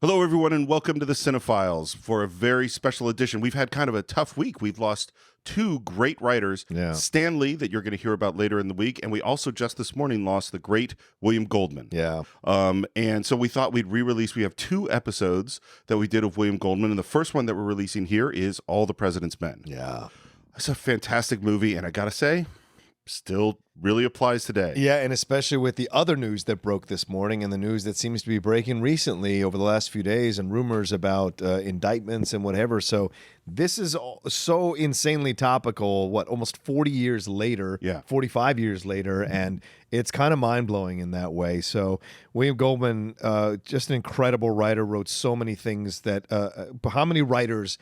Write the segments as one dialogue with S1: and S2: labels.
S1: Hello, everyone, and welcome to the Cine-Files for a very special edition. We've had kind of a tough week. We've lost two great writers, Stan Lee, that you're going to hear about later in the week, and we also just this morning lost the great William Goldman. And so we thought we'd re-release. We have two episodes that we did of William Goldman, and the first one that we're releasing here is All the President's Men. It's a fantastic movie, and I got to say, still really applies today.
S2: Yeah, and especially with the other news that broke this morning and the news that seems to be breaking recently over the last few days and rumors about indictments and whatever. So this is so insanely topical, almost 40 years later, 45 years later, and it's kind of mind-blowing in that way. So William Goldman, just an incredible writer, wrote so many things that, how many writers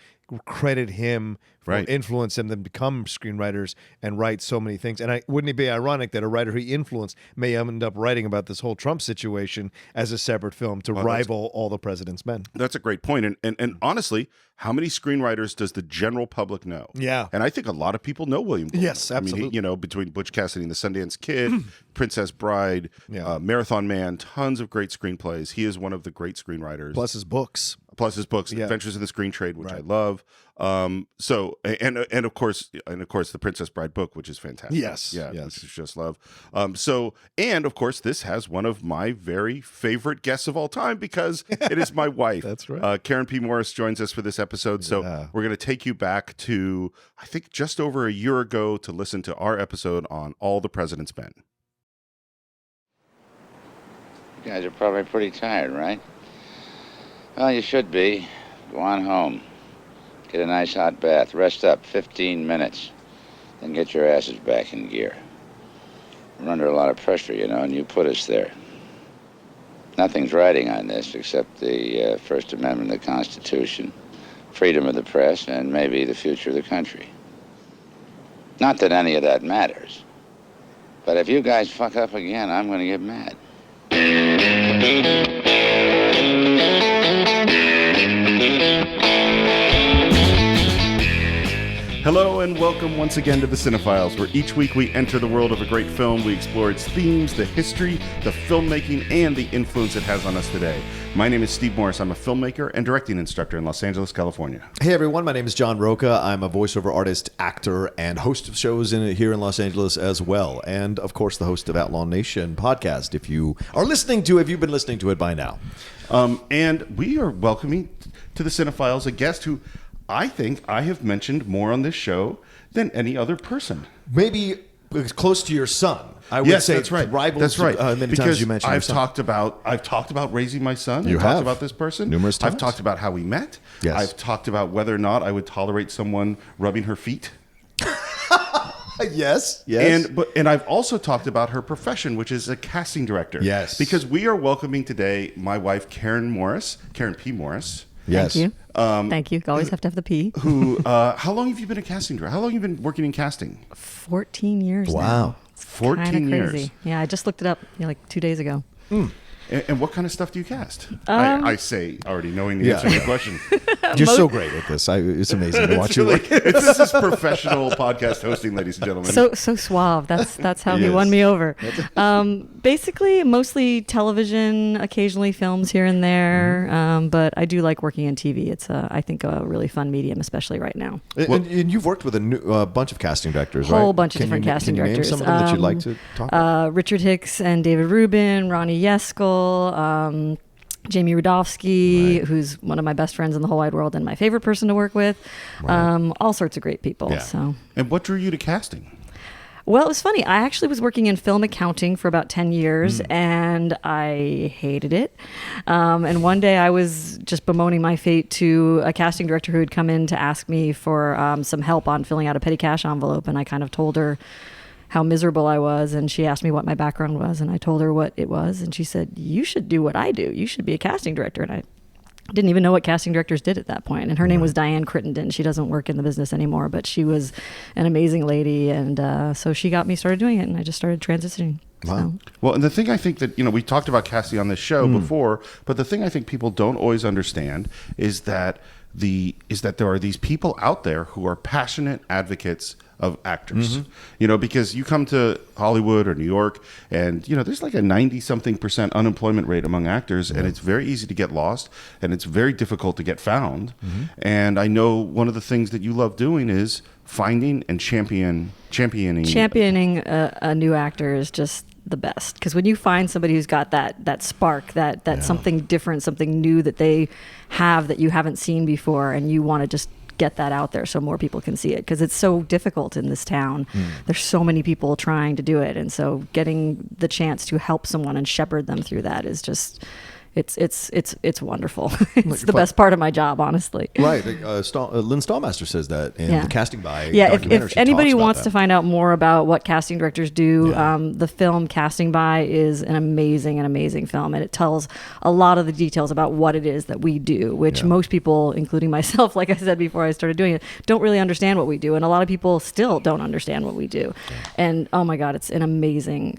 S2: credit him for influence and then become screenwriters and write so many things. And wouldn't it be ironic that a writer he influenced may end up writing about this whole Trump situation as a separate film to rival All the President's Men?
S1: That's a great point. And honestly, how many screenwriters does the general public know?
S2: Yeah.
S1: And I think a lot of people know William Goldman.
S2: Yes, absolutely.
S1: I mean, between Butch Cassidy and the Sundance Kid, Princess Bride, Marathon Man, tons of great screenplays. He is one of the great screenwriters.
S2: Plus his books.
S1: Adventures in the Screen Trade, which I love. So and of course the Princess Bride book, which is fantastic.
S2: Yes.
S1: Which is just love. And of course this has one of my very favorite guests of all time because it is my wife.
S2: That's right.
S1: Karen P. Morris joins us for this episode. So we're going to take you back to I think just over a year ago to listen to our episode on All the President's Men.
S3: You guys are probably pretty tired, right? Well, you should be. Go on home. Get a nice hot bath. Rest up 15 minutes. Then get your asses back in gear. We're under a lot of pressure, and you put us there. Nothing's riding on this except the First Amendment of the Constitution, freedom of the press, and maybe the future of the country. Not that any of that matters. But if you guys fuck up again, I'm going to get mad.
S1: Hello and welcome once again to the Cine-Files, where each week we enter the world of a great film. We explore its themes, the history, the filmmaking, and the influence it has on us today. My name is Steve Morris. I'm a filmmaker and directing instructor in Los Angeles, California.
S4: Hey everyone, my name is John Roca. I'm a voiceover artist, actor, and host of shows here in Los Angeles as well. And of course, the host of Outlaw Nation podcast, if you've been listening to it by now.
S1: And we are welcoming to the Cine-Files a guest who I think I have mentioned more on this show than any other person.
S4: Maybe close to your son. I would say
S1: that's right.
S4: Rivals.
S1: That's right.
S4: Many
S1: because
S4: times you mentioned
S1: I've talked about raising my son.
S4: You
S1: I've
S4: have
S1: talked about this person
S4: numerous times.
S1: I've talked about how we met.
S4: Yes.
S1: I've talked about whether or not I would tolerate someone rubbing her feet.
S4: Yes.
S1: And I've also talked about her profession, which is a casting director.
S4: Yes.
S1: Because we are welcoming today my wife, Karen P. Morris.
S4: Yes.
S5: Thank you. Thank you. Always have to have the P.
S1: Who? How long have you been a casting director? How long have you been working in casting?
S5: 14 years now.
S4: Wow.
S1: 14 years.
S5: Crazy. Yeah, I just looked it up like 2 days ago.
S1: And what kind of stuff do you cast? I say, already knowing the answer to the question.
S4: You're so great at this. It's amazing to watch you.
S1: This is professional podcast hosting, ladies and gentlemen.
S5: So suave. That's how he won me over. Basically, mostly television, occasionally films here and there. But I do like working in TV. It's, I think, a really fun medium, especially right now.
S4: And you've worked with a bunch of casting directors, right?
S5: A whole bunch of different casting directors.
S4: Can you name some of them that you'd like to talk about?
S5: Richard Hicks and David Rubin, Ronnie Yeskel, Jamie Rudofsky, who's one of my best friends in the whole wide world and my favorite person to work with. All sorts of great people. So.
S1: And what drew you to casting?
S5: Well, it was funny. I actually was working in film accounting for about 10 years, and I hated it. And one day I was just bemoaning my fate to a casting director who had come in to ask me for some help on filling out a petty cash envelope, and I kind of told her how miserable I was, and she asked me what my background was, and I told her what it was, and she said, "You should do what I do. You should be a casting director." And I didn't even know what casting directors did at that point. And her name was Diane Crittenden. She doesn't work in the business anymore, but she was an amazing lady, and so she got me started doing it, and I just started transitioning.
S4: Wow.
S5: So.
S1: Well, and the thing I think that, we talked about casting on this show before, but the thing I think people don't always understand is that there are these people out there who are passionate advocates of actors. Because you come to Hollywood or New York, and there's like a 90-something% unemployment rate among actors, and it's very easy to get lost, and it's very difficult to get found. And I know one of the things that you love doing is finding and championing
S5: a new actor is just the best, because when you find somebody who's got that spark, that something different, something new that they have that you haven't seen before, and you want to just get that out there so more people can see it, because it's so difficult in this town. There's so many people trying to do it, and so getting the chance to help someone and shepherd them through that is just it's wonderful. It's the best part of my job, honestly.
S4: Right. Lynn Stallmaster says that in the Casting By
S5: documentary.
S4: If
S5: anybody wants to find out more about what casting directors do, the film Casting By is an amazing film, and it tells a lot of the details about what it is that we do, which most people, including myself, like I said before I started doing it, don't really understand what we do, and a lot of people still don't understand what we do. And oh my God, it's an amazing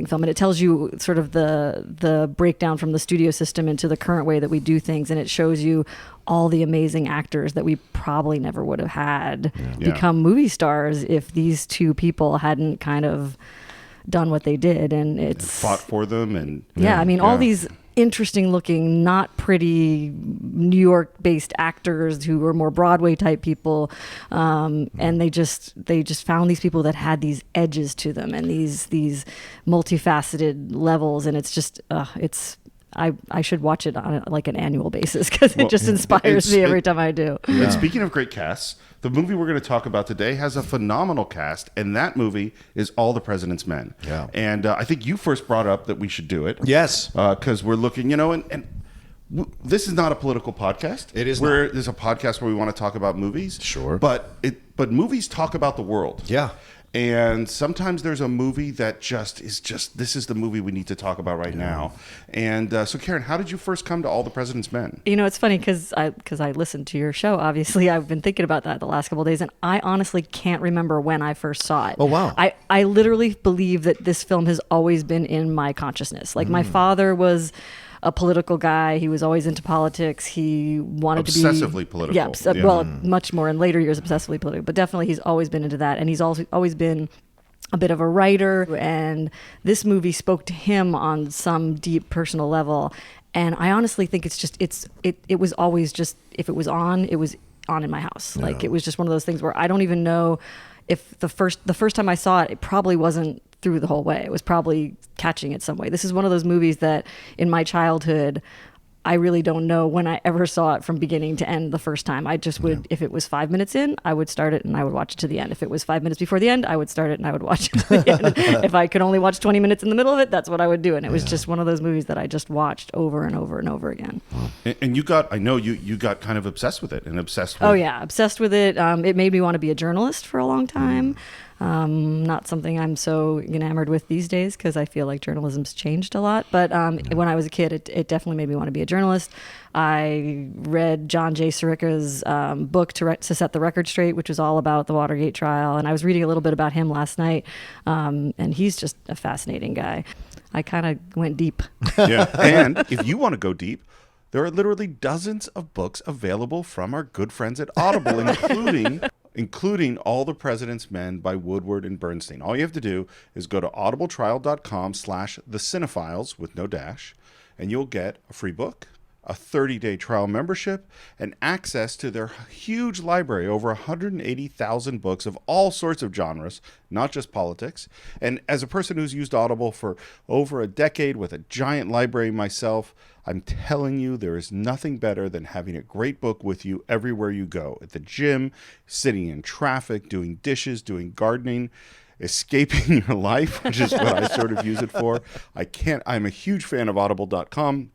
S5: film, and it tells you sort of the breakdown from the studio system into the current way that we do things, and it shows you all the amazing actors that we probably never would have had become movie stars if these two people hadn't kind of done what they did, and it's
S1: fought for them. And
S5: all these interesting looking, not pretty New York based actors who were more Broadway type people, and they just found these people that had these edges to them and these multifaceted levels, and it's just I should watch it on an annual basis, because it just inspires me every time I do.
S1: And speaking of great casts, the movie we're going to talk about today has a phenomenal cast, and that movie is All the President's Men.
S4: Yeah.
S1: And I think you first brought up that we should do it.
S4: Yes.
S1: Because we're looking, this is not a political podcast.
S4: It is
S1: not. There's a podcast where we want to talk about movies.
S4: Sure.
S1: But movies talk about the world.
S4: Yeah.
S1: And sometimes there's a movie that this is the movie we need to talk about right now. And so, Karen, how did you first come to All the President's Men?
S5: It's funny because I listened to your show. Obviously, I've been thinking about that the last couple of days, and I honestly can't remember when I first saw it.
S4: Oh, wow.
S5: I literally believe that this film has always been in my consciousness. Like, my father was a political guy. He was always into politics. He wanted to be
S1: obsessively political.
S5: Yeah, well, much more in later years, obsessively political. But definitely, he's always been into that, and he's also always been a bit of a writer. And this movie spoke to him on some deep personal level. And I honestly think it was always just, if it was on in my house. Yeah. Like, it was just one of those things where I don't even know if the first time I saw it, it probably wasn't through the whole way. It was probably catching it some way. This is one of those movies that in my childhood, I really don't know when I ever saw it from beginning to end the first time. I just would, if it was 5 minutes in, I would start it and I would watch it to the end. If it was 5 minutes before the end, I would start it and I would watch it to the end. If I could only watch 20 minutes in the middle of it, that's what I would do. And it was just one of those movies that I just watched over and over and over again.
S1: And you got kind of obsessed with it and obsessed with
S5: Oh yeah, obsessed with it. It made me want to be a journalist for a long time. Not something I'm so enamored with these days, because I feel like journalism's changed a lot. But when I was a kid, it definitely made me want to be a journalist. I read John J. Sirica's book to set the record straight, which was all about the Watergate trial. And I was reading a little bit about him last night, and he's just a fascinating guy. I kind of went deep.
S1: Yeah, and if you want to go deep, there are literally dozens of books available from our good friends at Audible, including All the President's Men by Woodward and Bernstein. All you have to do is go to audibletrial.com/the Cine-Files with no dash, and you'll get a free book, a 30-day trial membership, and access to their huge library, over 180,000 books of all sorts of genres, not just politics. And as a person who's used Audible for over a decade with a giant library myself, I'm telling you, there is nothing better than having a great book with you everywhere you go. At the gym, sitting in traffic, doing dishes, doing gardening, escaping your life, which is what I sort of use it for. I'm a huge fan of audible.com,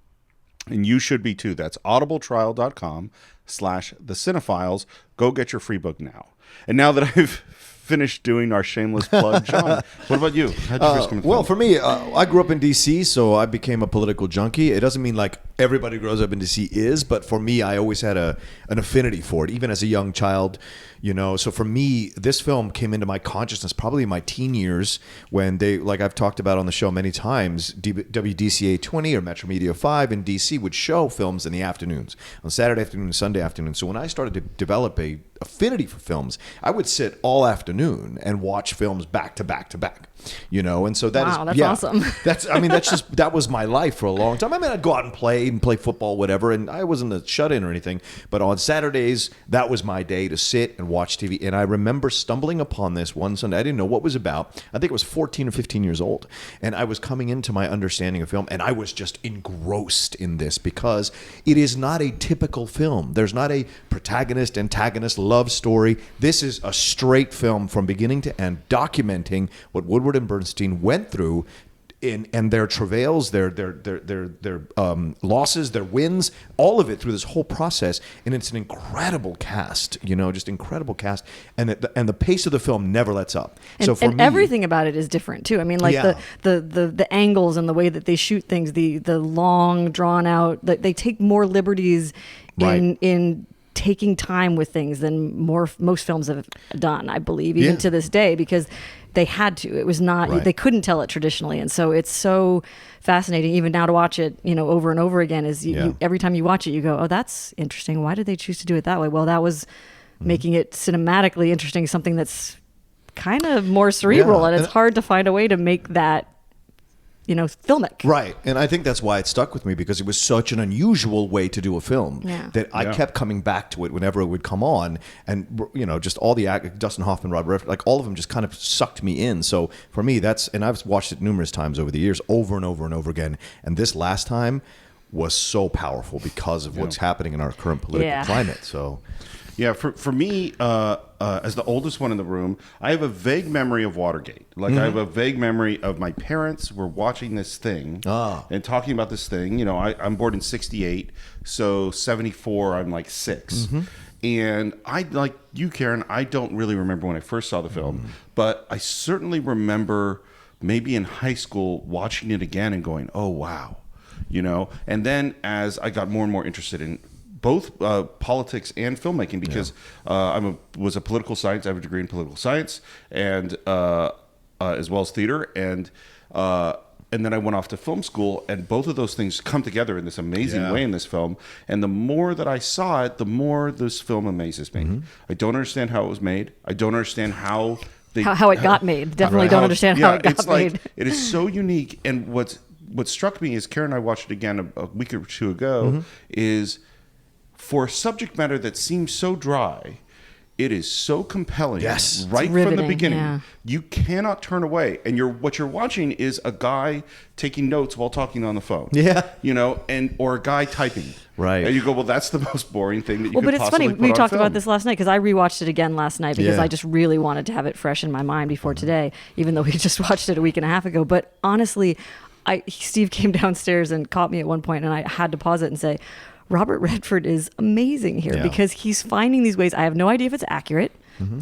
S1: and you should be too. That's audibletrial.com/the Cine-Files. Go get your free book now. And now that I've finished doing our shameless plug, John, what about you? How'd you first come to
S4: for me, I grew up in D.C., so I became a political junkie. It doesn't mean like everybody who grows up in DC is, but for me, I always had an affinity for it, even as a young child. So for me, this film came into my consciousness probably in my teen years when they, like I've talked about on the show many times, WDCA 20 or Metro Media 5 in DC would show films in the afternoons, on Saturday afternoon and Sunday afternoon. So when I started to develop a affinity for films, I would sit all afternoon and watch films back to back to back. And so that's
S5: awesome.
S4: That was my life for a long time. I mean, I'd go out and play football, whatever, and I wasn't a shut-in or anything. But on Saturdays, that was my day to sit and watch TV. And I remember stumbling upon this one Sunday. I didn't know what it was about. I think it was 14 or 15 years old. And I was coming into my understanding of film, and I was just engrossed in this because it is not a typical film. There's not a protagonist, antagonist, love story. This is a straight film from beginning to end, documenting what Woodward and Bernstein went through and their travails, their losses, their wins, all of it through this whole process. And it's an incredible cast, just incredible cast. And the pace of the film never lets up.
S5: And everything about it is different too. I mean, like the angles and the way that they shoot things, the long drawn out, they take more liberties in taking time with things than most films have done, I believe, even to this day, because they had to. It was not, they couldn't tell it traditionally. And so it's so fascinating, even now to watch it, over and over again, is you, every time you watch it, you go, oh, that's interesting. Why did they choose to do it that way? Well, that was making it cinematically interesting, something that's kind of more cerebral, and it's hard to find a way to make that filmic.
S4: Right. And I think that's why it stuck with me, because it was such an unusual way to do a film that I kept coming back to it whenever it would come on. And, just all the Dustin Hoffman, Rob Redford, like all of them just kind of sucked me in. So for me, and I've watched it numerous times over the years, over and over and over again. And this last time was so powerful because of what's happening in our current political climate. So...
S1: Yeah, for me, as the oldest one in the room, I have a vague memory of Watergate. Like, I have a vague memory of my parents were watching this thing and talking about this thing. I'm born in 68, so 74, I'm like 6. And I, like you, Karen, I don't really remember when I first saw the film, but I certainly remember maybe in high school watching it again and going, oh, wow. And then as I got more and more interested in both politics and filmmaking, because I was a political science. I have a degree in political science, and as well as theater, and then I went off to film school, and both of those things come together in this amazing way in this film. And the more that I saw it, the more this film amazes me. I don't understand how it was made. I don't understand how
S5: it got made. Definitely don't understand how it got made.
S1: It is so unique. And what struck me is, Karen and I watched it again a week or two ago, is for a subject matter that seems so dry, it is so compelling.
S4: Yes.
S1: Right from the beginning. Yeah. You cannot turn away. And what you're watching is a guy taking notes while talking on the phone.
S4: Yeah.
S1: Or a guy typing.
S4: Right.
S1: And you go, well, that's the most boring thing that you could
S5: but it's
S1: possibly
S5: funny.
S1: put on
S5: We talked
S1: film.
S5: about this last night because I rewatched it again last night because I just really wanted to have it fresh in my mind before today, even though we just watched it a week and a half ago. But honestly, Steve came downstairs and caught me at one point, and I had to pause it and say, Robert Redford is amazing here because he's finding these ways. I have no idea if it's accurate.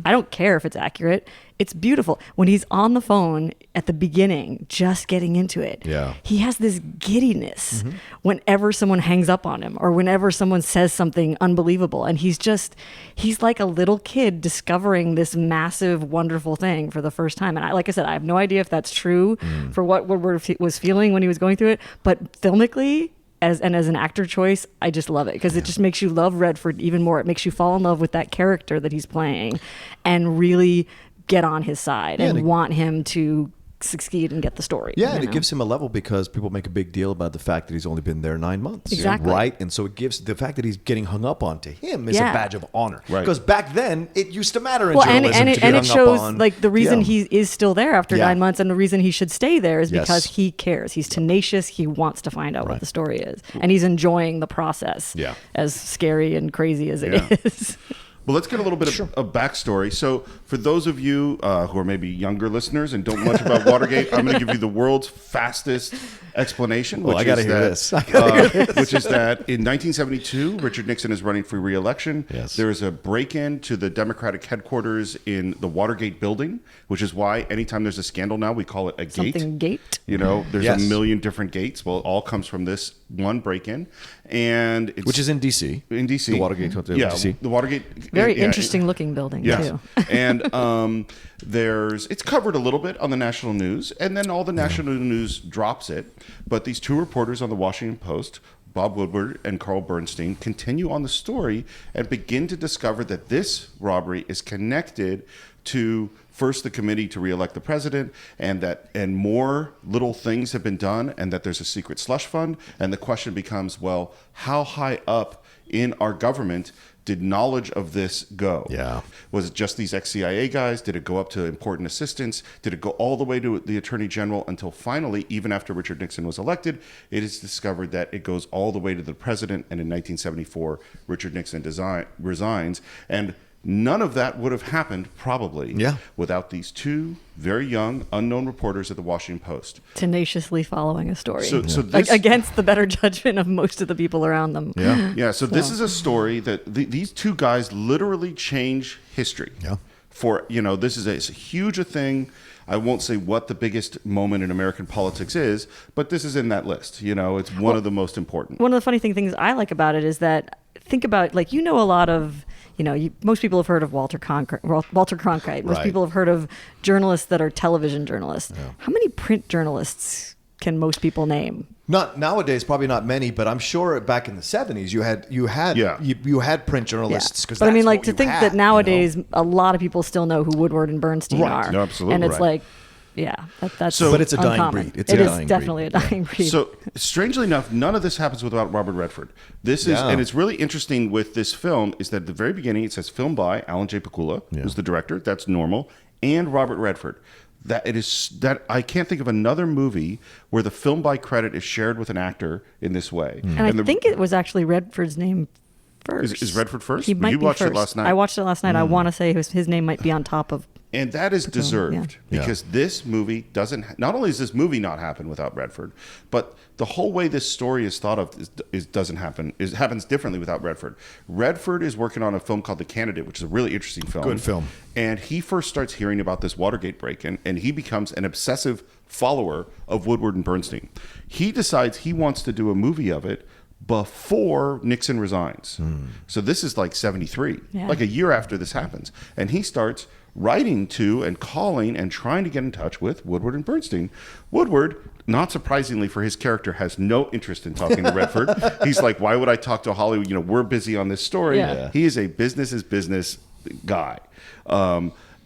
S5: I don't care if it's accurate. It's beautiful. When he's on the phone at the beginning, just getting into it, he has this giddiness whenever someone hangs up on him or whenever someone says something unbelievable. And he's like a little kid discovering this massive, wonderful thing for the first time. And like I said, I have no idea if that's true for what Woodward was feeling when he was going through it. But filmically, as an actor choice, I just love it because it just makes you love Redford even more. It makes you fall in love with that character that he's playing and really get on his side and want him to succeed and get the story.
S4: Yeah, and it gives him a level because people make a big deal about the fact that he's only been there 9 months.
S5: Exactly.
S4: Right? And so it gives the fact that he's getting hung up on to him is a badge of honor. Right. Because back then, it used to matter in journalism
S5: and it shows like the reason he is still there after 9 months and the reason he should stay there is because he cares. He's tenacious. He wants to find out what the story is. And he's enjoying the process as scary and crazy as it is.
S1: Well, let's get a little bit of backstory. So, for those of you who are maybe younger listeners and don't know much about Watergate, I'm going to give you the world's fastest explanation.
S4: Well, I got to hear this.
S1: Which is that in 1972, Richard Nixon is running for re-election.
S4: Yes.
S1: There is a break-in to the Democratic headquarters in the Watergate building, which is why anytime there's a scandal now, we call it a gate.
S5: Something gate.
S1: You know, there's
S4: Yes.
S1: a million different gates. Well, it all comes from this one break-in, and it's
S4: Which is in D.C.
S1: in D.C.
S4: The Watergate Hotel,
S1: yeah,
S4: D.C.
S1: the Watergate.
S5: Very
S1: yeah,
S5: interesting looking building,
S1: Yes.
S5: too.
S1: And it's covered a little bit on the national news, and then all the national news drops it. But these two reporters on the Washington Post, Bob Woodward and Carl Bernstein, continue on the story and begin to discover that this robbery is connected to first the committee to reelect the president, and more little things have been done, and that there's a secret slush fund. And the question becomes, well, how high up in our government did knowledge of this go?
S4: Yeah.
S1: Was it just these ex-CIA guys? Did it go up to important assistants? Did it go all the way to the Attorney General until finally, even after Richard Nixon was elected, it is discovered that it goes all the way to the president, and in 1974, Richard Nixon resigns. And none of that would have happened, probably, without these two very young, unknown reporters at the Washington Post.
S5: Tenaciously following a story.
S1: So this,
S5: against the better judgment of most of the people around them.
S1: So this is a story that these two guys literally change history. For, this is a huge a thing. I won't say what the biggest moment in American politics is, but this is in that list. It's one of the most important.
S5: One of the funny things I like about it is that, think about, a lot of, most people have heard of Walter Cronkite. Most people have heard of journalists that are television journalists. How many print journalists can most people name?
S4: Not nowadays, probably not many, but I'm sure back in the 70s you had print journalists.
S5: But I mean, to think that nowadays a lot of people still know who Woodward and Bernstein are.
S1: No, absolutely.
S5: And it's that's
S4: but it's a dying
S5: uncommon.
S4: breed.
S5: It is definitely a dying breed.
S1: So, strangely enough, none of this happens without Robert Redford. And it's really interesting with this film is that at the very beginning it says filmed by Alan J. Pakula, who's the director. That's normal, and Robert Redford. That I can't think of another movie where the film by credit is shared with an actor in this way.
S5: And I think it was actually Redford's name first.
S1: Is Redford first?
S5: He might
S1: you
S5: be
S1: watched
S5: first.
S1: it last night.
S5: I watched it last night. I want to say his name might be on top of.
S1: And that is deserved because this movie doesn't. Not only does this movie not happen without Redford, but the whole way this story is thought of doesn't happen. It happens differently without Redford. Redford is working on a film called The Candidate, which is a really interesting film.
S2: Good film.
S1: And he first starts hearing about this Watergate break-in, and he becomes an obsessive follower of Woodward and Bernstein. He decides he wants to do a movie of it before Nixon resigns. So this is like 73, like a year after this happens. And he starts writing to and calling and trying to get in touch with Woodward and Bernstein. Woodward, not surprisingly for his character, has no interest in talking to Redford. He's like, why would I talk to Hollywood? We're busy on this story. He is a business guy.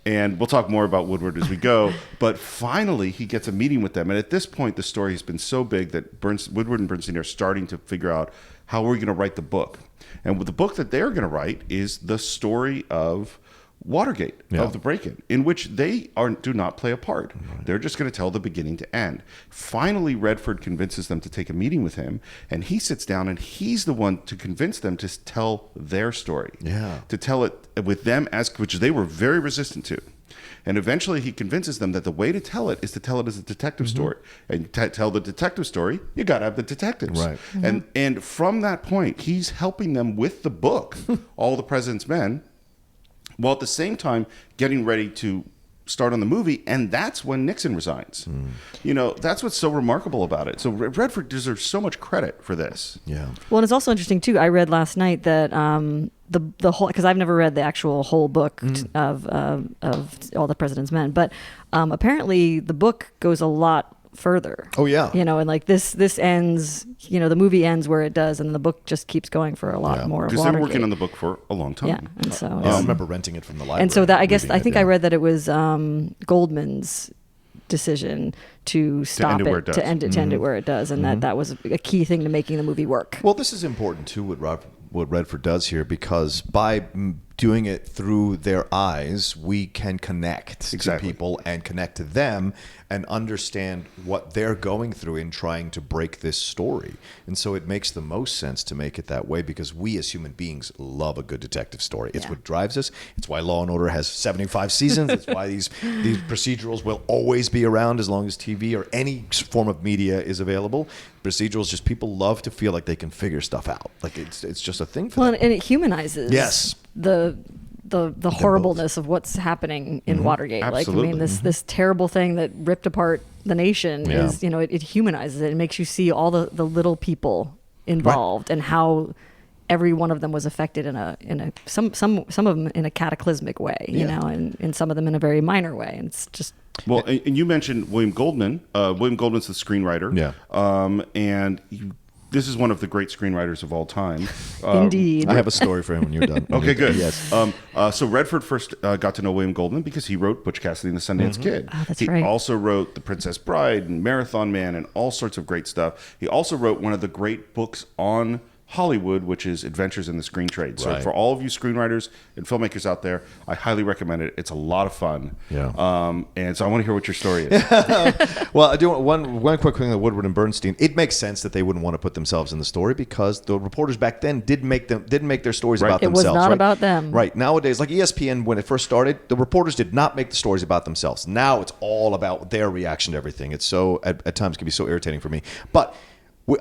S1: And we'll talk more about Woodward as we go. But finally, he gets a meeting with them. And at this point, the story has been so big that Woodward and Bernstein are starting to figure out how we're going to write the book. And the book that they're going to write is the story of Watergate, of the break-in, in which they do not play a part. They're just going to tell the beginning to end. Finally, Redford convinces them to take a meeting with him, and he sits down, and he's the one to convince them to tell their story, to tell it with them, which they were very resistant to. And eventually he convinces them that the way to tell it is to tell it as a detective story. And to tell the detective story, you got to have the detectives.
S2: Right.
S1: And from that point, he's helping them with the book, All the President's Men, while at the same time getting ready to start on the movie, and that's when Nixon resigns. That's what's so remarkable about it. So Redford deserves so much credit for this.
S5: Well, and it's also interesting too. I read last night that the whole, because I've never read the actual whole book of All the President's Men, but apparently the book goes a lot further. And this ends, the movie ends where it does, and the book just keeps going for a lot more.
S1: Because they were working on the book for a long time.
S5: And so
S4: I remember renting it from the library.
S5: And so that I think I read that it was Goldman's decision to stop it, to end it where it does, and that was a key thing to making the movie work.
S4: Well, this is important too, what Redford does here, because by doing it through their eyes, we can connect to people and connect to them and understand what they're going through in trying to break this story. And so it makes the most sense to make it that way, because we as human beings love a good detective story. It's what drives us. It's why Law & Order has 75 seasons. It's why these procedurals will always be around as long as TV or any form of media is available. Procedurals, just people love to feel like they can figure stuff out. Like it's just a thing for them.
S5: And it humanizes the horribleness of what's happening in Watergate.
S1: Absolutely.
S5: Like, I mean, this terrible thing that ripped apart the nation is, it humanizes it. It makes you see all the little people involved and how every one of them was affected in some of them in a cataclysmic way, you know, and some of them in a very minor way. And it's just.
S1: Well, and you mentioned William Goldman. William Goldman's the screenwriter.
S4: Yeah.
S1: And this is one of the great screenwriters of all time.
S5: Indeed.
S4: I have a story for him when you're done.
S1: Okay, good.
S4: Yes.
S1: So Redford first got to know William Goldman because he wrote Butch Cassidy and the Sundance Kid.
S5: Oh, that's
S1: he
S5: right.
S1: also wrote The Princess Bride and Marathon Man and all sorts of great stuff. He also wrote one of the great books on Hollywood, which is Adventures in the Screen Trade. So for all of you screenwriters and filmmakers out there, I highly recommend it. It's a lot of fun.
S4: Yeah.
S1: And so I want to hear what your story is.
S4: Well, I do want one quick thing on Woodward and Bernstein. It makes sense that they wouldn't want to put themselves in the story, because the reporters back then didn't make their stories about themselves.
S5: It was not about them.
S4: Right. Nowadays, like ESPN, when it first started, the reporters did not make the stories about themselves. Now it's all about their reaction to everything. It's so at times can be so irritating for me. But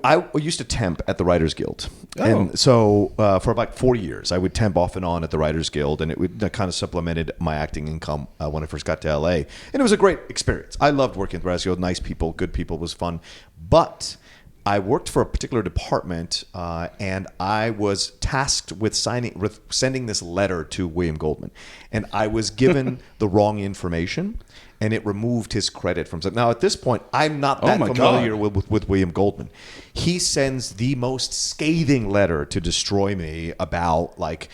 S4: I used to temp at the Writers Guild. And so for about 4 years, I would temp off and on at the Writers Guild, and it would kind of supplemented my acting income when I first got to LA. And it was a great experience. I loved working at the Writers Guild. Nice people, good people, was fun. But I worked for a particular department, and I was tasked with sending this letter to William Goldman. And I was given the wrong information, and it removed his credit from something. Now, at this point, I'm not that familiar with William Goldman. He sends the most scathing letter to destroy me about, like,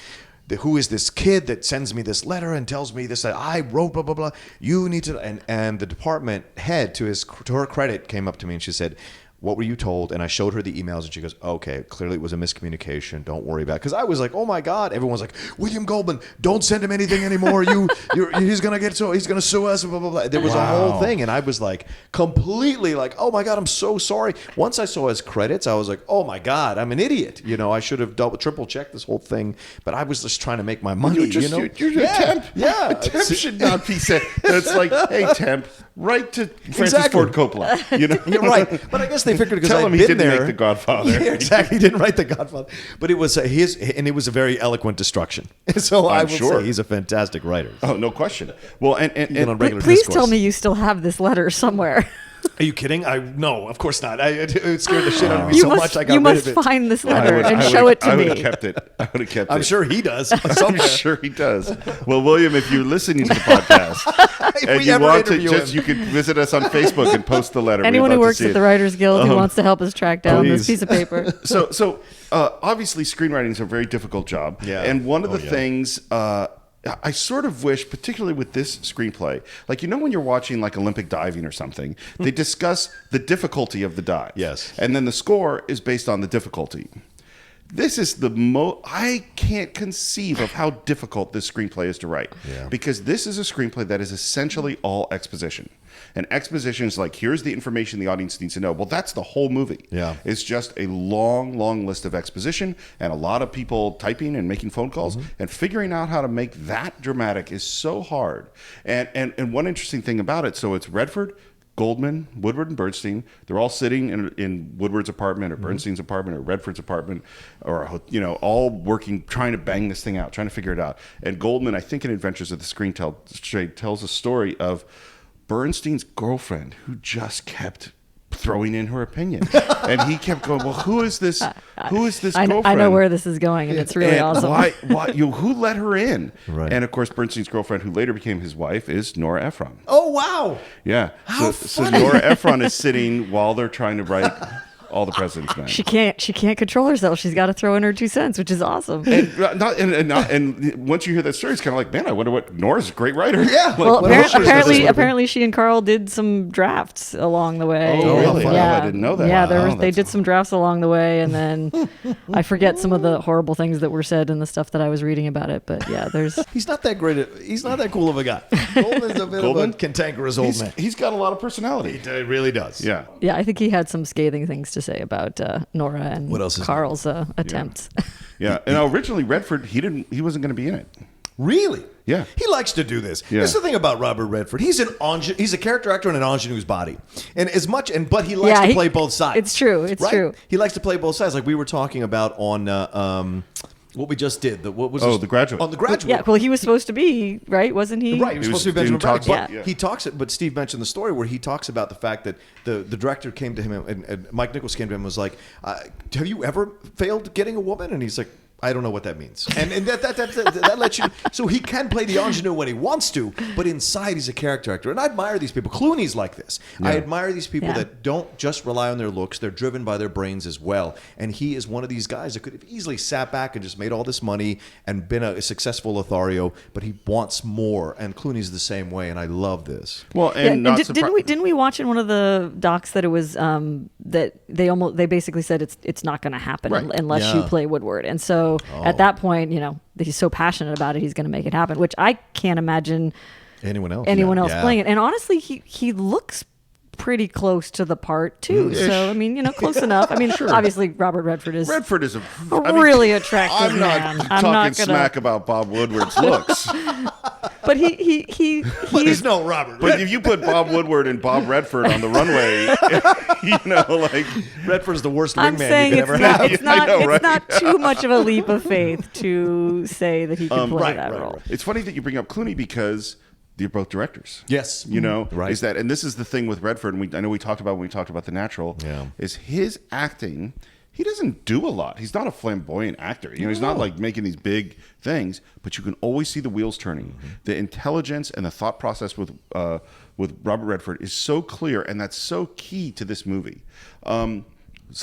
S4: who is this kid that sends me this letter and tells me this, that I wrote, blah, blah, blah. You need to, and the department head, to her credit, came up to me and she said, "What were you told?" And I showed her the emails, and she goes, "Okay, clearly it was a miscommunication. Don't worry about it." Because I was like, "Oh my God!" Everyone's like, "William Goldman, don't send him anything anymore. He's gonna sue us." Blah blah blah. There was a whole thing, and I was like, completely like, "Oh my God, I'm so sorry." Once I saw his credits, I was like, "Oh my God, I'm an idiot. I should have triple checked this whole thing." But I was just trying to make my money.
S1: You're a temp.
S4: Yeah,
S1: A temp should not be said. It's like, "Hey, temp, write to Francis Ford Coppola."
S4: You're right. But I guess they figured, because
S1: Tell him
S4: I'd
S1: he
S4: been
S1: didn't
S4: there.
S1: make The Godfather.
S4: Yeah, exactly. He didn't write The Godfather. But it was it was a very eloquent destruction. So I will say he's a fantastic writer.
S1: Oh, no question. Well, and
S4: on regular
S5: Please
S4: discourse.
S5: tell me you still have this letter somewhere.
S4: Are you kidding? No, of course not. It scared the shit out of me
S5: You
S4: so
S5: must,
S4: much I got
S5: you
S4: rid
S5: must
S4: of it.
S5: find this letter and show it to
S1: I
S5: me.
S1: would have kept it. I would have kept it.
S4: I'm sure he does.
S1: I'm sure he does. Well, William, if you're listening to the podcast and you want to you can visit us on Facebook and post the letter.
S5: Anyone who works at the Writers Guild who wants to help us track down this piece of paper.
S1: So obviously, screenwriting is a very difficult job.
S4: Yeah.
S1: And one of the things I sort of wish, particularly with this screenplay, like, when you're watching like Olympic diving or something, they discuss the difficulty of the dive.
S4: Yes.
S1: And then the score is based on the difficulty. This is I can't conceive of how difficult this screenplay is to write.
S4: Yeah.
S1: Because this is a screenplay that is essentially all exposition. And exposition is like, here's the information the audience needs to know. Well, that's the whole movie.
S4: Yeah.
S1: It's just a long, long list of exposition and a lot of people typing and making phone calls. And figuring out how to make that dramatic is so hard. And one interesting thing about it, so it's Redford, Goldman, Woodward, and Bernstein. They're all sitting in Woodward's apartment or Bernstein's apartment or Redford's apartment, or all working, trying to bang this thing out, trying to figure it out. And Goldman, I think in Adventures of the Screen Trade, tells a story of Bernstein's girlfriend who just kept throwing in her opinion, and he kept going, "Well, who is this? Who is this girlfriend?"
S5: I know where this is going, and it's really awesome.
S1: Why? Who let her in?
S4: Right.
S1: And of course, Bernstein's girlfriend, who later became his wife, is Nora Ephron.
S4: Oh, wow.
S1: Yeah.
S4: How
S1: So
S4: funny.
S1: Nora Ephron is sitting while they're trying to write. All the President's Men.
S5: She can't control herself. She's got to throw in her 2 cents, which is awesome.
S1: And once you hear that story, it's kind of like, man, I wonder what Nora's a great writer.
S2: Yeah.
S5: Well,
S2: What else is this?
S5: apparently, she and Carl did some drafts along the way.
S1: Oh, really?
S5: Yeah,
S1: Wow, I didn't know that.
S5: Yeah,
S1: Wow,
S5: they did some drafts along the way, and then I forget some of the horrible things that were said in the stuff that I was reading about it. But yeah,
S4: He's not that great. He's not that cool of a guy. Goldman's a bit of a cantankerous old man.
S1: He's got a lot of personality.
S4: He really does.
S1: Yeah.
S5: yeah, I think he had some scathing things to say about Nora and
S4: What else is
S5: Carl's attempts.
S1: Yeah. And originally Redford, he wasn't going to be in it.
S4: Really?
S1: Yeah.
S4: He likes to do this.
S1: Yeah.
S4: That's the thing about Robert Redford. He's a character actor in an ingenue's body, but he likes to play both sides.
S5: It's true. It's
S4: right?
S5: true.
S4: He likes to play both sides, like we were talking about on what we just did.
S1: The Graduate.
S4: On The Graduate.
S5: Yeah, well, he was supposed to be, right? Wasn't he?
S4: Right, he was supposed to be Benjamin Braddock. But
S5: Yeah.
S4: he talks. But Steve mentioned the story where he talks about the fact that the director came to him and Mike Nichols came to him and was like, "Have you ever failed getting a woman?" And he's like, I don't know what that means. And that lets you... So he can play the ingenue when he wants to, but inside he's a character actor. And I admire these people. Clooney's like this. Yeah. I admire these people that don't just rely on their looks. They're driven by their brains as well. And he is one of these guys that could have easily sat back and just made all this money and been a successful Lothario, but he wants more. And Clooney's the same way, and I love this.
S1: Well, and
S5: didn't we watch in one of the docs that it was that they basically said it's not going to happen unless you play Woodward. And so at that point, he's so passionate about it, he's going to make it happen, which I can't imagine
S4: anyone else
S5: playing it. And honestly, he looks pretty close to the part too. So I mean, close enough. I mean, obviously Robert Redford is a really attractive man.
S1: I'm not talking smack about Bob Woodward's looks.
S5: But he's
S4: no Robert.
S1: But if you put Bob Woodward and Bob Redford on the runway, like
S4: Redford's the worst
S5: I'm
S4: wingman
S5: saying
S4: you could ever have.
S5: It's not too much of a leap of faith to say that he can play that role.
S1: Right. It's funny that you bring up Clooney because they're both directors.
S4: Yes.
S1: Right. Is that, and this is the thing with Redford, and I know we talked about when we talked about The Natural, is his acting. He doesn't do a lot. He's not a flamboyant actor. He's not like making these big things, but you can always see the wheels turning. Mm-hmm. The intelligence and the thought process with Robert Redford is so clear, and that's so key to this movie. So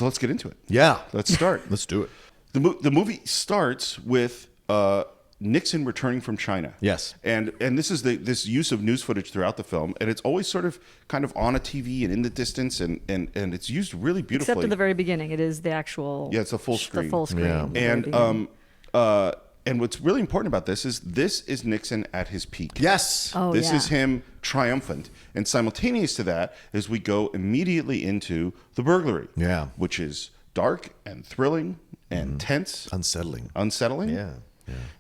S1: let's get into it.
S4: Yeah.
S1: Let's start.
S4: Let's do it.
S1: The movie starts with Nixon returning from China.
S4: Yes.
S1: And this is this use of news footage throughout the film, and it's always sort of kind of on a TV and in the distance, and it's used really beautifully.
S5: Except at the very beginning, it is the actual...
S1: Yeah, it's a full screen.
S5: The full screen.
S1: Yeah. And what's really important about this is Nixon at his peak.
S4: Yes.
S1: This is him triumphant. And simultaneous to that is we go immediately into the burglary.
S4: Yeah.
S1: Which is dark and thrilling and tense.
S4: Unsettling.
S1: Yeah.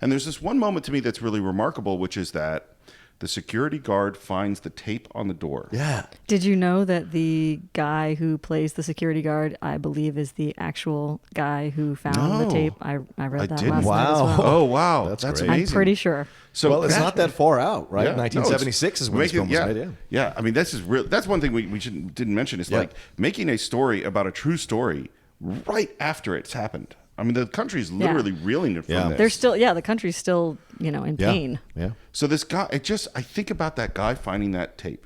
S1: And there's this one moment to me that's really remarkable, which is that the security guard finds the tape on the door.
S4: Yeah.
S5: Did you know that the guy who plays the security guard, I believe, is the actual guy who found the tape? I read that last night as well.
S1: Oh, wow. That's
S4: great.
S1: amazing.
S5: I'm pretty sure.
S1: So
S4: it's not that far out, right?
S1: Yeah.
S4: 1976 is when this film was made.
S1: Yeah. I mean, that's one thing we didn't mention. Is like making a story about a true story right after it's happened. I mean, the country's literally reeling from this.
S5: They're still, the country's still, in pain.
S4: Yeah.
S1: So this guy, I think about that guy finding that tape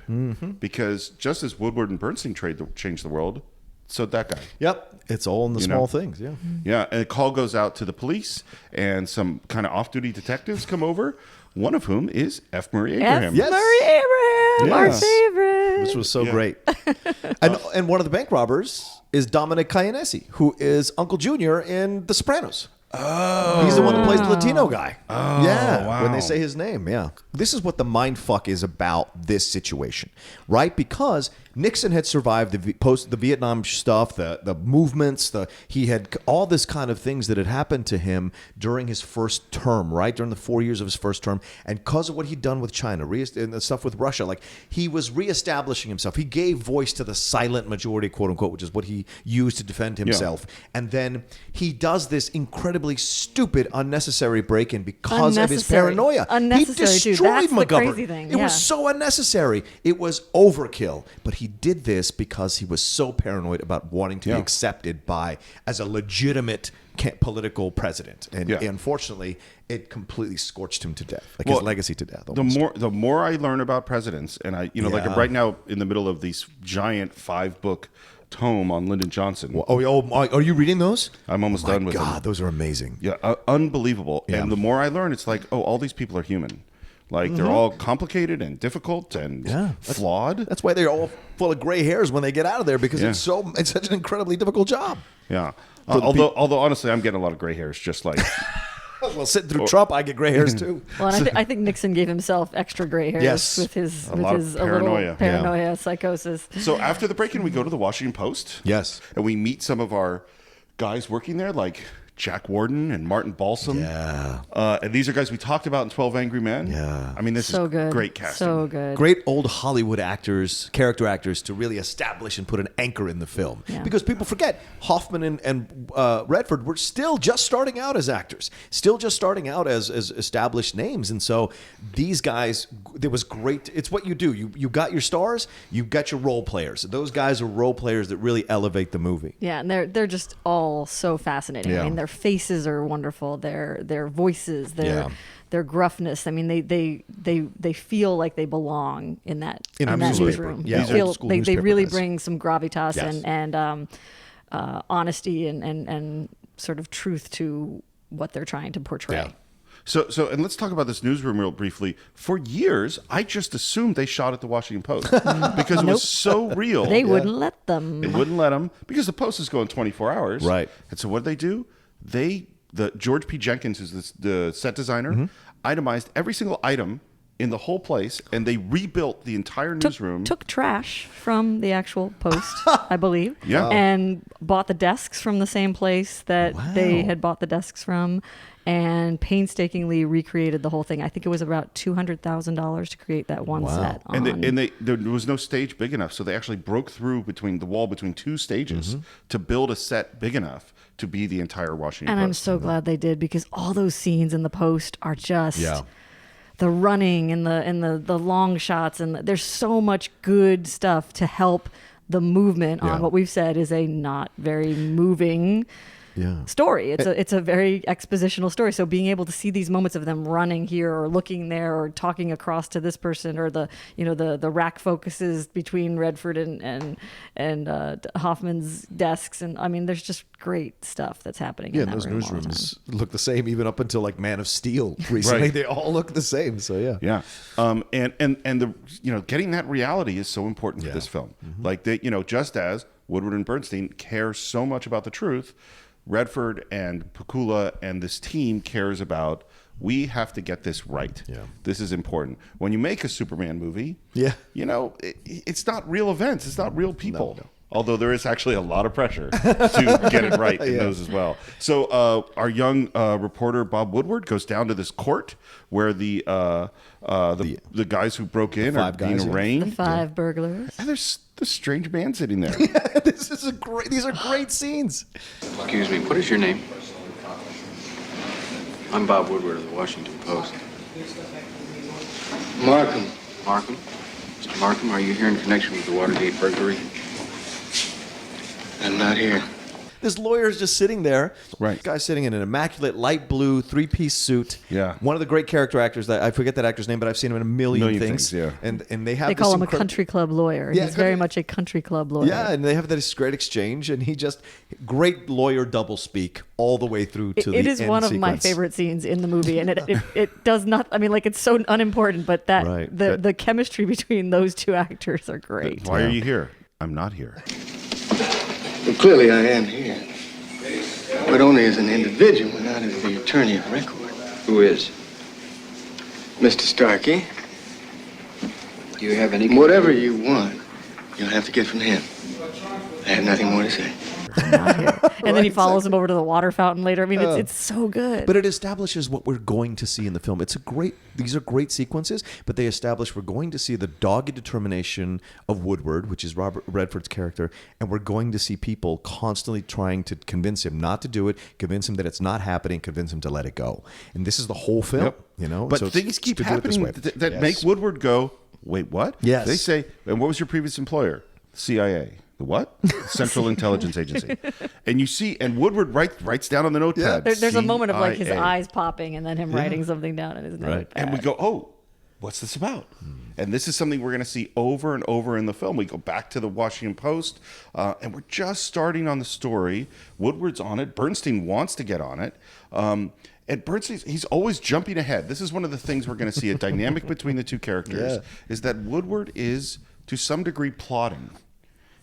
S1: because just as Woodward and Bernstein changed the world, so that guy.
S4: Yep. It's all in the small things. Yeah.
S1: Yeah. And a call goes out to the police, and some kind of off-duty detectives come over. One of whom is F. Murray Abraham.
S5: Murray Abraham, our favorite.
S4: Which was so great. And one of the bank robbers is Dominic Cayanesi, who is Uncle Junior in The Sopranos. Oh. He's the one that plays the Latino guy.
S1: Oh,
S4: yeah.
S1: wow.
S4: When they say his name, This is what the mind fuck is about this situation, right? Because Nixon had survived the Vietnam stuff, the movements, he had all this kind of things that had happened to him during his first term, right? During the 4 years of his first term. And because of what he'd done with China and the stuff with Russia, like he was reestablishing himself. He gave voice to the silent majority, quote unquote, which is what he used to defend himself. Yeah. And then he does this incredibly stupid, unnecessary break-in because of his paranoia.
S5: Unnecessary,
S4: he destroyed
S5: dude. That's
S4: McGovern.
S5: The crazy thing.
S4: It was so unnecessary. It was overkill. But he did this because he was so paranoid about wanting to be accepted as a legitimate political president. And unfortunately, it completely scorched him to death, his legacy to death. Almost.
S1: The more I learn about presidents, and I, like right now in the middle of these giant 5-book tome on Lyndon Johnson.
S4: Are you reading those?
S1: I'm almost done with them.
S4: God, those are amazing.
S1: Yeah, unbelievable.
S4: Yeah.
S1: And the more I learn, it's like, all these people are human. Like, they're all complicated and difficult and flawed.
S4: That's why they're all full of gray hairs when they get out of there, because it's such an incredibly difficult job.
S1: Yeah. Although honestly, I'm getting a lot of gray hairs, just like.
S4: Well, sitting through Trump, I get gray hairs too.
S5: Well, and I think Nixon gave himself extra gray hairs with his a little paranoia, psychosis.
S1: So after the break-in, we go to the Washington Post.
S4: Yes.
S1: And we meet some of our guys working there, like Jack Warden and Martin Balsam.
S4: Yeah.
S1: And these are guys we talked about in 12 Angry Men.
S4: Yeah.
S1: I mean, this is
S5: good.
S1: Great casting.
S5: So good.
S4: Great old Hollywood actors, character actors, to really establish and put an anchor in the film.
S5: Yeah.
S4: Because people forget, Hoffman and Redford were still just starting out as actors, still just starting out as established names. And so these guys, there was great. It's what you do. You got your stars, you got your role players. Those guys are role players that really elevate the movie.
S5: Yeah, and they're just all so fascinating.
S4: Yeah.
S5: I mean, their faces are wonderful. Their voices, their gruffness. I mean, they feel like they belong in that newsroom.
S4: Yeah,
S5: they really bring some gravitas
S4: Yes.
S5: and honesty and sort of truth to what they're trying to portray.
S4: Yeah.
S1: So, and let's talk about this newsroom real briefly. For years, I just assumed they shot at the Washington Post because it was so real.
S5: They wouldn't let them.
S1: They wouldn't let them because the Post is going 24 hours.
S4: Right.
S1: And so what did they do? The George P. Jenkins, who's the set designer, itemized every single item in the whole place, and they rebuilt the entire newsroom.
S5: Took trash from the actual Post, I believe.
S1: Yeah.
S5: And bought the desks from the same place that they had bought the desks from, and painstakingly recreated the whole thing. I think it was about $200,000 to create that one set.
S1: There was no stage big enough, so they actually broke through the wall between two stages to build a set big enough to be the entire Washington Post.
S5: And I'm so glad they did, because all those scenes in the Post are just the running and the long shots, and there's so much good stuff to help the movement on what we've said is a not very moving story. It's a very expositional story. So being able to see these moments of them running here or looking there or talking across to this person, or the rack focuses between Redford and Hoffman's desks, and I mean, there's just great stuff that's happening.
S4: Yeah,
S5: in that
S4: those
S5: room all the
S4: newsrooms
S5: time.
S4: look the same even up until like Man of Steel recently.
S1: Right.
S4: They all look the same. So
S1: Yeah. And the getting that reality is so important to this film. Like just as Woodward and Bernstein care so much about the truth, Redford and Pakula and this team cares about, we have to get this right. Yeah. This is important. When you make a Superman movie, it's not real events. It's not real people. No. Although there is actually a lot of pressure to get it right in those as well. So our young reporter Bob Woodward goes down to this court where the guys who broke in are being arraigned.
S5: The 5 burglars.
S1: And there's this strange man sitting there.
S4: These are great scenes.
S6: Excuse me, what is your name? I'm Bob Woodward of the Washington Post.
S7: Markham.
S6: Markham? Mr. Markham, are you here in connection with the Watergate burglary?
S7: I'm not here.
S4: This lawyer is just sitting there.
S1: Right.
S4: This guy's sitting in an immaculate light blue 3-piece suit.
S1: Yeah.
S4: One of the great character actors that I forget that actor's name, but I've seen him in a million things.
S1: Yeah.
S4: And they have
S5: They call him a country club lawyer.
S4: Yeah,
S5: He's very much a country club lawyer.
S4: Yeah, and they have this great exchange, and he just great lawyer doublespeak all the way through to the end
S5: It is one of my
S4: sequence.
S5: favorite scenes in the movie, and it does not. I mean, like, it's so unimportant, but the chemistry between those two actors are great.
S1: Why are you here? I'm not here.
S7: Well, clearly I am here. But only as an individual, not as the attorney of record.
S6: Who is?
S7: Mr. Starkey,
S6: Do you have any...
S7: whatever you want, you'll have to get from him. I have nothing more to say.
S5: And then he follows him over to the water fountain later. I mean, it's so good.
S4: But it establishes what we're going to see in the film. These are great sequences, but they establish we're going to see the dogged determination of Woodward, which is Robert Redford's character, and we're going to see people constantly trying to convince him not to do it, convince him that it's not happening, convince him to let it go. And this is the whole film,
S1: But
S4: So
S1: things keep
S4: to do it this
S1: happening
S4: way.
S1: that make Woodward go, wait, what?
S4: Yes.
S1: They say, and what was your previous employer? CIA. The what? Central Intelligence Agency. And you see, and Woodward writes down on the notepad.
S5: There's a moment of like his
S1: CIA.
S5: eyes popping and then him writing something down in his note.
S1: And we go, oh, what's this about? And this is something we're going to see over and over in the film. We go back to the Washington Post, and we're just starting on the story. Woodward's on it. Bernstein wants to get on it. And Bernstein, he's always jumping ahead. This is one of the things we're going to see, a dynamic between the two characters, is that Woodward is, to some degree, plotting.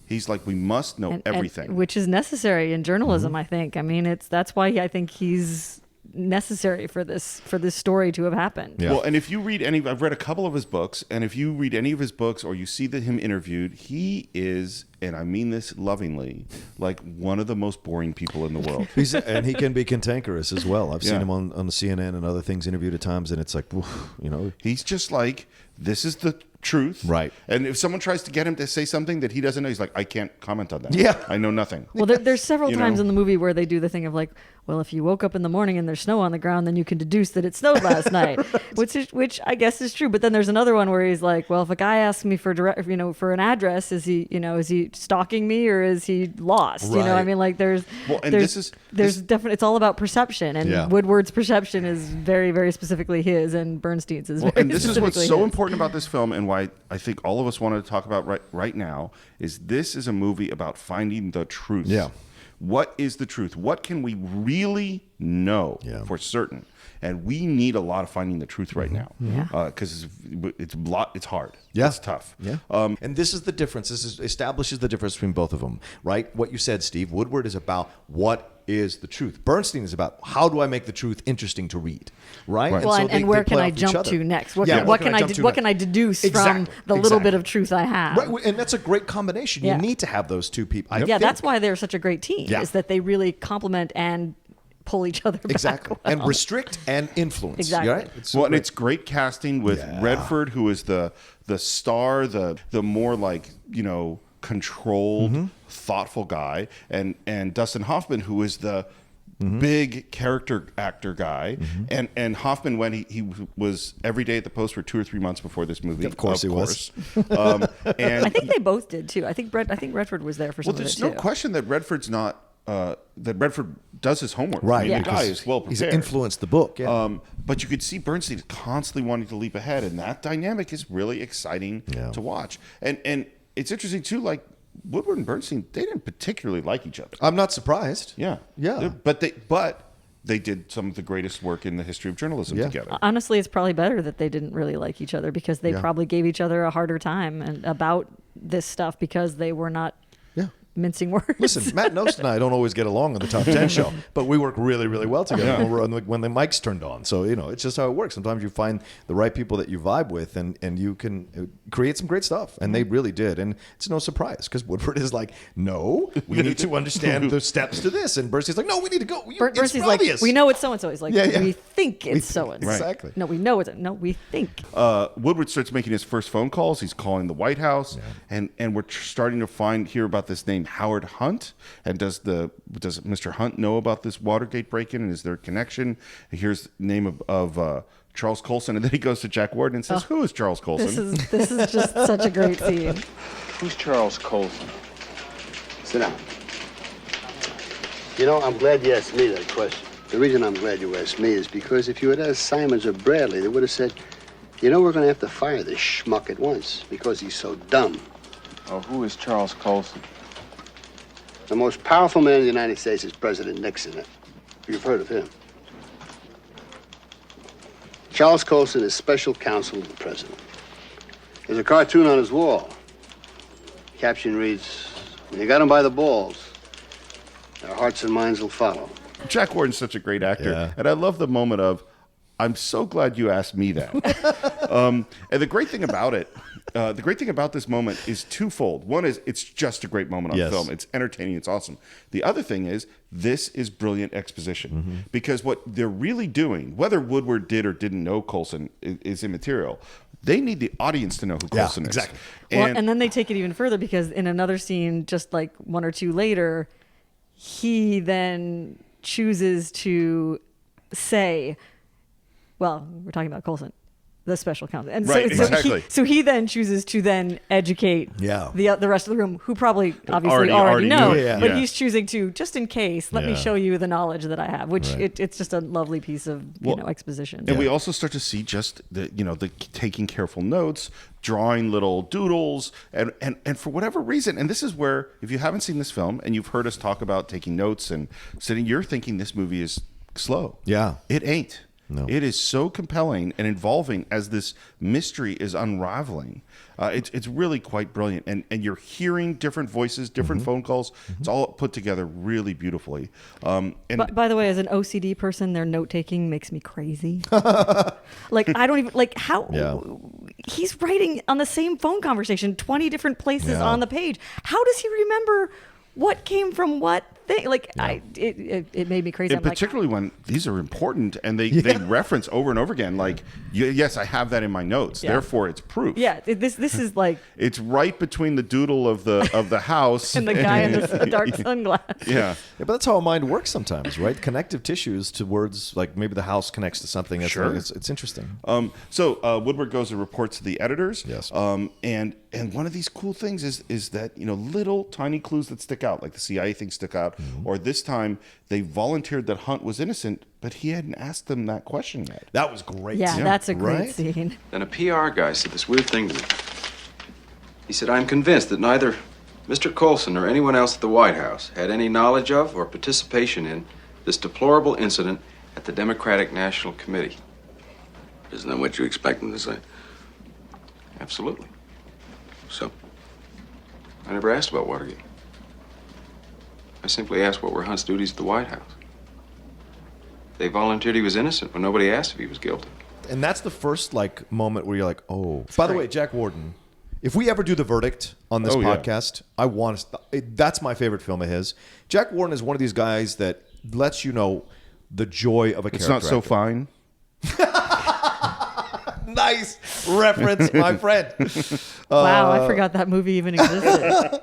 S1: He's like, we must know everything.
S5: Which is necessary in journalism, I think. I mean, that's why I think he's necessary for this story to have happened.
S2: Yeah.
S1: Well, and if you read I've read a couple of his books, and if you read any of his books or you see him interviewed, he is, and I mean this lovingly, like one of the most boring people in the world.
S4: And he can be cantankerous as well. I've seen him on the CNN and other things interviewed at times, and it's like,
S1: He's just like, this is the truth.
S4: Right.
S1: And if someone tries to get him to say something that he doesn't know, he's like, I can't comment on that.
S4: Yeah.
S1: I know nothing.
S5: Well, there's several times in the movie where they do the thing of like, well, if you woke up in the morning and there's snow on the ground, then you can deduce that it snowed last night, which I guess is true. But then there's another one where he's like, well, if a guy asks me for for an address, is he stalking me or is he lost?
S4: Right.
S5: I mean, like there's definitely, it's all about perception, and Woodward's perception is very, very specifically his, and Bernstein's is very
S1: and this is what's so
S5: his.
S1: important about this film, and why I think all of us wanted to talk about right now, is this is a movie about finding the truth.
S2: Yeah.
S1: What is the truth? What can we really know for certain? And we need a lot of finding the truth right now, because it's hard.
S2: Yeah.
S1: It's tough.
S2: Yeah.
S4: and this is the difference. Establishes the difference between both of them, right? What you said, Steve. Woodward is about what is the truth. Bernstein is about how do I make the truth interesting to read, right?
S5: Well,
S4: so
S5: and where can I jump to next? What can I deduce from the little bit of truth I have?
S4: Right, and that's a great combination. You need to have those two people. I think.
S5: That's why they're such a great team. Is that they really complement and pull each other back.
S4: Exactly.
S5: Well.
S4: And restrict and influence.
S5: Exactly.
S4: Right?
S1: And it's great casting with Redford, who is the star, the more like, controlled, thoughtful guy, and Dustin Hoffman, who is the big character actor guy. And Hoffman, when he was every day at the Post for 2 or 3 months before this movie.
S2: Of course he was.
S1: And
S5: I think they both did too. I think Redford was there for some of it
S1: there's
S5: too.
S1: no question that Redford's not that Redford does his homework.
S2: Right.
S1: I mean, the guy is well
S2: He's
S1: prepared.
S2: influenced the book. Yeah.
S1: But you could see Bernstein constantly wanting to leap ahead, and that dynamic is really exciting to watch. And it's interesting too, like Woodward and Bernstein, they didn't particularly like each other.
S2: I'm not surprised.
S1: Yeah. But they did some of the greatest work in the history of journalism together.
S5: Honestly, it's probably better that they didn't really like each other, because they probably gave each other a harder time about this stuff because they were not mincing words.
S2: Listen, Matt Nost and I don't always get along on the Top 10 show, but we work really, really well together when the mic's turned on. So, it's just how it works. Sometimes you find the right people that you vibe with, and you can create some great stuff. And they really did. And it's no surprise, because Woodward is like, no, we need to understand the steps to this. And Bernstein's like, no, we need to go.
S5: Bernstein's like, we know it's so-and-so. He's like, we think it's so-and-so.
S2: Exactly.
S5: No, we know it's, no, we think.
S1: Woodward starts making his first phone calls. He's calling the White House, and we're starting to hear about this name, Howard Hunt. And does Mr. Hunt know about this Watergate break-in, and is there a connection? Here's the name of Charles Colson, and then he goes to Jack Warden and says, who is Charles Colson?
S5: This is just such a great scene.
S6: Who's Charles Colson?
S8: Sit down. I'm glad you asked me that question. The reason I'm glad you asked me is because if you had asked Simons or Bradley, they would have said, we're going to have to fire this schmuck at once because he's so dumb.
S6: Oh, who is Charles Colson?
S8: The most powerful man in the United States is President Nixon. You've heard of him. Charles Colson is special counsel to the president. There's a cartoon on his wall. Caption reads, when you got him by the balls, their hearts and minds will follow.
S1: Jack Warden's such a great actor. And I love the moment of, I'm so glad you asked me that. And the great thing about it, the great thing about this moment is twofold. One is it's just a great moment on film. It's entertaining. It's awesome. The other thing is this is brilliant exposition, because what they're really doing, whether Woodward did or didn't know Colson, is immaterial. They need the audience to know who Colson is.
S2: Exactly.
S5: And then they take it even further, because in another scene, just like 1 or 2 later, he then chooses to say, well, we're talking about Colson. the special counsel. And
S1: Right, exactly.
S5: So he then chooses to then educate the rest of the room, who probably obviously already know.
S1: knew it.
S5: But he's choosing to, just in case, let me show you the knowledge that I have, which it's just a lovely piece of exposition.
S1: And we also start to see just the taking careful notes, drawing little doodles, and for whatever reason, and this is where, if you haven't seen this film and you've heard us talk about taking notes and sitting, you're thinking this movie is slow.
S2: Yeah.
S1: It ain't.
S2: No.
S1: It is so compelling and involving as this mystery is unraveling. It's really quite brilliant. And you're hearing different voices, different phone calls. It's all put together really beautifully. And
S5: But by the way, as an OCD person, their note taking makes me crazy. Like, I don't even, like, how he's writing on the same phone conversation 20 different places on the page. How does he remember what came from what thing? Like, it made me crazy.
S1: And particularly when these are important and they reference over and over again, like, yes, I have that in my notes, therefore it's proof.
S5: Yeah, this is like
S1: it's right between the doodle of the house
S5: and the guy in the dark sunglasses.
S1: Yeah,
S2: but that's how a mind works sometimes, right? Connective tissues to words, like maybe the house connects to something.
S1: Sure.
S2: It's interesting.
S1: So Woodward goes and reports to the editors.
S2: Yes.
S1: And one of these cool things is that little tiny clues that stick out, like the CIA thing stuck out, or this time they volunteered that Hunt was innocent, but he hadn't asked them that question yet.
S2: That was great.
S5: Yeah, that's a great scene.
S6: Then a PR guy said this weird thing to me. He said, I'm convinced that neither Mr. Colson or anyone else at the White House had any knowledge of or participation in this deplorable incident at the Democratic National Committee.
S8: Isn't that what you expect him to say?
S6: Absolutely.
S8: So?
S6: I never asked about Watergate. I simply asked what were Hunt's duties at the White House. They volunteered he was innocent when nobody asked if he was guilty.
S2: And that's the first moment where you're like, oh. By the way, Jack Warden, if we ever do the verdict on this podcast, I want to. That's my favorite film of his. Jack Warden is one of these guys that lets you know the joy of a character.
S1: It's not so fine.
S2: Nice reference, my friend.
S5: Wow, I forgot that movie even existed.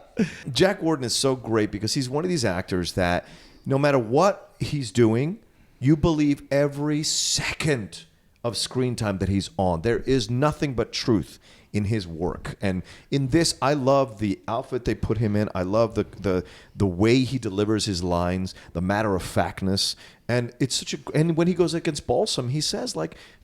S2: Jack Warden is so great because he's one of these actors that no matter what he's doing, you believe every second of screen time that he's on. There is nothing but truth in his work. And in this, I love the outfit they put him in. I love the way he delivers his lines, the matter-of-factness. And it's and when he goes against Balsam, he says,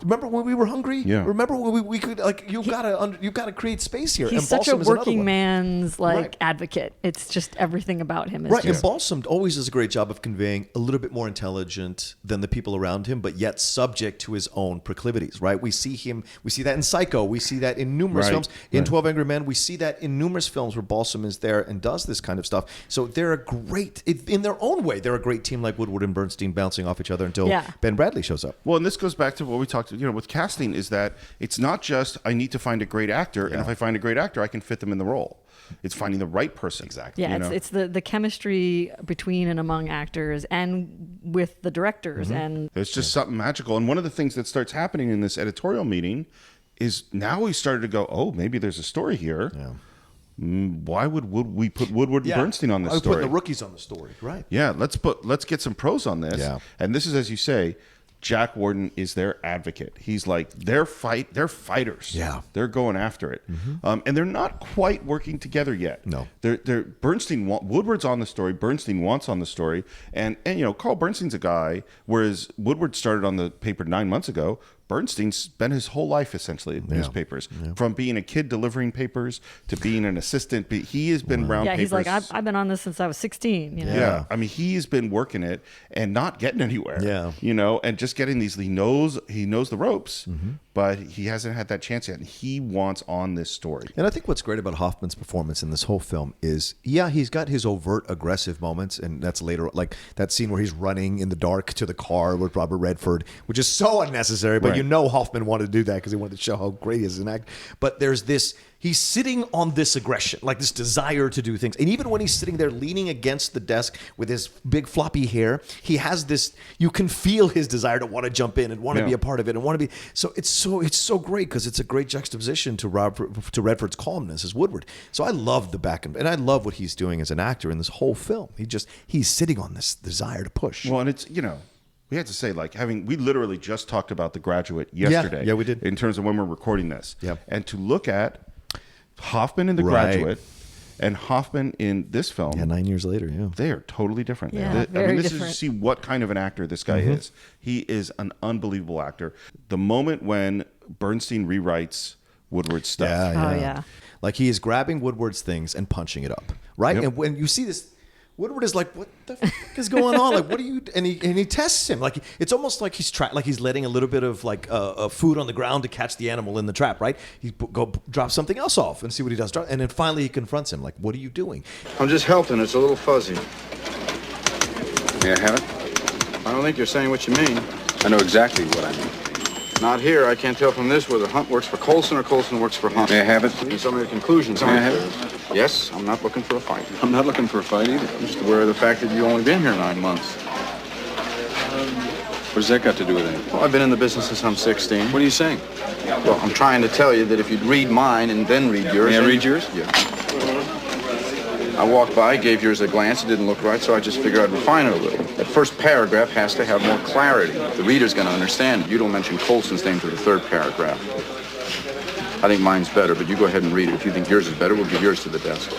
S2: remember when we were hungry?
S1: Yeah.
S2: Remember when we could, you've got to create space here.
S5: He's
S2: and
S5: such a
S2: Balsam is another
S5: working
S2: one.
S5: man's advocate. It's just everything about him is
S2: Right,
S5: just,
S2: and Balsam always does a great job of conveying a little bit more intelligent than the people around him, but yet subject to his own proclivities, right? We see that in Psycho, we see that in numerous films. In 12 Angry Men, we see that in numerous films where Balsam is there and does this kind of stuff. So they're a great, in their own way, they're a great team like Woodward and Bernstein bouncing off each other until Ben Bradley shows up.
S1: Well, and this goes back to what we talked, with casting, is that it's not just I need to find a great actor, and if I find a great actor, I can fit them in the role. It's finding the right person.
S2: Exactly.
S5: Yeah, it's the chemistry between and among actors and with the directors. And
S1: There's just something magical. And one of the things that starts happening in this editorial meeting is now we started to go, oh, maybe there's a story here.
S2: Yeah.
S1: Why would we put Woodward and Bernstein on this
S2: I
S1: story?
S2: put the rookies on the story, right?
S1: Yeah, let's get some pros on this.
S2: Yeah.
S1: And this is, as you say, Jack Warden is their advocate. He's like, they're fighters.
S2: Yeah.
S1: They're going after it. And they're not quite working together yet.
S2: No.
S1: They're Woodward's on the story, Bernstein wants on the story. And Carl Bernstein's a guy, whereas Woodward started on the paper 9 months ago. Bernstein spent his whole life essentially in newspapers, from being a kid delivering papers to being an assistant. He has been around papers.
S5: he's like, I've been on this since I was 16.
S1: Yeah, I mean, he has been working it and not getting anywhere.
S2: Yeah,
S1: and just getting these. He knows the ropes, but he hasn't had that chance yet. And he wants on this story.
S2: And I think what's great about Hoffman's performance in this whole film is, he's got his overt aggressive moments, and that's later, like that scene where he's running in the dark to the car with Robert Redford, which is so unnecessary, but Hoffman wanted to do that because he wanted to show how great he is as an actor. But there's this, he's sitting on this aggression, like this desire to do things. And even when he's sitting there leaning against the desk with his big floppy hair, he has this, you can feel his desire to want to jump in and want to be a part of it and want to be. So it's so great because it's a great juxtaposition to Redford's calmness as Woodward. So I love the back and I love what he's doing as an actor in this whole film. He's sitting on this desire to push.
S1: Well, and it's we had to say, like, we literally just talked about The Graduate yesterday.
S2: Yeah, we did.
S1: In terms of when we're recording this.
S2: Yep.
S1: And to look at Hoffman in The Graduate and Hoffman in this film.
S2: Yeah, 9 years later, yeah.
S1: They are totally different.
S5: Yeah,
S1: This
S5: different.
S1: is to see what kind of an actor this guy is. He is an unbelievable actor. The moment when Bernstein rewrites Woodward's stuff.
S5: Yeah.
S4: Like he is grabbing Woodward's things and punching it up, right?
S1: Yep.
S4: And when you see this, Woodward is like, "What the fuck is going on? Like, what are you?" And he tests him. Like it's almost like he's letting a little bit of like food on the ground to catch the animal in the trap, right? He go drop something else off and see what he does, and then finally he confronts him. Like, "What are you doing?"
S6: I'm just helping. It's a little fuzzy. May I have it? I don't think you're saying what you mean. I know exactly what I mean. Not here. I can't tell from this whether Hunt works for Colson or Colson works for Hunt. May I have it, please? Some of your conclusions. May I have it? Yes, I'm not looking for a fight. I'm not looking for a fight either. I'm just aware of the fact that you've only been here 9 months. What does that got to do with it? Well, I've been in the business since I'm 16. What are you saying? Well, I'm trying to tell you that if you'd read mine and then read yours... May I read yours? Yeah. I walked by, gave yours a glance. It didn't look right, so I just figured I'd refine it a little. That first paragraph has to have more clarity. The reader's going to understand it. You don't mention Colson's name to the third paragraph. I think mine's better, but you go ahead and read it. If you think yours is better, we'll give yours to the desk.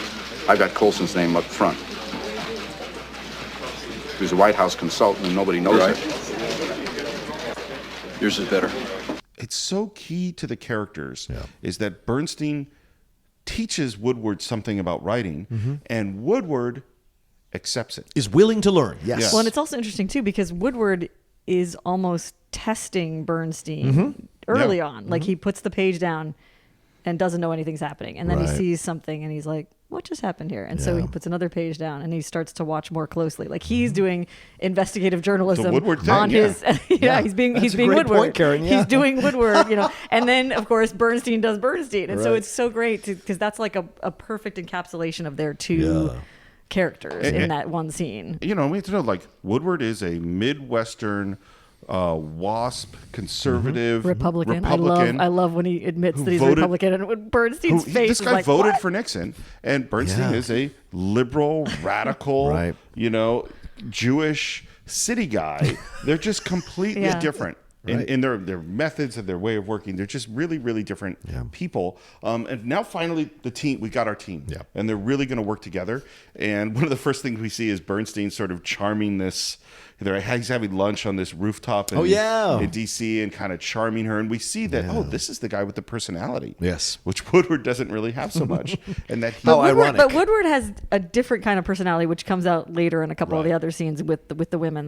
S6: I've got Colson's name up front. He was a White House consultant and nobody knows it. Yours is better.
S1: It's so key to the characters is that Bernstein teaches Woodward something about writing, and Woodward accepts it.
S4: Is willing to learn. Yes.
S5: Well, and it's also interesting too because Woodward is almost testing Bernstein early on. Like he puts the page down and doesn't know anything's happening, and then he sees something and he's like, "What just happened here?" And so he puts another page down and he starts to watch more closely. Like he's doing investigative journalism
S1: Woodward thing,
S5: on his. He's being
S2: That's a
S5: being
S2: great
S5: Woodward.
S2: point, Karen, yeah.
S5: He's doing Woodward, And then of course Bernstein does Bernstein, and so it's so great because that's like a perfect encapsulation of their two characters in that one scene.
S1: We have to know, like, Woodward is a Midwestern WASP conservative
S5: Republican. I love when he admits that he's a Republican, and when Bernstein's face
S1: this
S5: is
S1: guy
S5: like,
S1: voted
S5: "What?"
S1: for Nixon, and Bernstein is a liberal, radical, Jewish city guy. They're just completely different. In their methods and their way of working. They're just really, really different people. And now finally we got our team. Yeah. And they're really going to work together. And one of the first things we see is Bernstein sort of charming this. He's having lunch on this rooftop in DC and kind of charming her. And we see that, this is the guy with the personality.
S2: Yes.
S1: Which Woodward doesn't really have so much. And that
S2: ironic.
S5: But Woodward has a different kind of personality, which comes out later in a couple of the other scenes with the women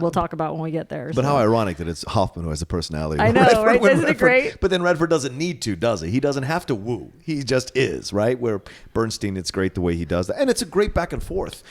S5: we'll talk about when we get there.
S2: But how ironic that it's Hoffman who has the personality.
S5: I know,
S2: Redford,
S5: right? Isn't it great?
S4: But then Redford doesn't need to, does he? He doesn't have to woo. He just is, right? Where Bernstein, it's great the way he does that. And it's a great back and forth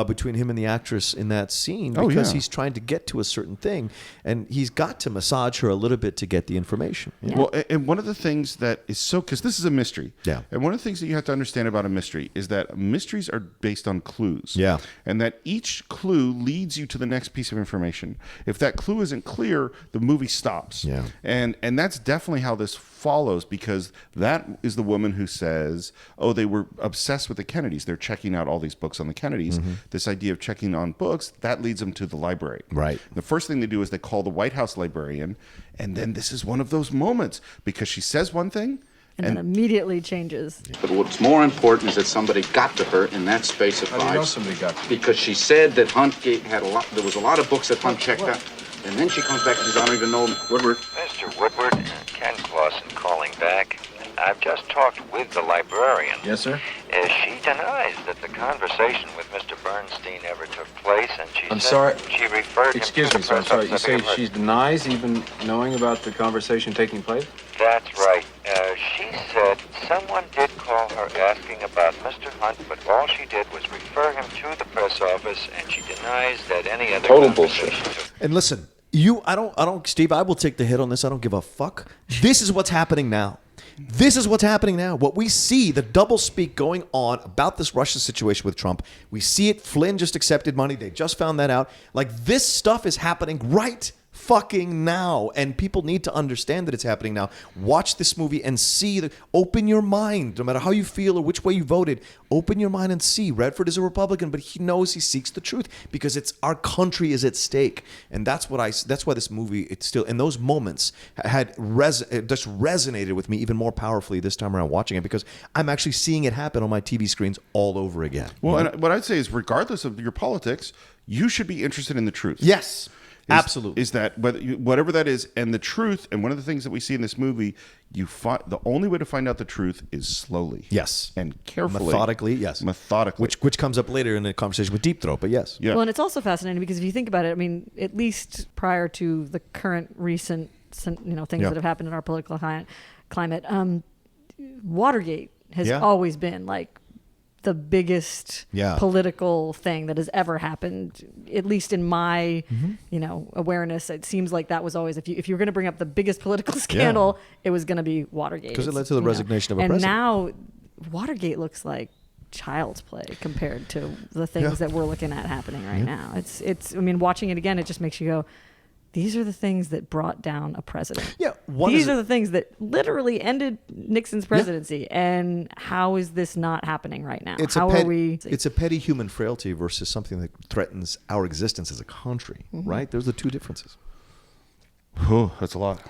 S4: between him and the actress in that scene because he's trying to get to a certain thing and he's got to massage her a little bit to get the information.
S1: Well, and one of the things that is because this is a mystery.
S2: Yeah.
S1: And one of the things that you have to understand about a mystery is that mysteries are based on clues.
S2: Yeah.
S1: And that each clue leads you to the next piece of information. If that clue isn't clear, the movie stops.
S2: Yeah.
S1: And that's definitely how this follows, because that is the woman who says, they were obsessed with the Kennedys. They're checking out all these books on the Kennedys. This idea of checking on books, that leads them to the library.
S2: Right.
S1: The first thing they do is they call the White House librarian, and then this is one of those moments because she says one thing
S5: and then immediately changes.
S3: But what's more important is that somebody got to her in that space of 5.
S6: How do you know somebody got to her?
S3: Because she said that Hunt there was a lot of books that Hunt checked out. And then she comes back and says, "I don't even know Woodward."
S9: Mr. Woodward, Ken Clausen calling back. I've just talked with the librarian.
S6: Yes, sir?
S9: She denies that the conversation with Mr. Bernstein ever took place, and she
S6: I'm
S9: said
S6: sorry.
S9: She referred
S6: Excuse
S9: him
S6: me,
S9: to
S6: sir.
S9: the
S6: I'm sorry. You
S9: press
S6: say
S9: officer.
S6: she denies even knowing about the conversation taking place?
S9: That's right. She said someone did call her asking about Mr. Hunt, but all she did was refer him to the press office, and she denies that any other
S3: Total
S9: conversation
S3: bullshit.
S9: took.
S4: And listen, Steve, I will take the hit on this. I don't give a fuck. This is what's happening now. This is what's happening now. What we see, the doublespeak going on about this Russia situation with Trump. We see it. Flynn just accepted money. They just found that out. Like, this stuff is happening right fucking now, and people need to understand that it's happening now. Watch this movie and see open your mind, no matter how you feel or which way you voted. Open your mind and see. Redford is a Republican, but he knows he seeks the truth because our country is at stake, and that's why this movie, it's still in those moments it just resonated with me even more powerfully this time around watching it, because I'm actually seeing it happen on my TV screens all over again.
S1: Well, and what I'd say is, regardless of your politics, you should be interested in the truth.
S4: Yes. Absolutely.
S1: Is that whatever that is, and the truth, and one of the things that we see in this movie, the only way to find out the truth is slowly.
S4: Yes.
S1: And carefully.
S4: Methodically, yes.
S1: Methodically.
S4: Which comes up later in the conversation with Deep Throat, but yes.
S1: Yeah.
S5: Well, and it's also fascinating because if you think about it, I mean, at least prior to the current recent things that have happened in our political climate, Watergate has always been like the biggest political thing that has ever happened, at least in my awareness. It seems like that was always, if you were going to bring up the biggest political scandal, it was going to be Watergate,
S4: because it led to the resignation of a president.
S5: And now Watergate looks like child's play compared to the things that we're looking at happening right now. It's I mean, watching it again, it just makes you go, these are the things that brought down a president.
S4: Yeah,
S5: these are the things that literally ended Nixon's presidency. And how is this not happening right now?
S4: It's a petty human frailty versus something that threatens our existence as a country, right? There's the two differences.
S1: Oh, that's a lot.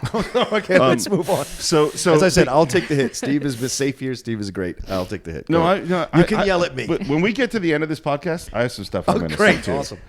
S4: Okay, let's move on.
S1: So
S4: as I said, I'll take the hit. Steve is safe here. Steve is great. I'll take the hit.
S1: You
S4: can yell at me.
S1: But when we get to the end of this podcast, I have some stuff I'm going to say
S4: great,
S1: too.
S4: awesome.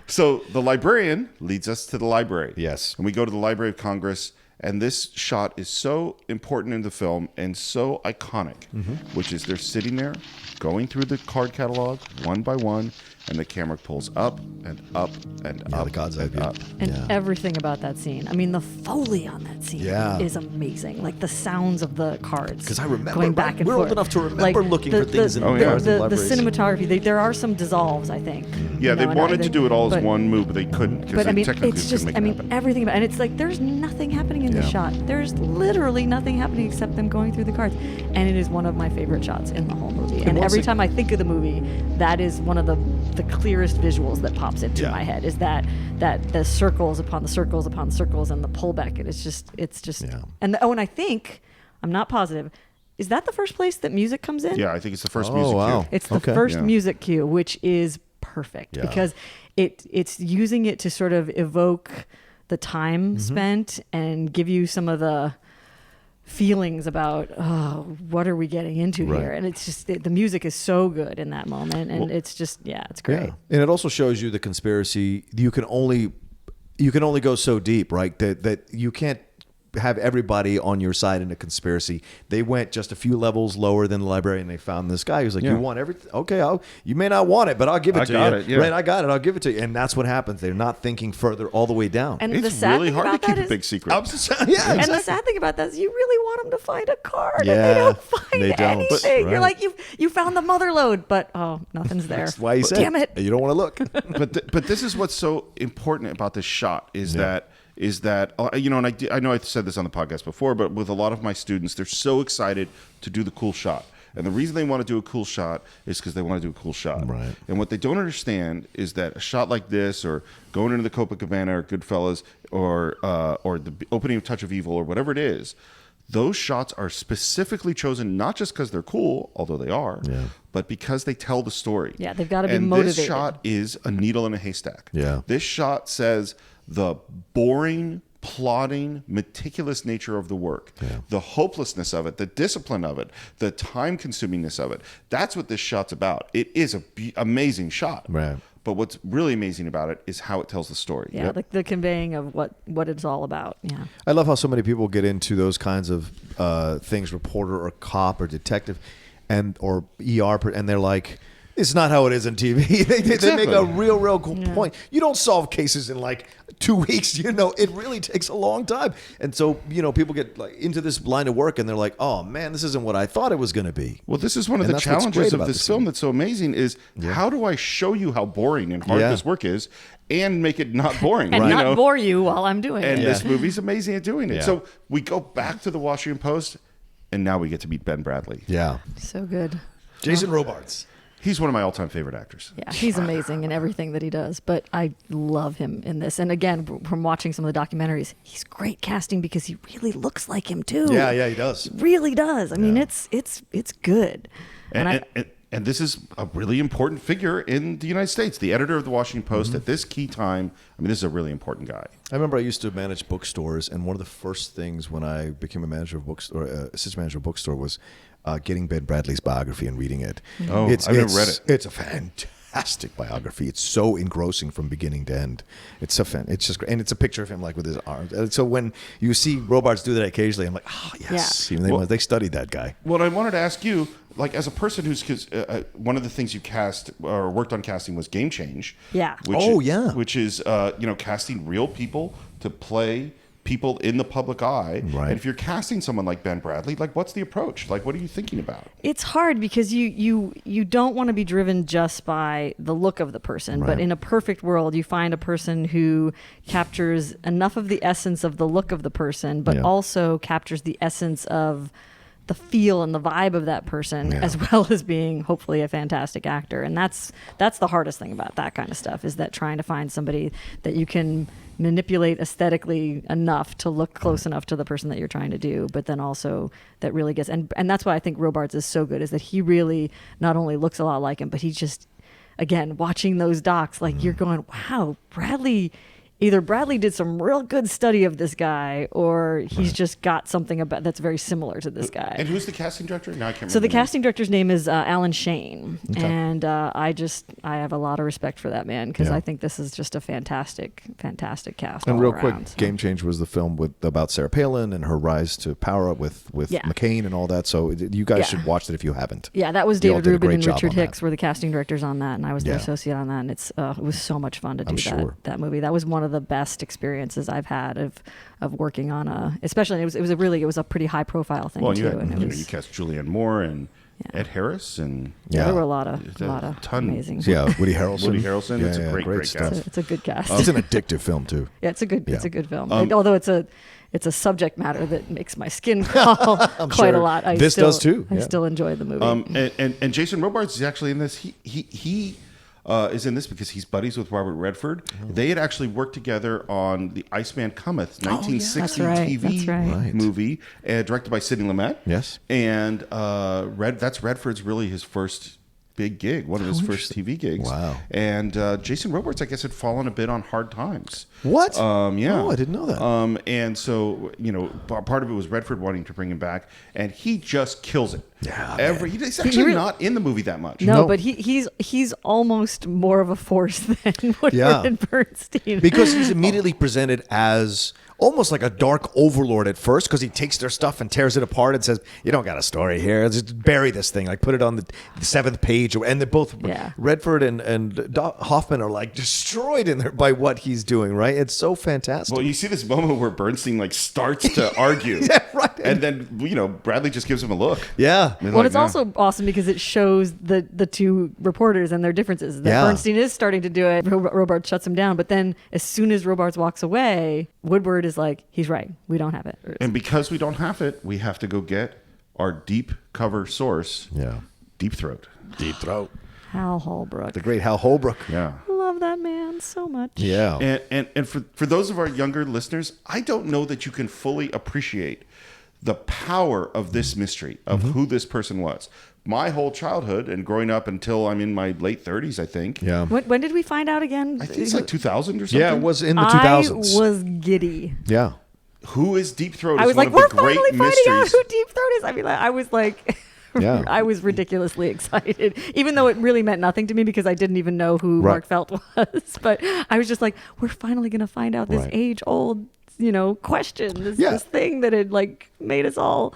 S1: So the librarian leads us to the library.
S4: Yes.
S1: And we go to the Library of Congress, and this shot is so important in the film and so iconic, which is they're sitting there going through the card catalog one by one, and the camera pulls up and up and up
S4: the God's
S1: and
S4: idea.
S1: up.
S5: And everything about that scene. I mean, the Foley on that scene is amazing. Like the sounds of the cards.
S4: Because I remember
S5: going back and
S4: we're
S5: forth.
S4: old enough to remember looking for things in cards
S5: the
S4: and libraries.
S5: cinematography. There are some dissolves, I think.
S1: Yeah, they wanted to do it all as one move, but they couldn't.
S5: But I mean,
S1: technically
S5: it's just,
S1: couldn't make it happen.
S5: everything about it. And it's like, there's nothing happening in this shot. There's literally nothing happening except them going through the cards. And it is one of my favorite shots in the whole movie. And every time I think of the movie, that is one of the clearest visuals that pops into my head, is that the circles upon the circles upon circles and the pullback. And it's just and I think, I'm not positive, is that the first place that music comes in?
S1: Yeah, I think it's the first music cue.
S5: It's the first music cue, which is perfect because it's using it to sort of evoke the time spent and give you some of the feelings about what are we getting into here, and it's just the music is so good in that moment, and it's just it's great.
S4: And it also shows you the conspiracy. You can only go so deep, right? That you can't have everybody on your side in a conspiracy. They went just a few levels lower than the librarian, and they found this guy who's like, you want everything? Okay, you may not want it, but I'll give it to you. Right, I got it. I'll give it to you. And that's what happens. They're not thinking further all the way down.
S5: And
S1: it's
S5: the sad
S1: really
S5: thing
S1: hard to
S5: about
S1: keep
S5: that
S1: a big secret.
S5: And the sad thing about that is you really want them to find a card, and they don't find anything. You're like, you found the mother lode, but nothing's there.
S4: That's why you said,
S5: damn it,
S4: you don't want to look.
S1: But this is what's so important about this shot is that and I know I said this on the podcast before, but with a lot of my students, they're so excited to do the cool shot. And the reason they want to do a cool shot is because they want to do a cool shot.
S4: Right.
S1: And what they don't understand is that a shot like this, or going into the Copacabana or Goodfellas, or the opening of Touch of Evil, or whatever it is, those shots are specifically chosen not just because they're cool, although they are, but because they tell the story.
S5: Yeah, they've got to be
S1: and
S5: motivated.
S1: This shot is a needle in a haystack.
S4: Yeah.
S1: This shot says the boring, plodding, meticulous nature of the work, the hopelessness of it, the discipline of it, the time-consumingness of it. That's what this shot's about. It is an amazing shot.
S4: Right.
S1: But what's really amazing about it is how it tells the story.
S5: Yeah, like the conveying of what it's all about. Yeah.
S4: I love how so many people get into those kinds of things, reporter or cop or detective or ER, and they're like, it's not how it is on TV. They make a real cool point. You don't solve cases in like 2 weeks. It really takes a long time. And so, people get like into this line of work and they're like, oh man, this isn't what I thought it was going to be.
S1: Well, this is one of the challenges of this film that's so amazing is how do I show you how boring and hard this work is and make it not boring?
S5: And not bore you while I'm doing it.
S1: And this movie's amazing at doing it.
S4: Yeah.
S1: So we go back to the Washington Post, and now we get to meet Ben Bradley.
S4: Yeah.
S5: So good.
S4: Jason Robards.
S1: He's one of my all-time favorite actors.
S5: Yeah, he's amazing in everything that he does, but I love him in this. And again, from watching some of the documentaries, he's great casting because he really looks like him too.
S2: Yeah, he does.
S5: He really does. I mean, it's good.
S1: And this is a really important figure in the United States. The editor of the Washington Post at this key time. I mean, this is a really important guy.
S4: I remember I used to manage bookstores, and one of the first things when I became a manager of bookstore, assistant manager of bookstore, was getting Ben Bradley's biography and reading it.
S1: Oh, I've never read it.
S4: It's a fantastic biography. It's so engrossing from beginning to end. It's just great, and it's a picture of him like with his arms. And so when you see Robards do that occasionally, I'm like, yes, they studied that guy.
S1: Well, I wanted to ask you, like, as a person who's, because one of the things you cast or worked on casting was Game Change.
S5: Yeah.
S1: Which is casting real people to play people in the public eye.
S4: Right.
S1: And if you're casting someone like Ben Bradley, like, what's the approach? Like, what are you thinking about?
S5: It's hard because you don't want to be driven just by the look of the person, but in a perfect world, you find a person who captures enough of the essence of the look of the person, but also captures the essence of the feel and the vibe of that person, as well as being hopefully a fantastic actor. And that's the hardest thing about that kind of stuff, is that trying to find somebody that you can manipulate aesthetically enough to look close enough to the person that you're trying to do, but then also that really gets, and that's why I think Robards is so good, is that he really not only looks a lot like him, but he just, again, watching those docs, like you're going, wow, either Bradley did some real good study of this guy, or he's just got something about that's very similar to this guy.
S1: And who's the casting director? No, I can't remember.
S5: So the casting director's name is Alan Shane, and I have a lot of respect for that man, because I think this is just a fantastic cast.
S4: And
S5: all
S4: real
S5: around,
S4: quick,
S5: so.
S4: Game Change was the film about Sarah Palin and her rise to power with McCain and all that. So you guys should watch it if you haven't.
S5: Yeah, that was
S4: You all
S5: David
S4: did a
S5: Rubin
S4: great
S5: and
S4: job
S5: Richard
S4: on that.
S5: Hicks were the casting directors on that, and I was the associate on that, and it was so much fun to do that movie. That was one of the best experiences I've had of working on especially it was a pretty high profile thing too.
S1: You cast Julianne Moore and Ed Harris and
S5: there were a lot of amazing.
S4: Yeah, Woody Harrelson.
S1: It's a great cast.
S5: It's a good cast.
S4: It's an addictive film too.
S5: Yeah, it's a good film. Although it's a subject matter that makes my skin crawl quite a lot.
S4: This does too.
S5: I still enjoy the movie.
S1: And Jason Robards is actually in this. He is in this because he's buddies with Robert Redford. They had actually worked together on The Iceman Cometh, 1960 TV movie, directed by Sidney Lumet.
S4: Yes.
S1: And that's Redford's really his first big gig, one of his first TV gigs.
S4: Wow.
S1: And Jason Robards, I guess, had fallen a bit on hard times.
S4: What?
S1: Yeah.
S4: Oh, I didn't know that.
S1: And so, part of it was Redford wanting to bring him back, and he just kills it.
S4: Yeah.
S1: He's actually not in the movie that much.
S5: No, but he's almost more of a force than Woodward and Bernstein.
S4: Because he's immediately presented as almost like a dark overlord at first, because he takes their stuff and tears it apart and says, "You don't got a story here. Just bury this thing. Like put it on the 7th page." And they both Redford and Hoffman are like destroyed in there by what he's doing. Right? It's so fantastic.
S1: Well, you see this moment where Bernstein starts to argue, and then Bradley just gives him a look.
S4: Yeah.
S5: Well, it's also awesome because it shows the two reporters and their differences. That Bernstein is starting to do it. Robards shuts him down, but then as soon as Robards walks away, Woodward is like, he's right. We don't have it.
S1: And because we don't have it, we have to go get our deep cover source.
S4: Yeah.
S1: Deep Throat.
S4: Deep Throat.
S5: Hal Holbrook.
S4: The great Hal Holbrook.
S1: Yeah.
S5: Love that man so much.
S4: Yeah.
S1: And for those of our younger listeners, I don't know that you can fully appreciate the power of this mystery of who this person was. My whole childhood and growing up until I'm in my late 30s, I think.
S4: Yeah.
S5: When did we find out again?
S1: I think it's like 2000 or something.
S4: Yeah, it was in the 2000s.
S5: I was giddy.
S4: Yeah.
S1: Who is Deep Throat?
S5: I was like, we're finally finding out who Deep Throat is. I mean, I was like, I was ridiculously excited, even though it really meant nothing to me because I didn't even know who Mark Felt was. But I was just like, we're finally going to find out this age-old, question, this thing that had made us all.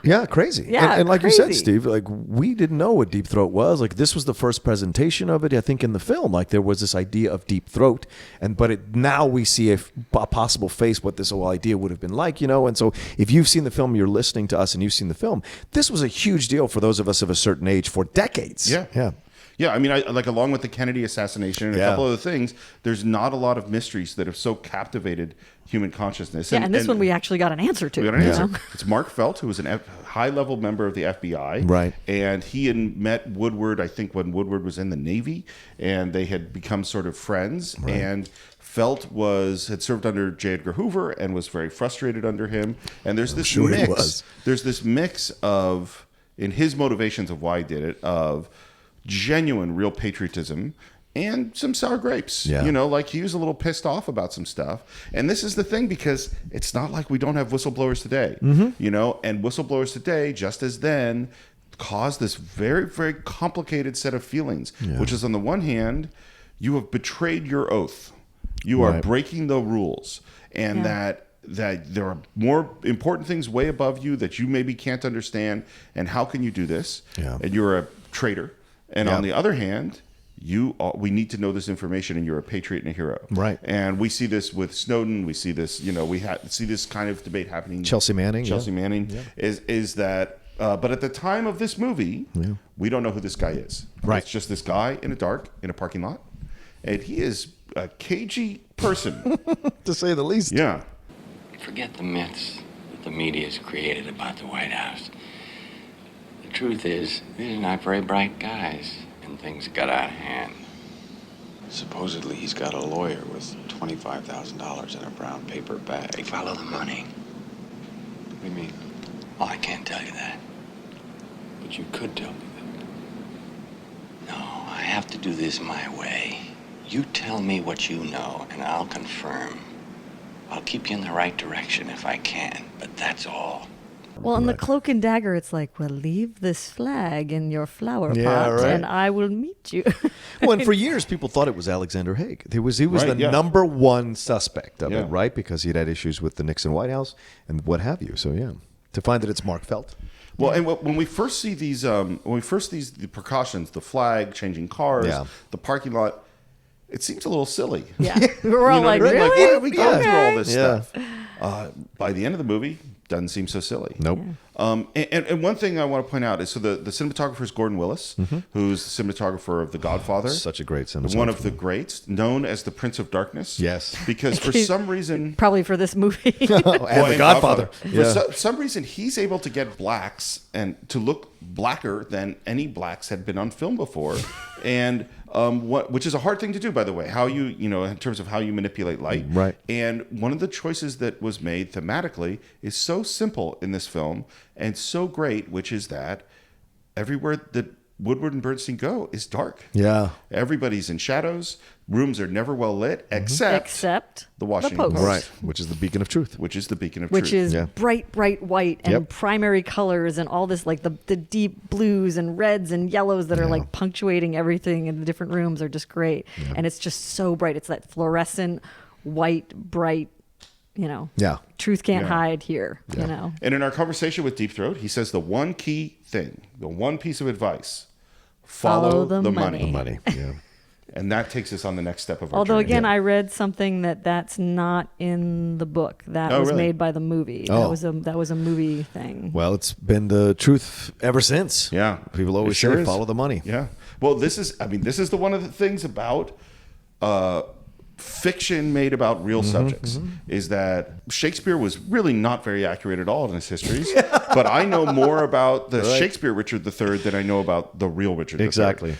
S4: Yeah, crazy.
S5: Yeah,
S4: and like
S5: crazy.
S4: you said, Steve, we didn't know what Deep Throat was. This was the first presentation of it, I think, in the film. There was this idea of Deep Throat, but now we see a possible face what this whole idea would have been like, And so, if you've seen the film, you're listening to us, and you've seen the film. This was a huge deal for those of us of a certain age for decades.
S1: Yeah. Yeah, I mean, like along with the Kennedy assassination and a couple other things, there's not a lot of mysteries that have so captivated human consciousness.
S5: Yeah, and this one we actually got an answer to.
S1: We got an answer. It's Mark Felt, who was a high-level member of the FBI.
S2: Right.
S1: And he had met Woodward, I think, when Woodward was in the Navy, and they had become sort of friends. Right. And Felt had served under J. Edgar Hoover and was very frustrated under him. And there's this mix. There's this mix of, in his motivations of why he did it, of genuine, real patriotism and some sour grapes.
S2: Yeah.
S1: Like he was a little pissed off about some stuff. And this is the thing, because it's not like we don't have whistleblowers today, and whistleblowers today, just as then, cause this very, very complicated set of feelings, which is, on the one hand, you have betrayed your oath. You are breaking the rules, and that there are more important things way above you that you maybe can't understand. And how can you do this? Yeah. And you're a traitor. And on the other hand, we need to know this information, and you're a patriot and a hero. Right. And we see this with Snowden. We see this, see this kind of debate happening.
S2: Chelsea Manning
S1: is that, but at the time of this movie, we don't know who this guy is. Right. It's just this guy in a parking lot. And he is a cagey person.
S2: To say the least.
S10: Yeah. Forget the myths that the media has created about the White House. The truth is, these are not very bright guys, and things got out of hand.
S6: Supposedly he's got a lawyer with $25,000 in a brown paper bag.
S10: Follow the money.
S6: What do you mean?
S10: Oh, I can't tell you that.
S6: But you could tell me that.
S10: No, I have to do this my way. You tell me what you know, and I'll confirm. I'll keep you in the right direction if I can, but that's all.
S5: Well, in the Cloak and Dagger, it's like, well, leave this flag in your flower pot, and I will meet you.
S2: Well, and for years, people thought it was Alexander Haig. He was the number one suspect of it, right? Because he'd had issues with the Nixon White House and what have you. So, to find that it's Mark Felt.
S1: Well, and when we first see these, the precautions, the flag, changing cars, the parking lot, it seems a little silly.
S5: Yeah, we're all like, really?
S1: Like, why are we going through all this stuff? By the end of the movie, doesn't seem so silly.
S2: Nope.
S1: And one thing I want to point out is, so the cinematographer is Gordon Willis, who's the cinematographer of The Godfather.
S2: Such a great cinematographer.
S1: One of the greats, known as the Prince of Darkness.
S2: Yes.
S1: Because for some reason...
S5: Probably for this movie.
S2: And The Godfather.
S1: For some reason, he's able to get blacks and to look blacker than any blacks had been on film before. And... which is a hard thing to do, by the way, how you in terms of how you manipulate light.
S2: Right.
S1: And one of the choices that was made thematically is so simple in this film and so great, which is that everywhere that Woodward and Bernstein go is dark.
S2: Yeah.
S1: Everybody's in shadows. Rooms are never well lit, except the Washington Post.
S2: Right, which is the beacon of truth.
S5: Which is bright, bright white and primary colors and all this, like the deep blues and reds and yellows that are like punctuating everything in the different rooms are just great. Yeah. And it's just so bright. It's that fluorescent, white, bright, truth can't hide here,
S1: And in our conversation with Deep Throat, he says the one key thing, the one piece of advice, follow the money.
S2: The money, yeah.
S1: And that takes us on the next step of our
S5: Although,
S1: journey.
S5: again, I read something that's not in the book. That was made by the movie.
S2: Oh.
S5: That was a movie thing.
S2: Well, it's been the truth ever since.
S1: Yeah.
S2: People always say follow the money.
S1: Yeah. Well, this is the one of the things about fiction made about real subjects is that Shakespeare was really not very accurate at all in his histories. But I know more about the Shakespeare Richard III than I know about the real Richard III.
S2: Exactly.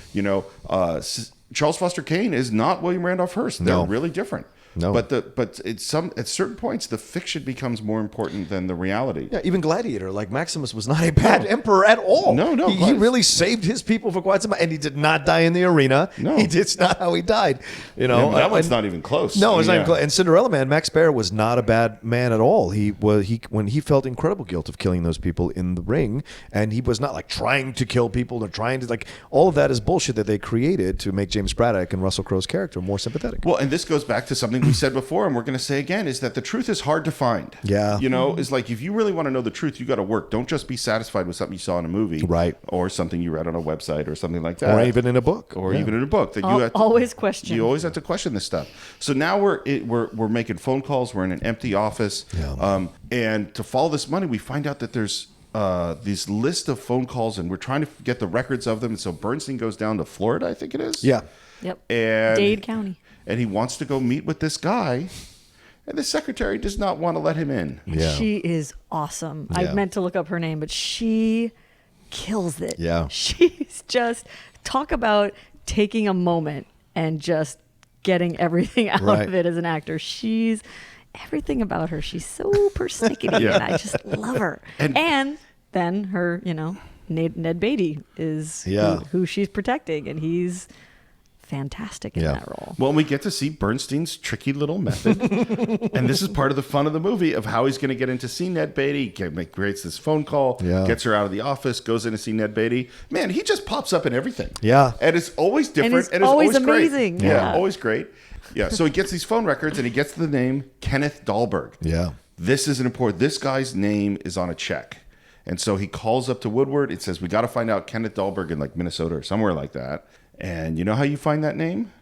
S1: Charles Foster Kane is not William Randolph Hearst. They're really different.
S2: No.
S1: But at certain points, the fiction becomes more important than the reality.
S2: Yeah, even Gladiator, like Maximus, was not a bad emperor at all.
S1: No.
S2: He really saved his people for quite some time, and he did not die in the arena.
S1: No.
S2: It's not how he died.
S1: That one's not even close.
S2: No, it's not even close. And Cinderella Man, Max Baer was not a bad man at all. When he felt incredible guilt of killing those people in the ring, and he was not like trying to kill people or trying to all of that is bullshit that they created to make James Braddock and Russell Crowe's character more sympathetic.
S1: Well, and this goes back to something we said before, and we're going to say again, is that the truth is hard to find.
S2: Yeah.
S1: It's like if you really want to know the truth, you got to work. Don't just be satisfied with something you saw in a movie,
S2: right?
S1: Or something you read on a website or something like that,
S2: or even in a book,
S1: that
S5: always question.
S1: You always have to question this stuff. So now we're making phone calls. We're in an empty office, and to follow this money, we find out that there's this list of phone calls, and we're trying to get the records of them. And so Bernstein goes down to Florida, I think it is.
S2: Yeah.
S5: Yep.
S1: And
S5: Dade County.
S1: And he wants to go meet with this guy, and the secretary does not want to let him in.
S2: Yeah.
S5: She is awesome.
S2: Yeah.
S5: I meant to look up her name, but she kills it.
S2: Yeah.
S5: She's just, talk about taking a moment and just getting everything out
S2: Right.
S5: of it as an actor. She's, everything about her, she's so persnickety,
S1: Yeah.
S5: and I just love her. And then her, Ned Beatty is
S2: Yeah.
S5: who she's protecting, and he's fantastic in that role.
S1: Well, we get to see Bernstein's tricky little method. And this is part of the fun of the movie of how he's going to get in to see Ned Beatty. Creates this phone call, gets her out of the office, goes in to see Ned Beatty. Man, he just pops up in everything.
S2: Yeah.
S1: And it's always different.
S5: And it's
S1: it's
S5: always
S1: great.
S5: amazing.
S1: Yeah, always great. Yeah, so he gets these phone records and he gets the name Kenneth Dahlberg.
S2: Yeah.
S1: This is an important, this guy's name is on a check. And so he calls up to Woodward. It says, we got to find out Kenneth Dahlberg in like Minnesota or somewhere like that. And you know how you find that name?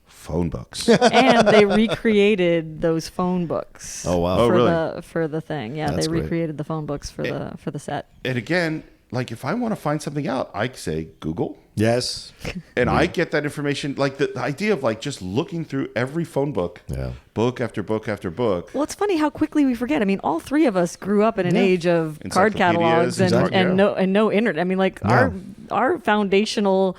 S1: Phone books.
S5: And they recreated those phone books.
S2: Oh, wow.
S1: Oh,
S5: for
S1: really?
S5: for the thing. Yeah,
S2: That's
S5: they
S2: great.
S5: recreated the phone books for the set.
S1: And again, like if I want to find something out, I say Google.
S2: Yes.
S1: And I get that information, like the idea of like just looking through every phone book, book after book after book.
S5: Well, it's funny how quickly we forget. I mean, all three of us grew up in an age of card catalogs and no internet. I mean, like our foundational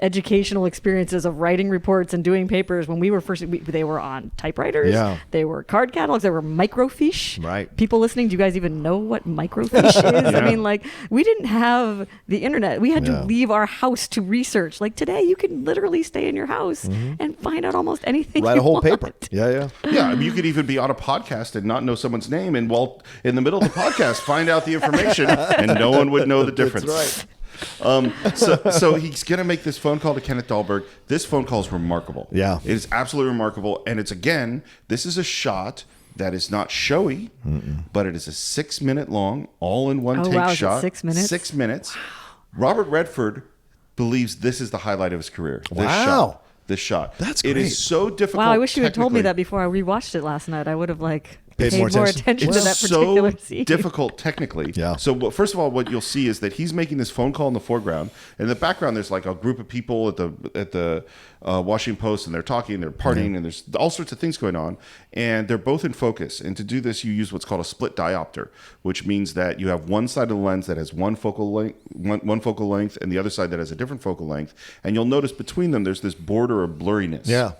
S5: educational experiences of writing reports and doing papers when we were they were on typewriters.
S2: Yeah.
S5: They were card catalogs. They were microfiche.
S2: Right.
S5: People listening, do you guys even know what microfiche is? I mean, like, we didn't have the internet. We had to leave our house to research. Like today, you can literally stay in your house and find out almost anything.
S2: Write a whole paper. Yeah.
S1: Yeah, I mean, you could even be on a podcast and not know someone's name, and while in the middle of the podcast, find out the information, and no one would know the difference.
S2: That's right.
S1: So he's going to make this phone call to Kenneth Dahlberg. This phone call is remarkable.
S2: Yeah.
S1: It is absolutely remarkable. And it's, again, this is a shot that is not showy, but it is a 6-minute long, all-in-one take
S5: wow, is it
S1: shot.
S5: 6 minutes?
S1: 6 minutes. Wow. Robert Redford believes this is the highlight of his career. This shot.
S2: That's great.
S1: It is so difficult.
S5: Wow, I wish you had told me
S1: technically.
S5: that before I rewatched it last night. I would have paid
S2: more
S5: more
S2: attention.
S5: attention to
S1: It's
S5: that particular
S1: so
S5: scene.
S1: difficult technically.
S2: Yeah.
S1: So first of all, what you'll see is that he's making this phone call in the foreground. And in the background, there's like a group of people at the Washington Post, and they're talking, and they're partying, and there's all sorts of things going on. And they're both in focus. And to do this, you use what's called a split diopter, which means that you have one side of the lens that has one focal length, and the other side that has a different focal length. And you'll notice between them, there's this border of blurriness.
S2: Yeah.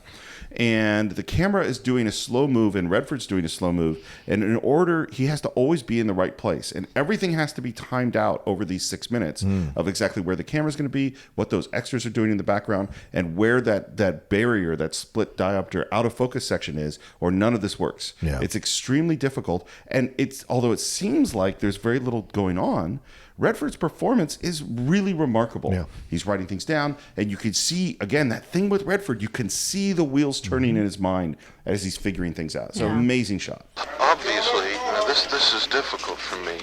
S1: And the camera is doing a slow move, and Redford's doing a slow move. And in order, he has to always be in the right place. And everything has to be timed out over these 6 minutes of exactly where the camera's going to be, what those extras are doing in the background, and where that barrier, that split diopter out of focus section is, or none of this works.
S2: Yeah.
S1: It's extremely difficult. And although it seems like there's very little going on, Redford's performance is really remarkable.
S2: Yeah.
S1: He's writing things down, and you can see, again, that thing with Redford, you can see the wheels turning in his mind as he's figuring things out. So amazing shot.
S11: Obviously, this is difficult for me.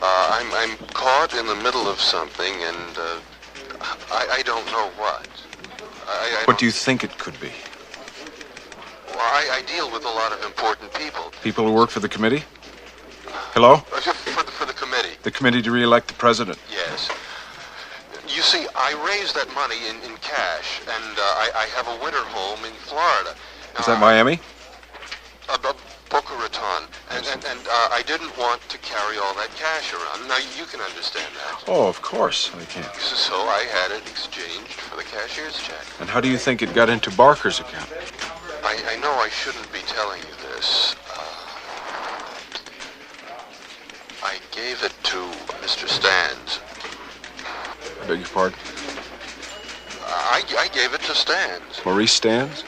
S11: I'm caught in the middle of something, and I don't know what.
S6: What do you think it could be?
S11: Well, I deal with a lot of important people.
S6: People who work for the committee? Hello?
S11: For the committee.
S6: The committee to re-elect the president.
S11: Yes. You see, I raised that money in cash, and I have a winter home in Florida.
S6: Is that Miami?
S11: Boca Raton. And I didn't want to carry all that cash around. Now, you can understand that.
S6: Oh, of course I can.
S11: So I had it exchanged for the cashier's check.
S6: And how do you think it got into Barker's account?
S11: I know I shouldn't be telling you this. I gave it to Mr. Stans.
S6: I beg your pardon?
S11: I gave it to Stans.
S6: Maurice Stans?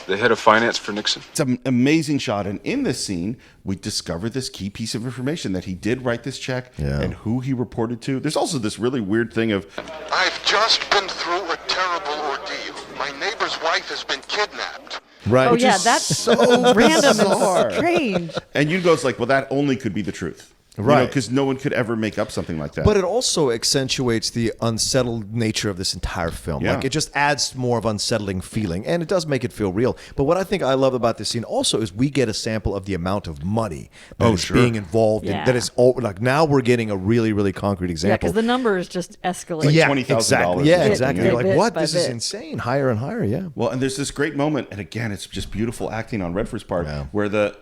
S6: The head of finance for Nixon?
S1: It's an amazing shot. And in this scene, we discover this key piece of information that he did write this check and who he reported to. There's also this really weird thing of...
S11: I've just been through a terrible ordeal. My neighbor's wife has been kidnapped.
S2: Right.
S5: Oh, yeah, that's
S1: so
S5: random
S1: bizarre.
S5: and strange.
S1: And you goes like, well, that only could be the truth.
S2: Right.
S1: Because no one could ever make up something like that.
S2: But it also accentuates the unsettled nature of this entire film.
S1: Yeah.
S2: Like, it just adds more of unsettling feeling, and it does make it feel real. But what I think I love about this scene also is we get a sample of the amount of money that is being involved in.
S5: Yeah.
S2: That is all, like, now we're getting a really, really concrete
S5: Yeah,
S2: example.
S5: because the numbers just escalate.
S2: yeah,
S1: $20,000
S2: exactly. Yeah,
S1: or
S2: exactly.
S1: something,
S2: You're like,
S5: bit
S2: what?
S5: by
S2: This is
S5: bit.
S2: insane. Higher and higher. Yeah.
S1: Well, and there's this great moment, and again, it's just beautiful acting on Redford's part,
S2: Yeah.
S1: where the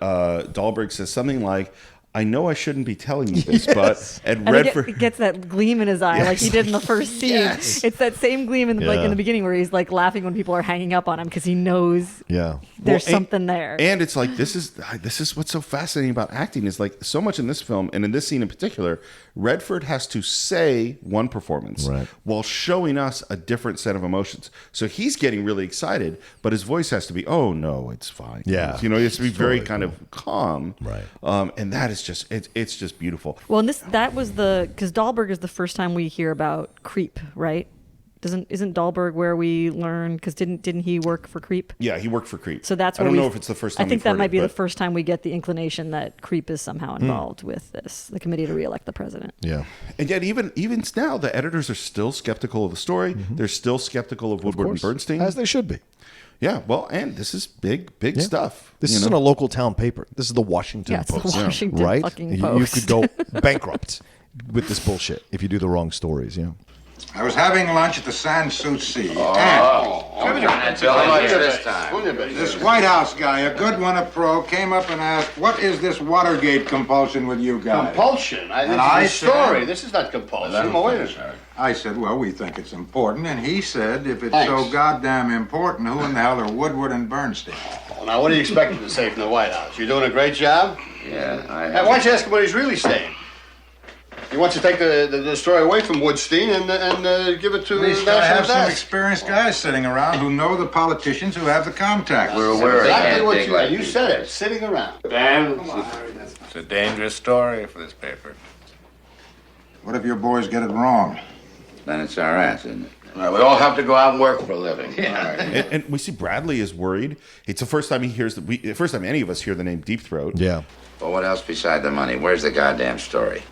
S1: Dahlberg says something like, I know I shouldn't be telling you this, but and
S5: And
S1: Redford
S5: he gets that gleam in his eye, like he did in the first scene.
S2: Yes.
S5: It's that same gleam in the, like
S2: Yeah.
S5: in the beginning where he's like laughing when people are hanging up on him because he knows
S2: Yeah.
S5: there's
S1: Well,
S5: something there.
S1: And it's like this is what's so fascinating about acting is like so much in this film and in this scene in particular, Redford has to say one performance
S2: Right.
S1: while showing us a different set of emotions. So he's getting really excited, but his voice has to be, oh no, it's fine.
S2: Yeah.
S1: You know, he has to be very
S2: Totally
S1: kind of calm.
S2: Right.
S1: And that is just it's just beautiful.
S5: Well, and that was because Dahlberg is the first time we hear about Creep, right? Isn't Dahlberg where we learn? Because didn't he work for Creep?
S1: Yeah, he worked for Creep.
S5: So that's
S1: I
S5: where
S1: don't know if it's the first time
S5: I think
S1: we've
S5: that
S1: heard
S5: might
S1: it,
S5: be the
S1: but-
S5: first time we get the inclination that Creep is somehow involved with this, the committee to reelect the president.
S2: Yeah.
S1: And yet, even now, the editors are still skeptical of the story. They're still skeptical of Woodward and Bernstein.
S2: As they should be.
S1: Yeah, well, and this is big stuff.
S2: This
S1: you
S2: isn't
S1: know?
S2: a local town paper. This is the Washington
S5: Yeah, it's the
S2: Post.
S5: Washington
S2: right?
S5: fucking
S2: You
S5: Post.
S2: could go bankrupt with this bullshit if you do the wrong stories. Yeah.
S12: I was having lunch at the Sans Souci. This White House guy, a good one, a pro, came up and asked, what is this Watergate compulsion with you guys?
S8: Compulsion?
S12: And
S8: I
S12: I
S8: think it's a story.
S12: said-
S8: This is not compulsion. Well, wait a minute.
S12: I said, well, we think it's important. And he said, if it's
S8: Thanks.
S12: so goddamn important, who in the hell are Woodward and Bernstein?
S8: Well, now, what do you expect him to say from the White House? You're doing a great job?
S3: Yeah,
S8: Hey, why don't you ask him what he's really saying? He wants to take the story away from Woodstein and give it to the
S12: He's got to
S8: national
S12: have some
S8: desk.
S12: experienced guys sitting around who know the politicians who have the contacts.
S3: We're aware of
S8: Exactly
S3: that.
S8: what you said it, sitting around.
S13: Dan, it's a dangerous story for this paper.
S12: What if your boys get it wrong?
S3: Then it's our ass, isn't it?
S13: We all have to go out and work for a living.
S1: And we see Bradley is worried. It's the first time he hears the first time any of us hear the name Deep Throat.
S2: Yeah.
S3: Well, what else beside the money? Where's the goddamn story?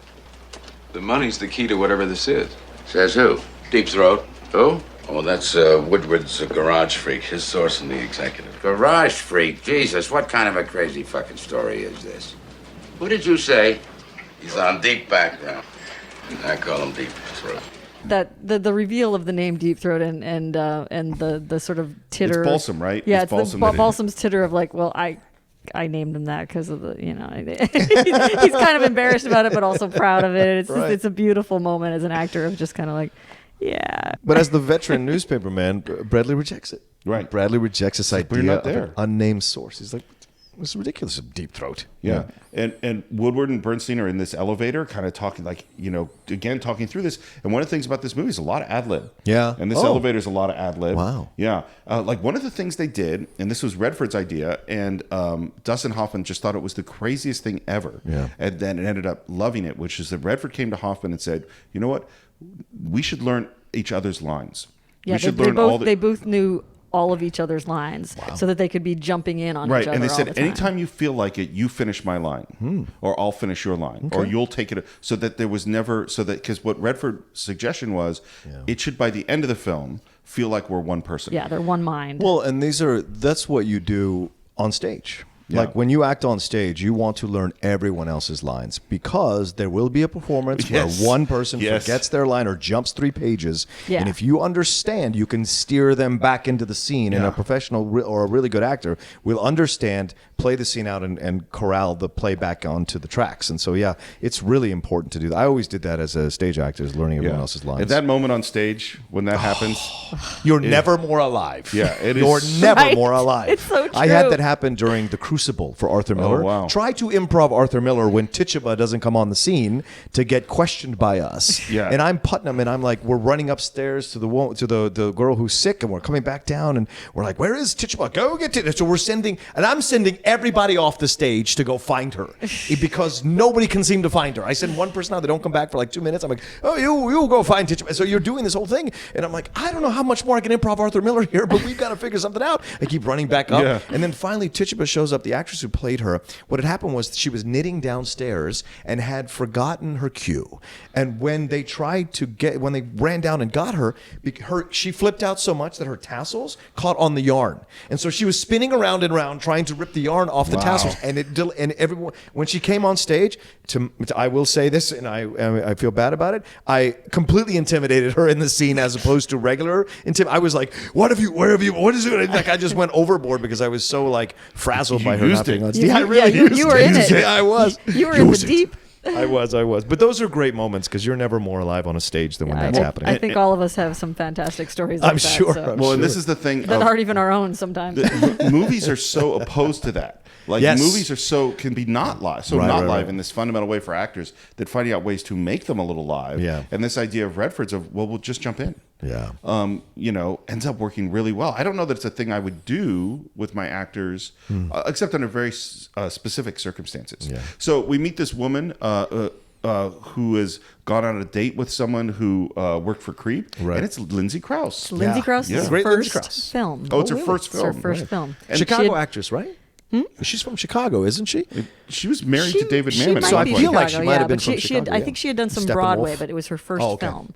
S6: The money's the key to whatever this is.
S3: Says who?
S13: Deep Throat.
S3: Who?
S13: Oh, that's Woodward's garage freak, his source in the executive.
S3: Garage freak. Jesus, what kind of a crazy fucking story is this? Who did you say?
S13: He's on deep background. I call him Deep Throat.
S5: That the reveal of the name Deep Throat and the sort of titter.
S1: It's Balsam, right?
S5: Yeah,
S1: It's
S5: it's
S1: Balsam
S5: the
S1: that it-
S5: Balsam's titter of like, well, I named him that because of the, he's kind of embarrassed about it, but also proud of it. It's a beautiful moment as an actor of just kind of like, yeah.
S2: But as the veteran newspaper man, Bradley rejects it.
S1: Right.
S2: Bradley rejects this
S1: We're
S2: idea
S1: not
S2: of
S1: there.
S2: an unnamed source. He's like, it's ridiculous. Deep Throat.
S1: Yeah. And Woodward and Bernstein are in this elevator kind of talking like, again, talking through this. And one of the things about this movie is a lot of ad-lib.
S2: Yeah.
S1: And this elevator is a lot of ad-lib.
S2: Wow.
S1: Yeah. Like one of the things they did, and this was Redford's idea, and Dustin Hoffman just thought it was the craziest thing ever.
S2: Yeah.
S1: And then it ended up loving it, which is that Redford came to Hoffman and said, you know what? We should learn each other's lines.
S5: Yeah,
S1: we should
S5: they
S1: learn all the...
S5: they both knew all of each other's lines so that they could be jumping in on
S1: Right,
S5: each other
S1: and they
S5: all
S1: said,
S5: the time.
S1: anytime you feel like it, you finish my line, or I'll finish your line, or you'll take it. So that there was never, because what Redford's suggestion was, it should by the end of the film feel like we're one person.
S5: Yeah, they're one mind.
S2: Well, and that's what you do on stage.
S1: Yeah.
S2: Like when you act on stage, you want to learn everyone else's lines because there will be a performance
S1: Yes.
S2: where one person
S1: Yes.
S2: forgets their line or jumps 3 pages.
S5: Yeah.
S2: And if you understand, you can steer them back into the scene. And
S1: Yeah.
S2: a professional or a really good actor will understand, play the scene out, and corral the playback onto the tracks. And so, yeah, it's really important to do that. I always did that as a stage actor, is learning everyone else's lines.
S1: At that moment on stage, when that happens,
S2: You're never more alive.
S1: Yeah, it is
S2: You're
S1: so-
S2: never
S5: Right.
S2: more alive.
S5: It's so
S2: I had
S5: true.
S2: that happen during The Crucible for Arthur Miller.
S1: wow.
S2: Try to improv Arthur Miller when Tituba doesn't come on the scene to get questioned by us.
S1: Yeah.
S2: And I'm Putnam, and I'm like, we're running upstairs to the girl who's sick, and we're coming back down, and we're like, where is Tituba? Go get Tituba. So I'm sending everybody off the stage to go find her because nobody can seem to find her. I send one person out, they don't come back for like 2 minutes. I'm like, oh, you go find Tituba. So you're doing this whole thing, and I'm like, I don't know how much more I can improv Arthur Miller here, but we've got to figure something out. I keep running back up,
S1: Yeah.
S2: and then finally Tituba shows up. The
S4: the actress who played her, what had happened was she was knitting downstairs and had forgotten her cue. And when they ran down and got her, she flipped out so much that her tassels caught on the yarn. And so she was spinning around and around trying to rip the yarn off the tassels. And everyone, when she came on stage, I will say this, and I feel bad about it, I completely intimidated her in the scene as opposed to regular I was like, what is it? Like, I just went overboard because I was so like frazzled by her not being on stage.
S5: You were in it.
S4: Yeah, I was.
S5: You were in the deep.
S4: I was. But those are great moments because you're never more alive on a stage than when that's happening.
S5: I think all of us have some fantastic stories like
S4: I'm
S5: that.
S4: sure.
S5: So.
S1: And this is the thing.
S5: That aren't even our own sometimes.
S1: Movies are so opposed to that. Like movies are can be not live, live in this fundamental way for actors that finding out ways to make them a little live.
S4: Yeah.
S1: And this idea of Redford's of, we'll just jump in.
S4: Yeah.
S1: Ends up working really well. I don't know that it's a thing I would do with my actors, except under very specific circumstances.
S4: Yeah.
S1: So we meet this woman who has gone on a date with someone who worked for Creep, and it's Lindsay Crouse.
S5: Lindsay Crouse's first film.
S1: Oh, it's her first film.
S5: It's her first film.
S1: And
S4: Chicago actress, right? She's from Chicago, isn't she?
S1: She was married to David Mamet.
S4: So I feel like she might have been from Chicago.
S5: I think she had done some Broadway, but it was her first film.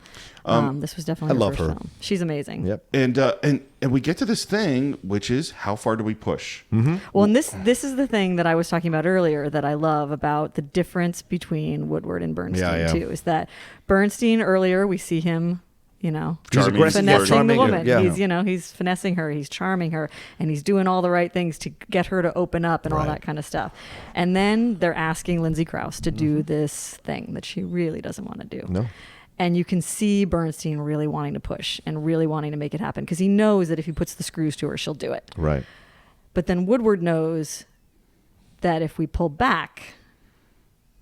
S5: This was definitely her first film. She's amazing.
S4: Yep.
S1: And we get to this thing, which is how far do we push?
S4: Mm-hmm.
S5: Well, and this is the thing that I was talking about earlier that I love about the difference between Woodward and Bernstein too, is that Bernstein earlier we see him, finessing the woman.
S4: Yeah.
S5: He's finessing her, he's charming her, and he's doing all the right things to get her to open up and all that kind of stuff. And then they're asking Lindsay Crouse to do this thing that she really doesn't want to do.
S4: No.
S5: And you can see Bernstein really wanting to push and really wanting to make it happen because he knows that if he puts the screws to her, she'll do it.
S4: Right.
S5: But then Woodward knows that if we pull back,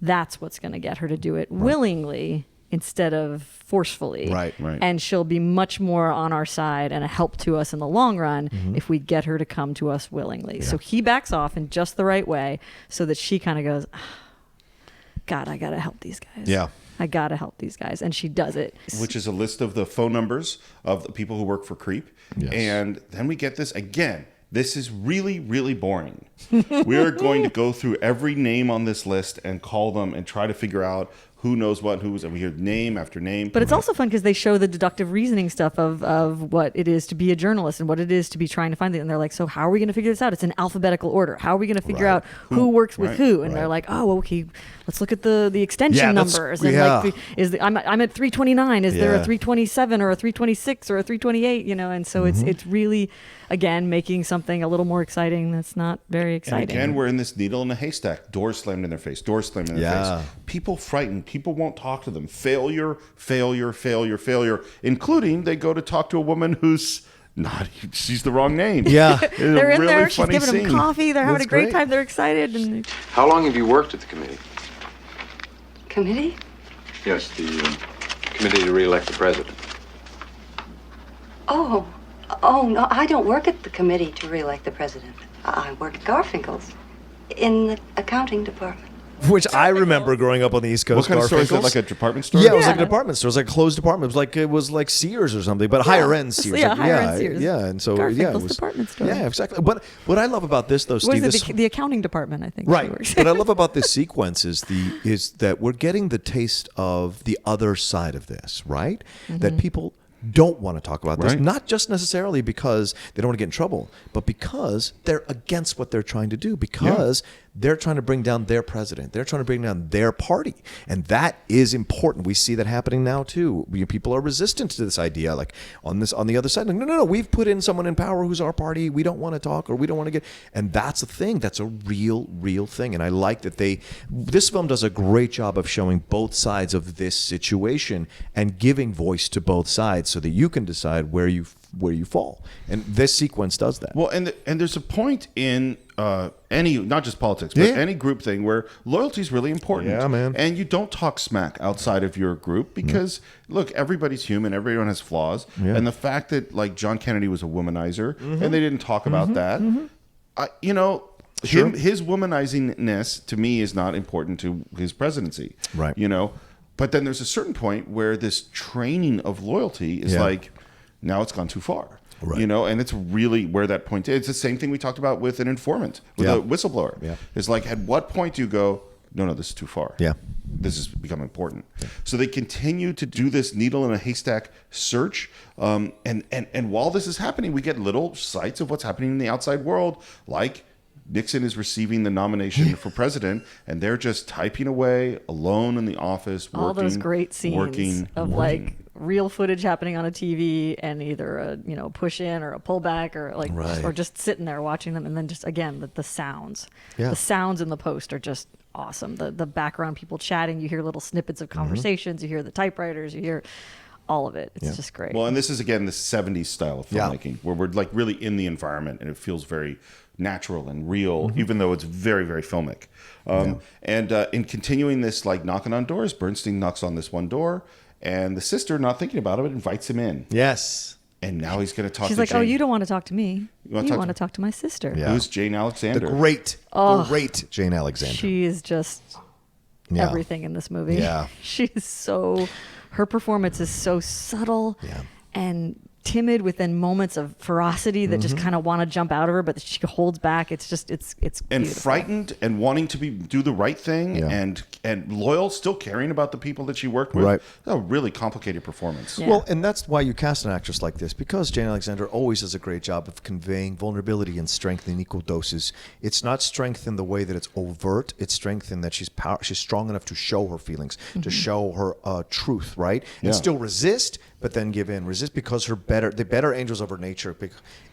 S5: that's what's going to get her to do it willingly instead of forcefully.
S4: Right.
S5: And she'll be much more on our side and a help to us in the long run if we get her to come to us willingly. Yeah. So he backs off in just the right way so that she kind of goes, God, I got to help these guys.
S4: Yeah.
S5: I got to help these guys. And she does it.
S1: Which is a list of the phone numbers of the people who work for Creep.
S4: Yes.
S1: And then we get this again. This is really, really boring. We are going to go through every name on this list and call them and try to figure out who knows what, and we hear name after name.
S5: But it's also fun because they show the deductive reasoning stuff of what it is to be a journalist and what it is to be trying to find it. And they're like, so how are we going to figure this out? It's in alphabetical order. How are we going to figure out who works with who? And they're like, oh, okay, let's look at the extension numbers. And I'm at 329. Is there a 327 or a 326 or a 328? And so it's really, again, making something a little more exciting that's not very exciting.
S1: And again, we're in this needle in a haystack. Doors slammed in their face. Doors slammed in their face. People frightened. People won't talk to them. Failure, including they go to talk to a woman who's she's the wrong name.
S2: Yeah.
S5: They're in there. She's giving them coffee. They're having a great time. They're excited. And
S6: How long have you worked at the committee?
S14: Committee?
S6: Yes, the committee to re-elect the president.
S14: Oh, no, I don't work at the committee to re-elect the president. I work at Garfinkel's in the accounting department.
S2: Which I remember growing up on the East Coast.
S1: What kind of store is it? Like a department store?
S2: Yeah, it was like a department store. It was like a closed department. It was like Sears or something, but higher end Sears.
S5: Higher end Sears.
S2: Yeah, and so
S5: Garfinkel's
S2: it was
S5: department store.
S2: Yeah, exactly. But what I love about this, though, Steve,
S5: the accounting department, I think.
S2: Right. What I love about this sequence is that we're getting the taste of the other side of this, right? Mm-hmm. That people don't want to talk about this, not just necessarily because they don't want to get in trouble, but because they're against what they're trying to do, because they're trying to bring down their president. They're trying to bring down their party. And that is important. We see that happening now, too. People are resistant to this idea, like on the other side. Like, no, we've put in someone in power who's our party. We don't want to talk or we don't want to get. And that's a thing. That's a real thing. And I like that this film does a great job of showing both sides of this situation and giving voice to both sides so that you can decide where you fall. And this sequence does that.
S1: Well, and there's a point in any, not just politics, but any group thing where loyalty is really important.
S2: Yeah, man.
S1: And you don't talk smack outside of your group because, look, everybody's human. Everyone has flaws. Yeah. And the fact that, like, John Kennedy was a womanizer and they didn't talk about that, his womanizingness, to me, is not important to his presidency.
S2: Right.
S1: But then there's a certain point where this training of loyalty is like, now it's gone too far.
S2: Right.
S1: You know, and it's really where that point is. It's the same thing we talked about with an informant, with a whistleblower.
S2: Yeah.
S1: It's like, at what point do you go, no, this is too far.
S2: Yeah.
S1: This has become important. Yeah. So they continue to do this needle in a haystack search. And while this is happening, we get little sights of what's happening in the outside world, like Nixon is receiving the nomination for president, and they're just typing away alone in the office, working.
S5: All those great scenes of like real footage happening on a TV, and either a push in or a pullback, or like or just sitting there watching them, and then just again the sounds.
S2: Yeah.
S5: The sounds in the post are just awesome. The background people chatting, you hear little snippets of conversations, you hear the typewriters, you hear all of it. It's just great.
S1: Well, and this is again the 70s style of filmmaking, where we're like really in the environment, and it feels very natural and real, even though it's very, very filmic. And in continuing this, like knocking on doors, Bernstein knocks on this one door, and the sister, not thinking about it, invites him in.
S2: Yes.
S1: And now he's going to talk
S5: She's
S1: to
S5: like,
S1: Jane.
S5: oh, you don't want to talk to me. You
S1: wanna
S5: want to talk to my sister.
S2: Yeah.
S1: Who's Jane Alexander?
S2: The great Jane Alexander.
S5: She is just everything in this movie.
S2: Yeah.
S5: She's so, her performance is so subtle and timid within moments of ferocity that just kind of want to jump out of her, but she holds back. It's just, it's
S1: and
S5: beautiful.
S1: frightened and wanting to do the right thing and loyal, still caring about the people that she worked with.
S2: Right.
S1: A really complicated performance.
S5: Yeah.
S2: Well, and that's why you cast an actress like this, because Jane Alexander always does a great job of conveying vulnerability and strength in equal doses. It's not strength in the way that it's overt. It's strength in that she's strong enough to show her feelings, to show her truth, right? And still resist, but then give in. Resist because the better angels of her nature,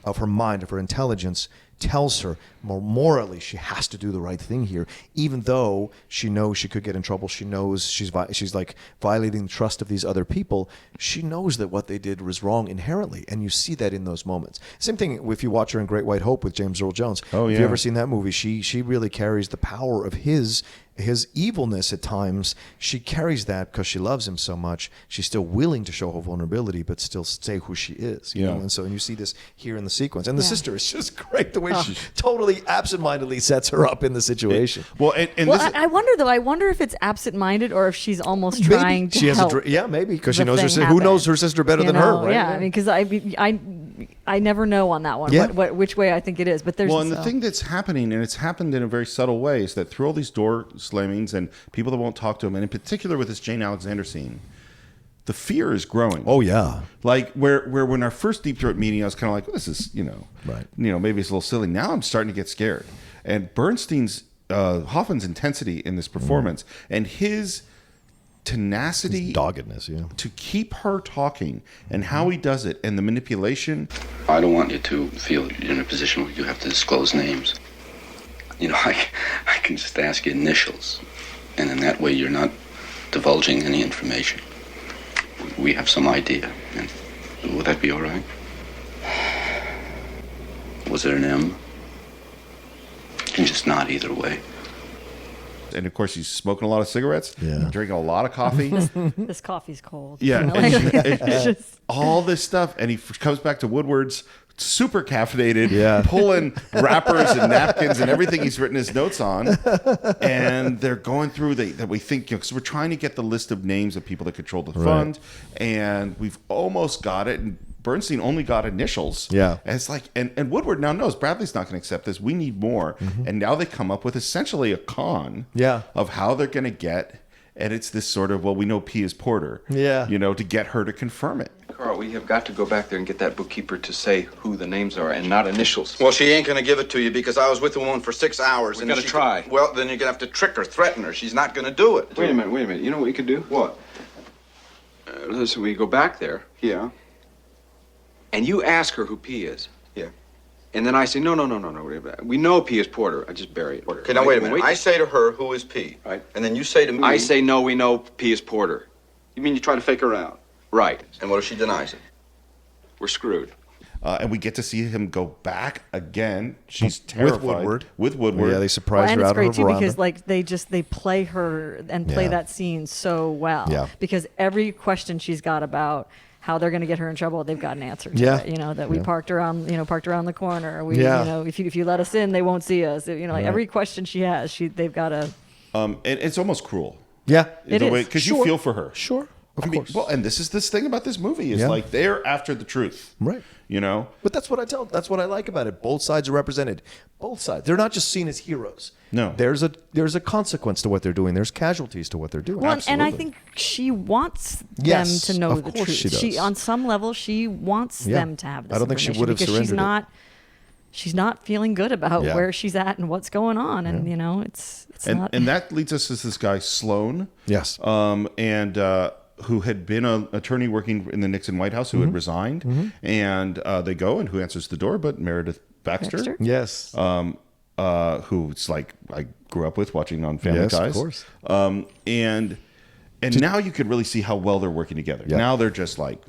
S2: of her mind, of her intelligence, tells her more morally she has to do the right thing here, even though she knows she could get in trouble. She knows she's like violating the trust of these other people. She knows that what they did was wrong inherently, and you see that in those moments. Same thing if you watch her in Great White Hope with James Earl Jones.
S1: Oh, yeah.
S2: If you ever seen that movie, she really carries the power of his evilness at times. She carries that because she loves him so much. She's still willing to show her vulnerability, but still say who she is. You know? And so you see this here in the sequence. And the sister is just great, the way she totally absentmindedly sets her up in the situation.
S5: I wonder though. I wonder if it's absent-minded or if she's almost trying to help.
S2: Maybe because she
S5: the
S2: knows her
S5: thing
S2: sister.
S5: happen.
S2: Who knows her sister better than her, right?
S5: Yeah, I mean, because I never know on that one which way I think it is. But there's
S1: and the thing that's happening, and it's happened in a very subtle way, is that through all these door slammings and people that won't talk to him, and in particular with this Jane Alexander scene, the fear is growing.
S2: Oh yeah,
S1: like where when our first Deep Throat meeting, I was kind of like, well, this is maybe it's a little silly. Now I'm starting to get scared. And Bernstein's Hoffman's intensity in this performance and his tenacity,
S2: his doggedness,
S1: to keep her talking, and how he does it, and the manipulation.
S10: I don't want you to feel you're in a position where you have to disclose names. You know, I can just ask you initials, and in that way you're not divulging any information. We have some idea, and would that be all right? Was there an M? You can just nod either way.
S1: And of course, he's smoking a lot of cigarettes, drinking a lot of coffee.
S5: This coffee's cold.
S1: Yeah,
S5: It's just
S1: all this stuff, and he comes back to Woodward's, super caffeinated, pulling wrappers and napkins and everything he's written his notes on, and they're going through that we think, because we're trying to get the list of names of people that control the fund, and we've almost got it, and Bernstein only got initials.
S2: Yeah.
S1: And it's like, and Woodward now knows Bradley's not going to accept this. We need more. And now they come up with essentially a con of how they're going to get, and it's this sort of, well, we know P is Porter.
S2: Yeah.
S1: To get her to confirm it.
S6: Carl, we have got to go back there and get that bookkeeper to say who the names are and not initials.
S13: Well, she ain't gonna give it to you because I was with the woman for 6 hours.
S6: We gotta try.
S13: Well, then you're gonna have to trick her, threaten her. She's not gonna do it.
S6: Wait a minute. You know what we could do?
S13: What?
S6: Listen, we go back there.
S13: Yeah.
S6: And you ask her who P is.
S13: Yeah.
S6: And then I say, no. We know P is Porter. I just bury it.
S13: Okay, now wait a minute. I say to her, who is P?
S6: Right.
S13: And then you say to me...
S6: I say, no, we know P is Porter.
S13: You mean you try to fake her out?
S6: Right.
S13: And what if she denies it?
S6: We're screwed.
S1: And we get to see him go back again. She's terrified. With Woodward.
S2: Yeah, they surprise her out of her
S5: and it's great too
S2: veranda.
S5: because like they play her and play that scene so well.
S2: Yeah.
S5: Because every question she's got about how they're going to get her in trouble, they've got an answer to
S2: Yeah.
S5: it. That we parked around the corner. We,
S2: Yeah.
S5: if you let us in, they won't see us. Every question she has, they've got to.
S1: And it's almost cruel.
S2: Yeah.
S5: It is.
S1: Because you feel for her.
S2: Sure. course.
S1: Well, and this is this thing about this movie is like they're after the truth,
S2: right?
S1: You know,
S4: but that's what I like about it. Both sides are represented. Both sides. They're not just seen as heroes.
S1: No,
S4: there's a consequence to what they're doing. There's casualties to what they're doing.
S5: Well, and I think she wants them to know the truth.
S4: She does.
S5: On some level, she wants them to have this.
S4: I don't think she would have surrendered.
S5: She's not feeling good about where she's at and what's going on, and you know, it's not.
S1: And that leads us to this guy Sloan.
S2: Yes.
S1: Who had been an attorney working in the Nixon White House, who had resigned, and they go, and who answers the door? But Meredith Baxter.
S2: Yes.
S1: Who's like I grew up with watching on Family Ties.
S2: Of course.
S1: And now you could really see how well they're working together.
S2: Yeah.
S1: Now they're just like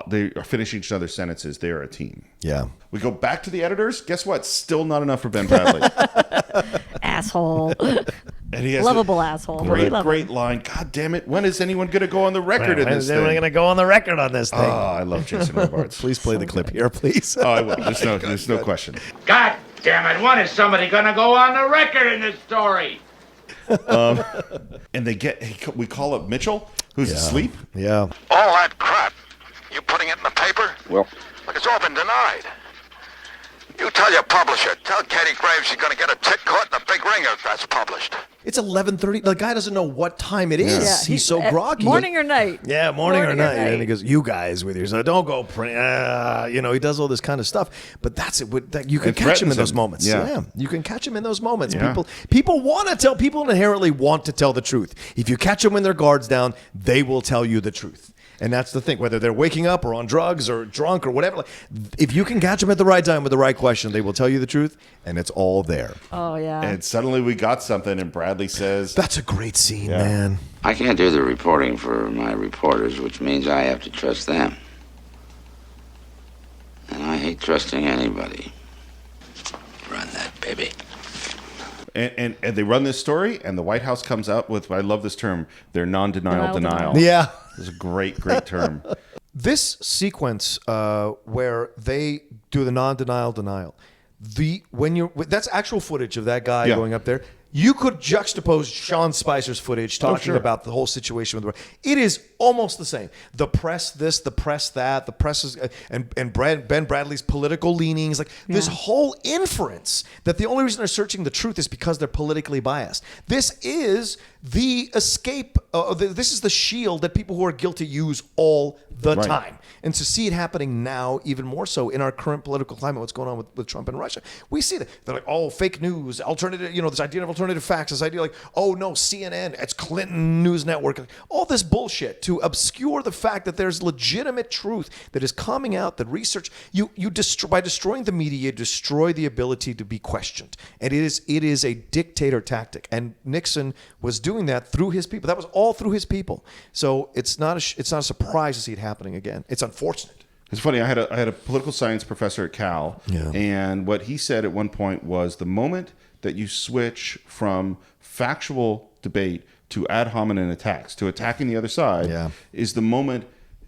S1: they are finishing each other's sentences. They are a team.
S2: Yeah.
S1: We go back to the editors. Guess what? Still not enough for Ben Bradley.
S5: Asshole.
S1: And he has
S5: lovable asshole.
S1: Great line. God damn it! When is anyone going to go on the record in this thing?
S2: When is anyone going to go on the record on this thing?
S1: Oh, I love Jason Robards.
S2: Please play the clip here, please.
S1: Oh, I will. There's no question.
S13: God damn it! When is somebody gonna go on the record in this story?
S1: And we call up Mitchell, who's asleep.
S2: Yeah.
S12: All that crap. You putting it in the paper?
S10: Well,
S12: Look, it's all been denied. You tell your publisher. Tell Katie Graves she's going to get a tit caught in a big ring if that's published.
S4: It's 11:30. The guy doesn't know what time it is.
S5: Yeah,
S4: he's so groggy.
S5: Morning or night?
S2: Yeah, morning or night. And he goes, "You guys with yours, don't go print." He does all this kind of stuff. But that's it. You can catch him in those moments.
S1: Yeah.
S2: You can catch him in those moments.
S1: Yeah.
S2: People want to tell. People inherently want to tell the truth. If you catch them when their guard's down, they will tell you the truth. And that's the thing, whether they're waking up or on drugs or drunk or whatever. If you can catch them at the right time with the right question, they will tell you the truth, and it's all there.
S5: Oh, yeah.
S1: And suddenly we got something, and Bradley says...
S2: That's a great scene, man.
S3: I can't do the reporting for my reporters, which means I have to trust them. And I hate trusting anybody. Run that, baby.
S1: And they run this story, and the White House comes out with, I love this term, their non-denial denial.
S2: Yeah.
S1: It's a great term.
S4: This sequence where they do the non-denial denial, that's actual footage of that guy going up there. You could juxtapose Sean Spicer's footage talking about the whole situation with the it is almost the same. The press this, the press that, the press is, and Ben Bradley's political leanings, like this whole inference that the only reason they're searching the truth is because they're politically biased. This is the escape. This is the shield that people who are guilty use all the time. And to see it happening now, even more so in our current political climate, what's going on with Trump and Russia, we see that they're like, oh, fake news, alternative, this idea of alternative facts, this idea like, oh no, CNN, it's Clinton News Network, all this bullshit to obscure the fact that there's legitimate truth that is coming out. That research, by destroying the media, you destroy the ability to be questioned, and it is a dictator tactic. And Nixon was doing that through his people. That was all through his people. So it's not a surprise to see it happening again. It's unfortunate.
S1: It's funny. I had a political science professor at Cal, and what he said at one point was the moment that you switch from factual debate to ad hominem attacks, to attacking the other side, is the moment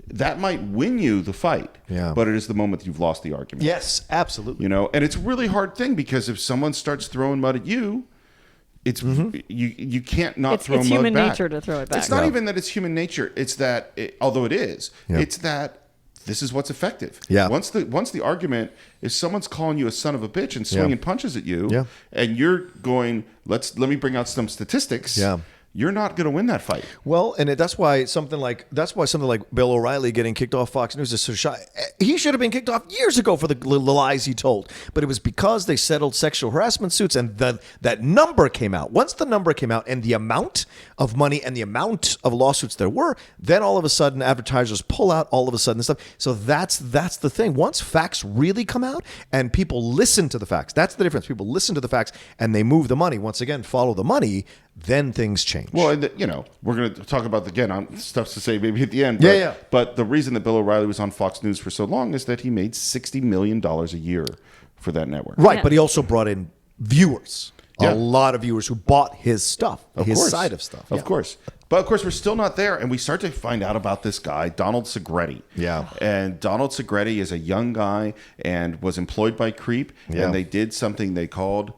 S1: that might win you the fight, but it is the moment that you've lost the argument.
S4: Yes, absolutely.
S1: And it's a really hard thing because if someone starts throwing mud at you, it's you can't not throw mud back.
S5: It's human nature to throw it back.
S1: It's not even that it's human nature. It's that, although it is, it's that this is what's effective.
S2: Yeah.
S1: Once the argument is someone's calling you a son of a bitch and swinging punches at you, and you're going, let me bring out some statistics.
S2: Yeah.
S1: You're not going to win that fight.
S4: Well, and that's why something like Bill O'Reilly getting kicked off Fox News is so shot. He should have been kicked off years ago for the lies he told. But it was because they settled sexual harassment suits, and that number came out. Once the number came out, and the amount of money and the amount of lawsuits there were, then all of a sudden advertisers pull out all of a sudden stuff. So that's the thing. Once facts really come out and people listen to the facts, that's the difference. People listen to the facts and they move the money. Once again, follow the money. Then things change.
S1: Well, and we're going to talk about stuff to say maybe at the end. But the reason that Bill O'Reilly was on Fox News for so long is that he made $60 million a year for that network.
S4: Right, but he also brought in viewers. A lot of viewers who bought his stuff, side of stuff.
S1: Of course. But of course, we're still not there. And we start to find out about this guy, Donald Segretti.
S2: Yeah.
S1: And Donald Segretti is a young guy and was employed by Creep.
S2: Yeah.
S1: And they did something they called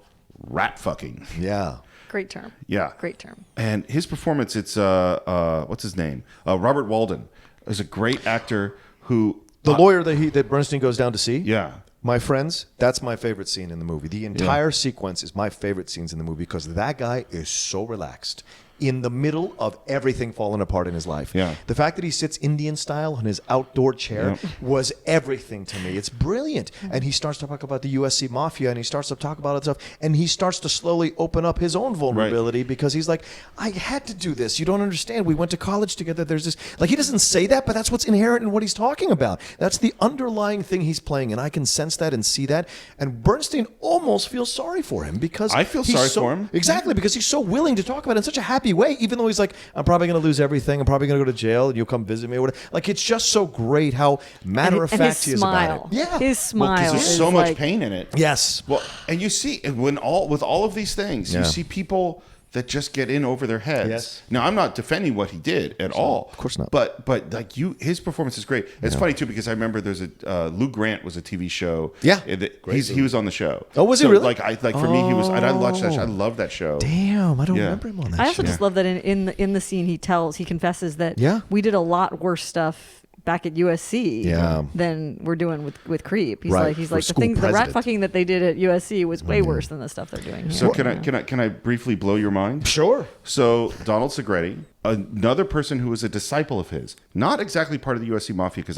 S1: rat fucking.
S2: Yeah.
S5: Great term.
S1: Yeah.
S5: Great term.
S1: And his performance, it's what's his name? Robert Walden is a great actor who
S4: the lawyer that Bernstein goes down to see.
S1: Yeah.
S4: My friends, that's my favorite scene in the movie. The entire sequence is my favorite scenes in the movie because that guy is so relaxed in the middle of everything falling apart in his life.
S1: Yeah.
S4: The fact that he sits Indian style in his outdoor chair was everything to me. It's brilliant. And he starts to talk about the USC Mafia, and he starts to talk about it stuff, and he starts to slowly open up his own vulnerability because he's like, I had to do this. You don't understand. We went to college together. There's this, like, he doesn't say that, but that's what's inherent in what he's talking about. That's the underlying thing he's playing, and I can sense that and see that. And Bernstein almost feels sorry for him because
S1: I feel sorry for him.
S4: Exactly, because he's so willing to talk about it in such a happy way, even though he's like, I'm probably going to lose everything. I'm probably going to go to jail, and you'll come visit me or whatever. Like, it's just so great how matter of fact he is about it.
S5: Yeah, his smile.
S1: Because there's so much pain in it.
S4: Yes.
S1: Well, and you see with all of these things, you see people that just get in over their heads.
S4: Yes.
S1: Now, I'm not defending what he did at all.
S4: Of course not.
S1: But like his performance is great. It's funny too because I remember there's a Lou Grant was a TV show.
S4: Yeah.
S1: He was on the show.
S4: Oh, was he really?
S1: For me, he was. I watched that show. I love that show.
S4: Damn, I don't remember him on that.
S5: I also just love that in the scene he confesses that we did a lot worse stuff back at USC than we're doing with Creep. He's like the rat fucking that they did at USC was way worse than the stuff they're doing here.
S1: So can I briefly blow your mind?
S4: Sure.
S1: So Donald Segretti, another person who was a disciple of his, not exactly part of the USC Mafia because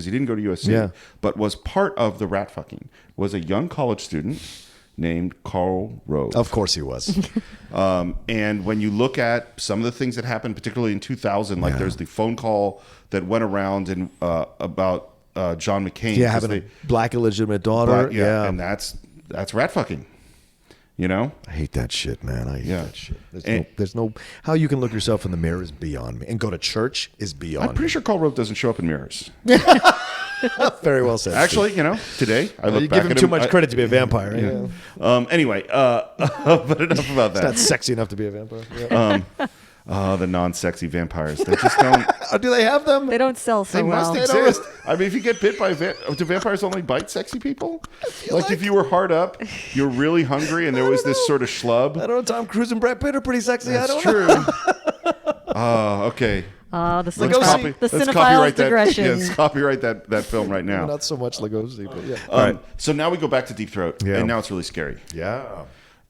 S1: he didn't go to USC, but was part of the rat fucking, was a young college student named Karl Rove.
S2: Of course he was.
S1: And when you look at some of the things that happened, particularly in 2000, like there's the phone call that went around and about John McCain.
S4: Yeah, having a black illegitimate daughter.
S1: And that's rat fucking. You know?
S4: I hate that shit, man. I hate that shit. There's no how you can look yourself in the mirror is beyond me. And go to church is beyond
S1: I'm pretty sure Karl Rove doesn't show up in mirrors.
S4: Very well said.
S1: Actually, today I look
S4: you
S1: back
S4: give him
S1: at
S4: too much credit to be a vampire.
S1: Anyway, but enough about that.
S4: It's not sexy enough to be a vampire.
S1: The non-sexy vampires. They just don't.
S4: Do they have them?
S5: They don't sell so
S1: They
S5: well.
S1: must exist. I mean, if you get bit by do vampires only bite sexy people? Like if you were hard up, you're really hungry, and there was this sort of schlub.
S4: I don't know. Tom Cruise and Brad Pitt are pretty sexy.
S1: That's
S4: I don't
S1: true. Okay.
S5: The
S1: Let's
S5: Cine-Files digression.
S1: Let's copyright that film right now.
S4: Not so much Lugosi, but yeah. All right.
S1: So now we go back to Deep Throat, and now it's really scary.
S4: Yeah.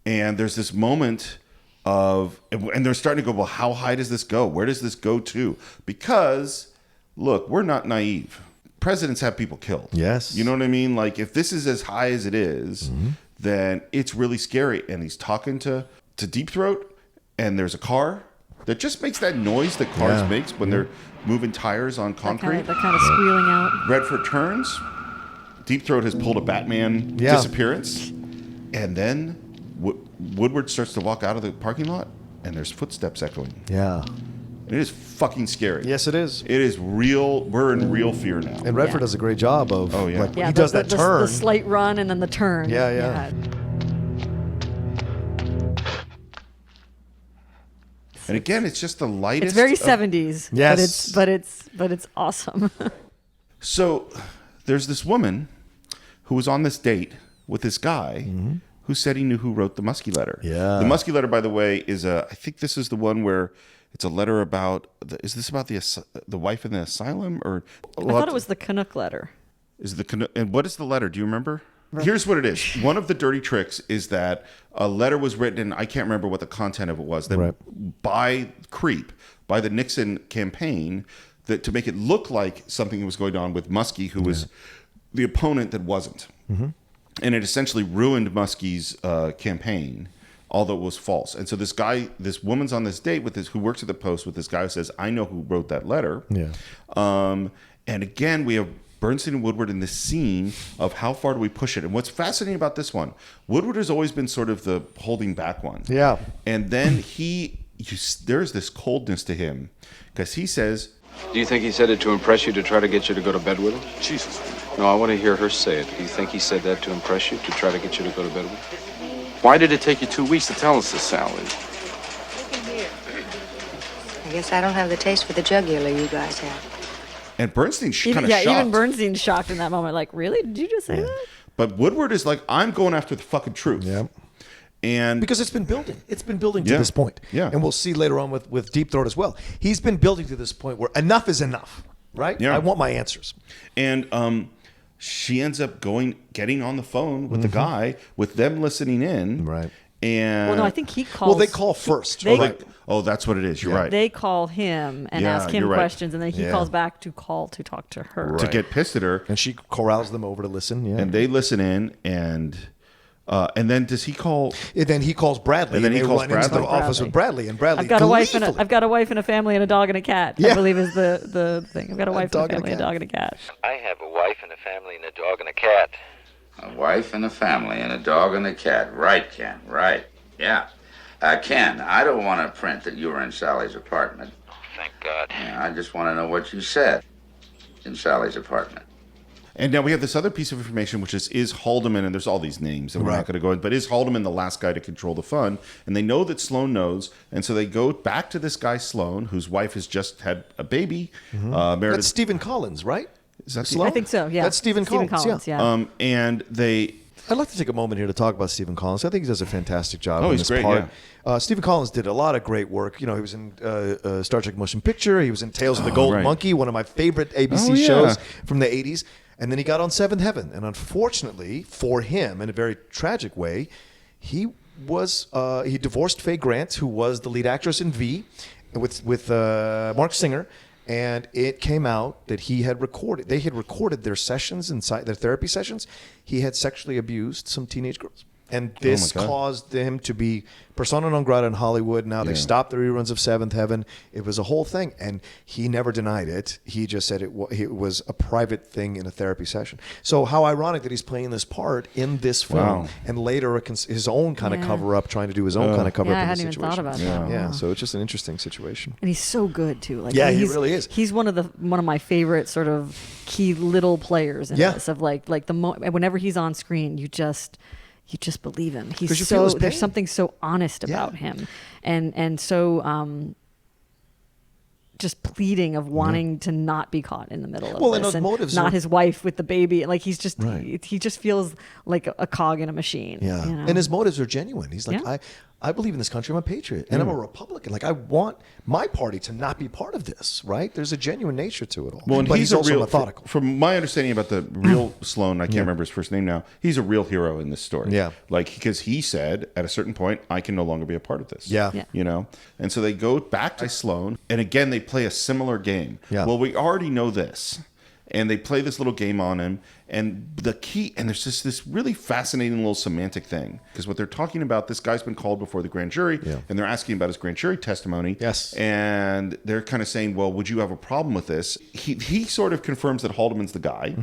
S1: And there's this moment and they're starting to go, well, how high does this go? Where does this go to? Because, look, we're not naive. Presidents have people killed.
S4: Yes.
S1: You know what I mean? Like, if this is as high as it is, then it's really scary. And he's talking to Deep Throat, and there's a car that just makes that noise that cars makes when they're moving tires on concrete.
S5: That kind of squealing out.
S1: Redford turns. Deep Throat has pulled a Batman disappearance. And then Woodward starts to walk out of the parking lot, and there's footsteps echoing.
S4: Yeah.
S1: It is fucking scary.
S4: Yes, it is.
S1: It is real. We're in real fear now.
S4: And Redford does a great job of. He does that turn.
S5: The slight run and then the turn.
S4: Yeah.
S1: And again, it's just the lightest.
S5: It's very 70s.
S4: Yes.
S5: But it's awesome.
S1: So there's this woman who was on this date with this guy who said he knew who wrote the Muskie letter.
S2: Yeah.
S1: The Muskie letter, by the way, is I think this is the one where it's a letter about. Is this about the wife in the asylum or?
S5: I thought it was the Canuck letter.
S1: Is the Canuck? And what is the letter? Do you remember? Here's what it is. One of the dirty tricks is that a letter was written, and I can't remember what the content of it was, that by the Nixon campaign, that to make it look like something was going on with Muskie, who was the opponent that wasn't. And it essentially ruined Muskie's campaign, although it was false. And so this woman's on this date with who works at the Post with this guy who says, I know who wrote that letter.
S2: Yeah.
S1: And again, we have Bernstein and Woodward in this scene of how far do we push it. And what's fascinating about this one, Woodward has always been sort of the holding back one.
S2: Yeah.
S1: And then there's this coldness to him because he says,
S6: Do you think he said it to impress you, to try to get you to go to bed with him? Jesus. No, I want to hear her say it. Do you think he said that to impress you, to try to get you to go to bed with him?
S12: Why did it take you 2 weeks to tell us this, Sally?
S14: I guess I don't have the taste for the jugular you guys have.
S1: and Bernstein's kind of shocked.
S5: Even Bernstein's shocked in that moment. Like, really? Did you just say that?
S1: But Woodward is like, I'm going after the fucking truth.
S2: Yeah.
S1: And
S4: because it's been building. It's been building to this point.
S1: Yeah.
S4: And we'll see later on with Deep Throat as well. He's been building to this point where enough is enough, right?
S1: Yeah.
S4: I want my answers.
S1: And she ends up getting on the phone with the guy, with them listening in.
S2: Right.
S1: And
S5: Well, no, I think he calls.
S4: Well, they call first.
S5: They,
S1: Oh, that's what it is. You're right.
S5: They call him and
S1: Yeah,
S5: ask him
S1: you're right.
S5: questions, and then he calls back to talk to her.
S1: To get pissed at her.
S4: And she corrals them over to listen. Yeah.
S1: And they listen in, and then does he call?
S4: And then he calls Bradley.
S1: And then he
S4: they
S1: calls
S4: run into the
S1: Bradley.
S4: office with Bradley. And Bradley,
S5: I've got a wife and
S4: gleefully-
S5: I've got a wife and a family and a dog and a cat. I believe is the thing. I've got a wife and a family, a dog and a cat.
S9: I have a wife and a family and a dog and a cat.
S3: A wife and a family and a dog and a cat. Right, Ken, right. Yeah. Ken, I don't want to print that you were in Sally's apartment.
S9: Thank God.
S3: Yeah, I just want to know what you said in Sally's apartment.
S1: And now we have this other piece of information, which is Haldeman, and there's all these names, and we're not going to go in, but is Haldeman the last guy to control the fund? And they know that Sloan knows, and so they go back to this guy Sloan, whose wife has just had a baby. Meredith.
S4: That's Stephen Collins, right?
S1: Is that
S5: I think so. Yeah,
S4: That's Stephen Collins.
S5: Yeah.
S1: And they.
S4: I'd like to take a moment here to talk about Stephen Collins. I think he does a fantastic job.
S1: Oh,
S4: in
S1: he's
S4: this
S1: great,
S4: part. Stephen Collins did a lot of great work. You know, he was in Star Trek Motion Picture. He was in Tales of the Golden Monkey, one of my favorite ABC shows from the 80s. And then he got on Seventh Heaven. And unfortunately for him, in a very tragic way, he divorced Faye Grant, who was the lead actress in V, with Mark Singer. And it came out that they had recorded their sessions, their therapy sessions. He had sexually abused some teenage girls. And this caused him to be persona non grata in Hollywood. Now they stopped the reruns of Seventh Heaven. It was a whole thing. And he never denied it. He just said it was a private thing in a therapy session. So how ironic that he's playing this part in this film. And later his own kind of cover-up, trying to do his own kind of cover-up in the situation.
S5: I hadn't even thought about that.
S4: Yeah, so it's just an interesting situation.
S5: And he's so good too. Like,
S4: he really is.
S5: He's one of my favorite sort of key little players in this. Of whenever he's on screen, you just believe him. He's so there's something so honest about him, and so just pleading of wanting to not be caught in the middle of this,
S4: and those motives
S5: not
S4: are...
S5: his wife with the baby. Like he's just he just feels like a cog in a machine.
S4: Yeah,
S5: you know?
S4: And his motives are genuine. He's like, I believe in this country. I'm a patriot, and I'm a Republican. Like I want my party to not be part of this. Right? There's a genuine nature to it all.
S1: Well, and
S4: but
S1: he's
S4: also
S1: real,
S4: methodical.
S1: From my understanding about the real Sloan, I can't remember his first name now. He's a real hero in this story.
S4: Yeah,
S1: because he said at a certain point, I can no longer be a part of this.
S4: Yeah.
S1: You know, and so they go back to Sloan, and again they play a similar game.
S4: Yeah.
S1: Well, we already know this. And they play this little game on him. And the key, and there's just this really fascinating little semantic thing. Because what they're talking about, this guy's been called before the grand jury, and they're asking about his grand jury testimony.
S4: Yes.
S1: And they're kind of saying, well, would you have a problem with this? He sort of confirms that Haldeman's the guy.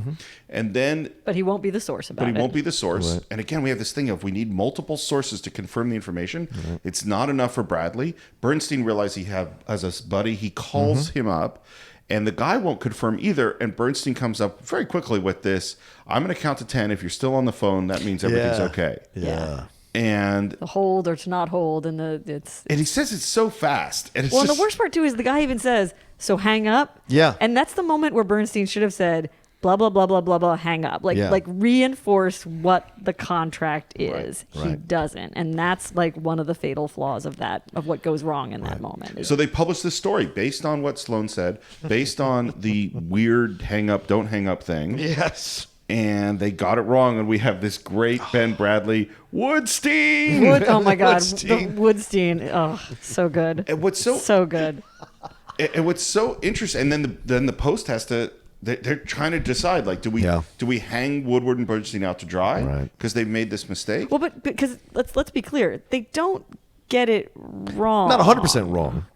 S1: And then...
S5: But he won't be the source about it.
S1: But he won't be the source.
S2: Right.
S1: And again, we have this thing of we need multiple sources to confirm the information. It's not enough for Bradley. Bernstein realized he had as a buddy. He calls him up. And the guy won't confirm either. And Bernstein comes up very quickly with this. I'm going to count to 10. If you're still on the phone, that means everything's okay.
S4: Yeah.
S1: And
S5: the hold or to not hold, and
S1: and he says it's so fast. And it's
S5: and the worst part too is the guy even says, "So hang up."
S4: Yeah.
S5: And that's the moment where Bernstein should have said, "Blah blah blah blah blah blah, hang up." Like reinforce what the contract is. He doesn't, and that's like one of the fatal flaws of what goes wrong in that moment.
S1: So they published this story based on what Sloan said, based on the weird hang up, don't hang up thing.
S4: Yes.
S1: And they got it wrong, and we have this great Ben Bradley Woodstein.
S5: Oh my God,
S1: Woodstein.
S5: the Woodstein. Oh, so good.
S1: And what's
S5: so good.
S1: And what's so interesting, and then the Post has to. They're trying to decide, like, do we hang Woodward and Bernstein out to dry because they've made this mistake?
S5: Well, but because let's be clear, they don't get it wrong.
S2: Not 100% wrong.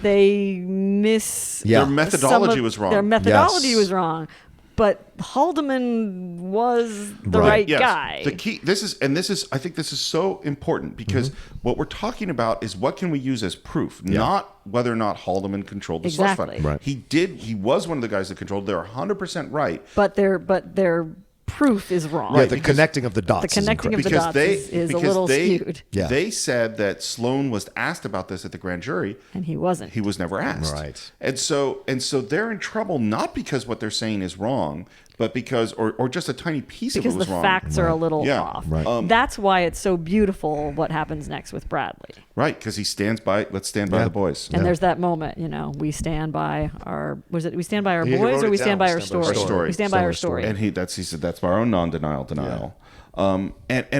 S5: They miss.
S1: Their methodology was wrong.
S5: Their methodology was wrong. But Haldeman was the right guy.
S1: The key, this is, I think this is so important because what we're talking about is what can we use as proof, not whether or not Haldeman controlled the slush fund.
S2: Right.
S1: He was one of the guys that controlled. They're 100% right.
S5: But their proof is wrong.
S2: Yeah, the connecting of the dots.
S5: The connecting of the dots is a little skewed.
S2: Yeah.
S1: They said that Sloan was asked about this at the grand jury,
S5: and he wasn't.
S1: He was never asked.
S2: Right.
S1: And so they're in trouble not because what they're saying is wrong, but because or just a tiny piece of it was
S5: because the
S1: wrong.
S5: facts are a little
S1: Yeah.
S5: off.
S2: Right.
S5: That's why it's so beautiful what happens next with Bradley.
S1: Right, because he stands by. Let's stand by the boys.
S5: And there's that moment, we stand by our. Was it we stand by our
S2: He
S5: boys
S2: wrote
S5: or
S2: it
S5: we
S2: down.
S5: stand by our
S2: Stand by our
S5: story?
S1: story.
S5: We stand by our story.
S1: And he said that's our own non-denial denial. And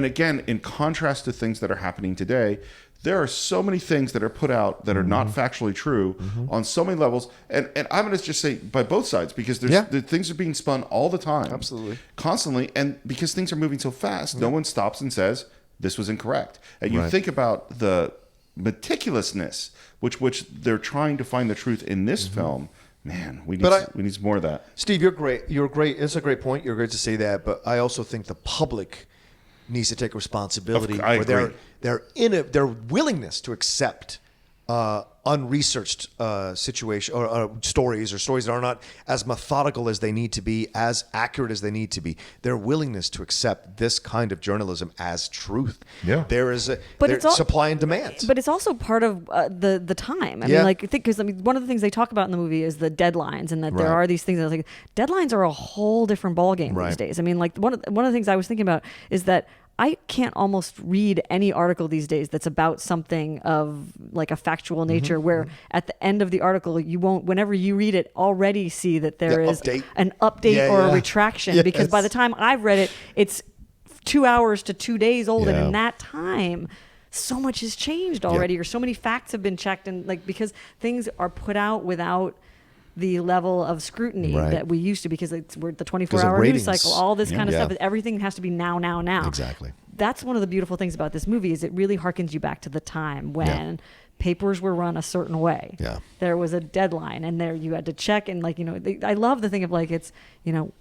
S1: again, in contrast to things that are happening today, there are so many things that are put out that are not factually true on so many levels. And I'm going to just say by both sides, because the things are being spun all the time.
S2: Absolutely.
S1: Constantly. And because things are moving so fast, no one stops and says, this was incorrect. And you think about the meticulousness which they're trying to find the truth in this film. Man, we need more of that.
S4: Steve, you're great. You're great. It's a great point. You're great to say that, but I also think the public needs to take responsibility for their willingness to accept unresearched situation or stories that are not as methodical as they need to be, as accurate as they need to be. Their willingness to accept this kind of journalism as truth.
S2: Yeah,
S4: there is supply and demand.
S5: But it's also part of the time. I mean, because one of the things they talk about in the movie is the deadlines, and that there are these things that like deadlines are a whole different ballgame these days. I mean, like one of the things I was thinking about is that I can't almost read any article these days that's about something of like a factual nature where at the end of the article you won't, whenever you read it, already see that there is an update or a retraction because by the time I've read it, it's 2 hours to 2 days old, and in that time so much has changed already, or so many facts have been checked, and like because things are put out without the level of scrutiny that we used to, because we're the 24-hour news cycle, all this kind of stuff. Everything has to be now.
S2: Exactly.
S5: That's one of the beautiful things about this movie is it really harkens you back to the time when papers were run a certain way. Yeah. There was a deadline, and there you had to check, and like I love the thing of like it's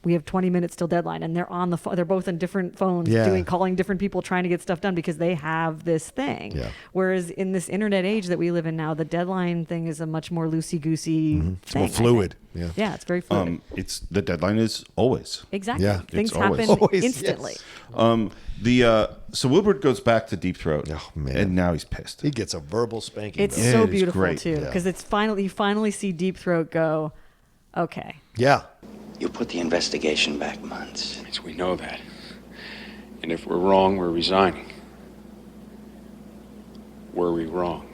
S5: we have 20 minutes till deadline, and they're on the phone. They're both on different phones, calling different people, trying to get stuff done because they have this thing. Yeah. Whereas in this internet age that we live in now, the deadline thing is a much more loosey-goosey thing.
S2: It's more fluid.
S5: Yeah, it's very fluid.
S1: It's the deadline is always.
S5: Exactly. Yeah. Things happen instantly.
S1: Yes. So Woodward goes back to Deep Throat, and now he's pissed.
S2: He gets a verbal spanking.
S5: It's so beautiful too, because it's you finally see Deep Throat go, okay.
S2: Yeah.
S15: You put the investigation back months.
S6: Yes, we know that. And if we're wrong, we're resigning. Were we wrong?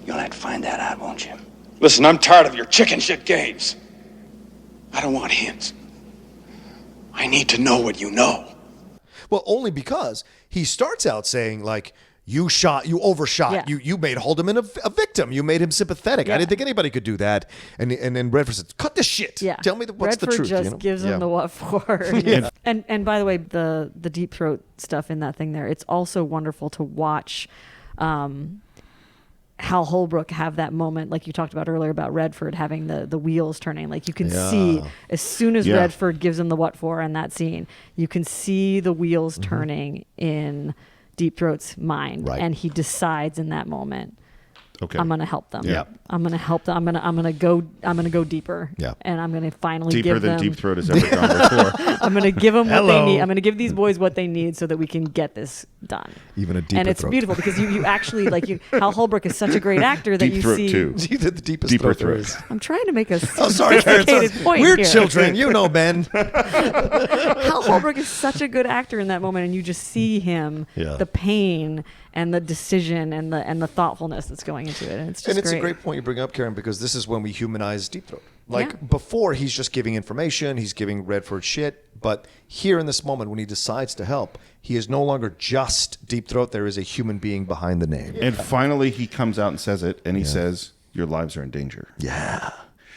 S15: You'll have to find that out, won't you?
S6: Listen, I'm tired of your chicken shit games. I don't want hints. I need to know what you know.
S4: Well, only because he starts out saying like, you overshot, you made Haldeman a victim, you made him sympathetic. I didn't think anybody could do that. And then Redford said, cut the shit. Yeah. Tell me what's the truth.
S5: Redford just gives him the what for. And by the way, the Deep Throat stuff in that thing there, it's also wonderful to watch Hal Holbrook have that moment, like you talked about earlier about Redford having the wheels turning. Like you can see as soon as Redford gives him the what for in that scene, you can see the wheels turning in Deep Throat's mind, and he decides in that moment, okay, I'm gonna help them. Yeah, I'm gonna help them. I'm gonna go deeper. Yeah, and I'm gonna finally
S1: deeper
S5: give them
S1: Deep Throat has ever gone before.
S5: I'm gonna give them what they need. I'm gonna give these boys what they need so that we can get this done.
S2: Even a deeper
S5: and it's
S2: throat.
S5: beautiful because you actually Hal Holbrook is such a great actor that
S1: Deep
S5: you
S1: Throat
S5: see
S1: too.
S2: The deepest
S1: Deeper
S2: throat there is.
S5: I'm trying to make a
S2: sorry,
S5: sophisticated point
S4: We're
S5: here.
S4: children, Ben.
S5: Hal Holbrook is such a good actor in that moment, and you just see him, the pain and the decision and the thoughtfulness that's going into it, and it's just
S4: a great point you bring up, Karen, because this is when we humanize Deep Throat. Before, he's just giving information, he's giving Redford shit, but here in this moment when he decides to help, he is no longer just Deep Throat. There is a human being behind the name.
S1: And finally he comes out and says it, and he says, your lives are in danger.
S2: Yeah.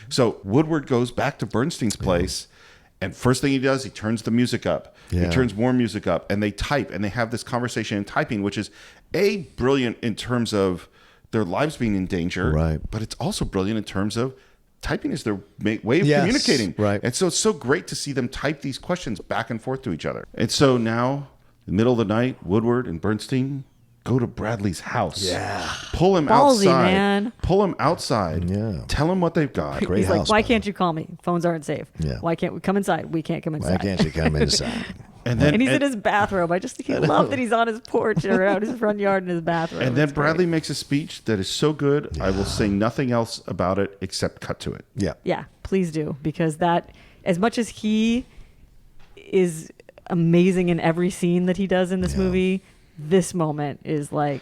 S1: So Woodward goes back to Bernstein's place, and first thing he does, he turns the music up. He turns more music up, and they type, and they have this conversation in typing, which is brilliant in terms of their lives being in danger, but it's also brilliant in terms of typing is their way of communicating.
S2: Right.
S1: And so it's so great to see them type these questions back and forth to each other. And so now, in the middle of the night, Woodward and Bernstein go to Bradley's house. Yeah. Pull him
S5: Ballsy,
S1: outside.
S5: Man.
S1: Pull him outside. Yeah. Tell him what they've got.
S2: Great
S5: He's
S2: house,
S5: like, why can't you call me? Phones aren't safe.
S2: Yeah.
S5: Why can't we come inside? We can't come inside.
S2: Why can't you come inside?
S1: And
S5: he's in his bathrobe. I love that he's on his porch or out his front yard in his bathrobe.
S1: And then Bradley makes a speech that is so good, I will say nothing else about it except cut to it.
S2: Yeah.
S5: Yeah, please do, because that as much as he is amazing in every scene that he does in this movie, this moment is like...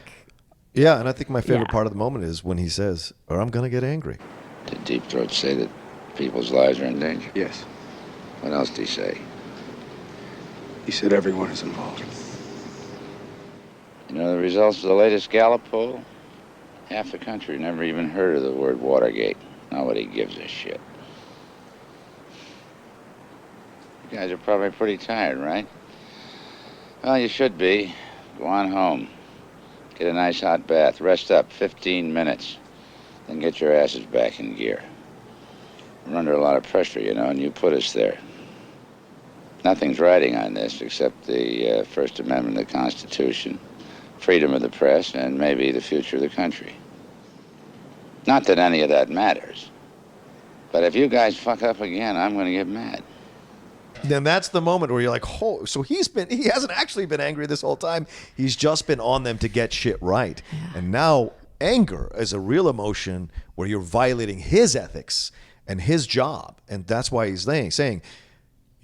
S4: Yeah, and I think my favorite part of the moment is when he says, or I'm going to get angry.
S3: Did Deep Throat say that people's lives are in danger?
S6: Yes.
S3: What else did he say?
S6: He said everyone is involved.
S3: You know the results of the latest Gallup poll? Half the country never even heard of the word Watergate. Nobody gives a shit. You guys are probably pretty tired, right? Well, you should be. Go on home. Get a nice hot bath. Rest up 15 minutes. Then get your asses back in gear. We're under a lot of pressure, you know, and you put us there. Nothing's riding on this except the First Amendment of the Constitution, freedom of the press, and maybe the future of the country. Not that any of that matters. But if you guys fuck up again, I'm going to get mad.
S4: Then that's the moment where you're like, oh, so he hasn't actually been angry this whole time. He's just been on them to get shit right. Yeah. And now anger is a real emotion where you're violating his ethics and his job. And that's why he's saying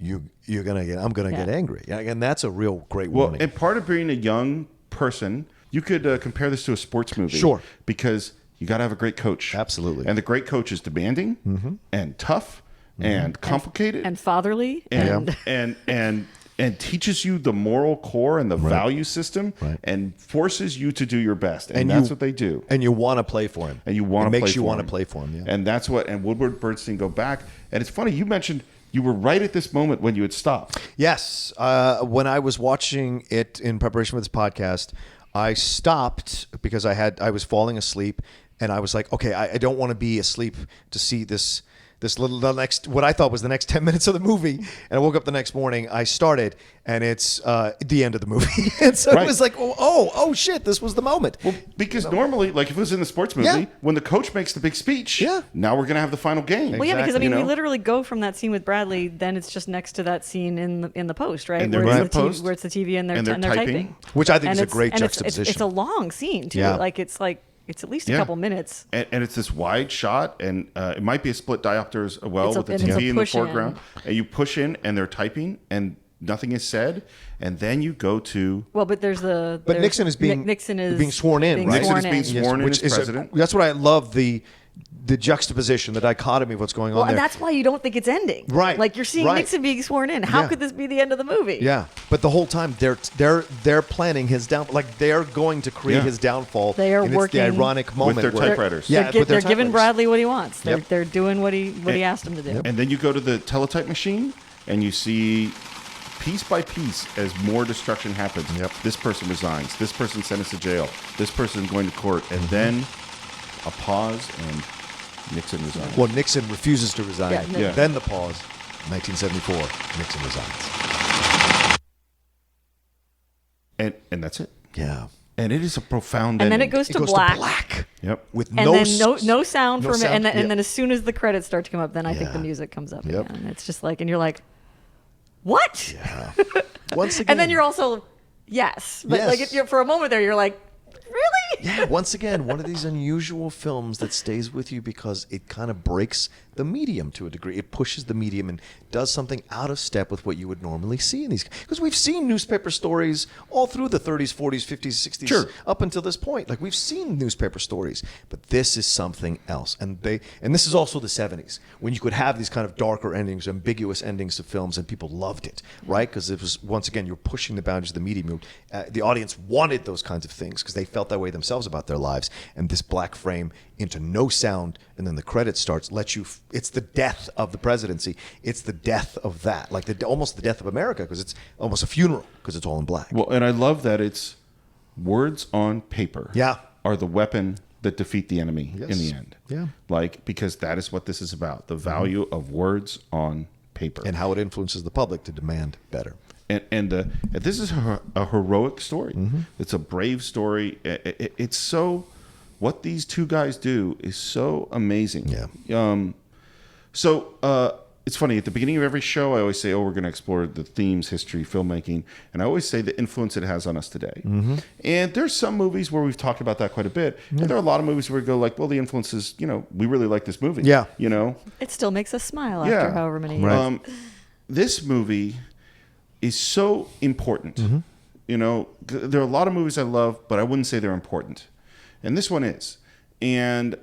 S4: I'm going to get angry. And that's a real great warning.
S1: And part of being a young person, you could compare this to a sports movie.
S4: Sure.
S1: Because you got to have a great coach.
S4: Absolutely.
S1: And the great coach is demanding and tough and complicated
S5: and fatherly
S1: and teaches you the moral core and the value system and forces you to do your best. And that's what they do.
S4: And you want to play for him.
S1: And you want to play for him.
S4: It makes you want to play for him. Yeah.
S1: And that's what, and Woodward Bernstein go back. And it's funny, you mentioned you were right at this moment when you had stopped.
S4: Yes. When I was watching it in preparation for this podcast, I stopped because I was falling asleep and I was like, okay, I don't want to be asleep to see the next, what I thought was the next 10 minutes of the movie. And I woke up the next morning, I started, and it's the end of the movie. And so it was like, oh shit, this was the moment.
S1: Well, because normally, like if it was in the sports movie, when the coach makes the big speech, now we're going to have the final game.
S5: Well, because I mean, we literally go from that scene with Bradley, then it's just next to that scene in the post, right?
S1: And
S5: where,
S1: it's
S5: where it's the TV and they're typing.
S4: Which I think is a great juxtaposition.
S5: It's a long scene, too.
S1: Yeah.
S5: Like, it's at least a couple minutes.
S1: And it's this wide shot, and it might be a split diopter as well with the TV in the foreground. And you push in, and they're typing, and nothing is said. And then you go to...
S5: Well, but
S4: Nixon is being sworn in, right?
S1: Nixon is being sworn in as president.
S4: That's what I love, the juxtaposition, the dichotomy of what's going on there.
S5: And that's why you don't think it's ending.
S4: Right.
S5: Like you're seeing Nixon being sworn in. How could this be the end of the movie?
S4: Yeah. But the whole time they're planning his downfall. Like they're going to create his downfall.
S5: They are working.
S4: It's the ironic moment
S1: with their typewriters.
S5: They're giving Bradley what he wants. They're doing what he asked him to do.
S1: And then you go to the teletype machine and you see piece by piece as more destruction happens. This person resigns. This person sentenced to jail. This person going to court. And then a pause and Nixon resigns.
S4: Well, Nixon refuses to resign.
S1: Yeah.
S4: Then the pause. 1974, Nixon resigns.
S1: And that's it.
S4: Yeah.
S1: And it is a profound
S5: and
S1: ending.
S5: then it goes to black.
S1: Yep.
S4: With
S5: no sound for a minute. And then as soon as the credits start to come up, then I think the music comes up again. And it's just like, and you're like, what?
S4: Yeah. Once again.
S5: And then you're also, yes. But like for a moment there, you're like, really?
S4: Yeah, once again, one of these unusual films that stays with you because it kind of breaks the medium to a degree. It pushes the medium and does something out of step with what you would normally see in these. Because we've seen newspaper stories all through the 30s, 40s, 50s, 60s, up until this point. Like we've seen newspaper stories, but this is something else. And this is also the 70s when you could have these kind of darker endings, ambiguous endings to films, and people loved it, right? Because it was, once again, you're pushing the boundaries of the medium. The audience wanted those kinds of things because they felt that way themselves about their lives. And this black frame into no sound, and then the credit starts, lets you. It's the death of the presidency. It's the death of that, like almost the death of America, because it's almost a funeral because it's all in black.
S1: Well, and I love that it's words on paper. Are the weapon that defeat the enemy in the end.
S4: Yeah.
S1: Like, because that is what this is about, the value of words on paper.
S4: And how it influences the public to demand better.
S1: And this is a heroic story. It's a brave story. It's so, what these two guys do is so amazing.
S4: Yeah.
S1: So it's funny, at the beginning of every show, I always say, we're going to explore the themes, history, filmmaking. And I always say the influence it has on us today.
S2: Mm-hmm.
S1: And there's some movies where we've talked about that quite a bit. And there are a lot of movies where we go like, well, the influence is, we really like this movie.
S2: Yeah.
S5: It still makes us smile after however many years.
S2: Right.
S1: This movie is so important.
S2: Mm-hmm.
S1: There are a lot of movies I love, but I wouldn't say they're important. And this one is. And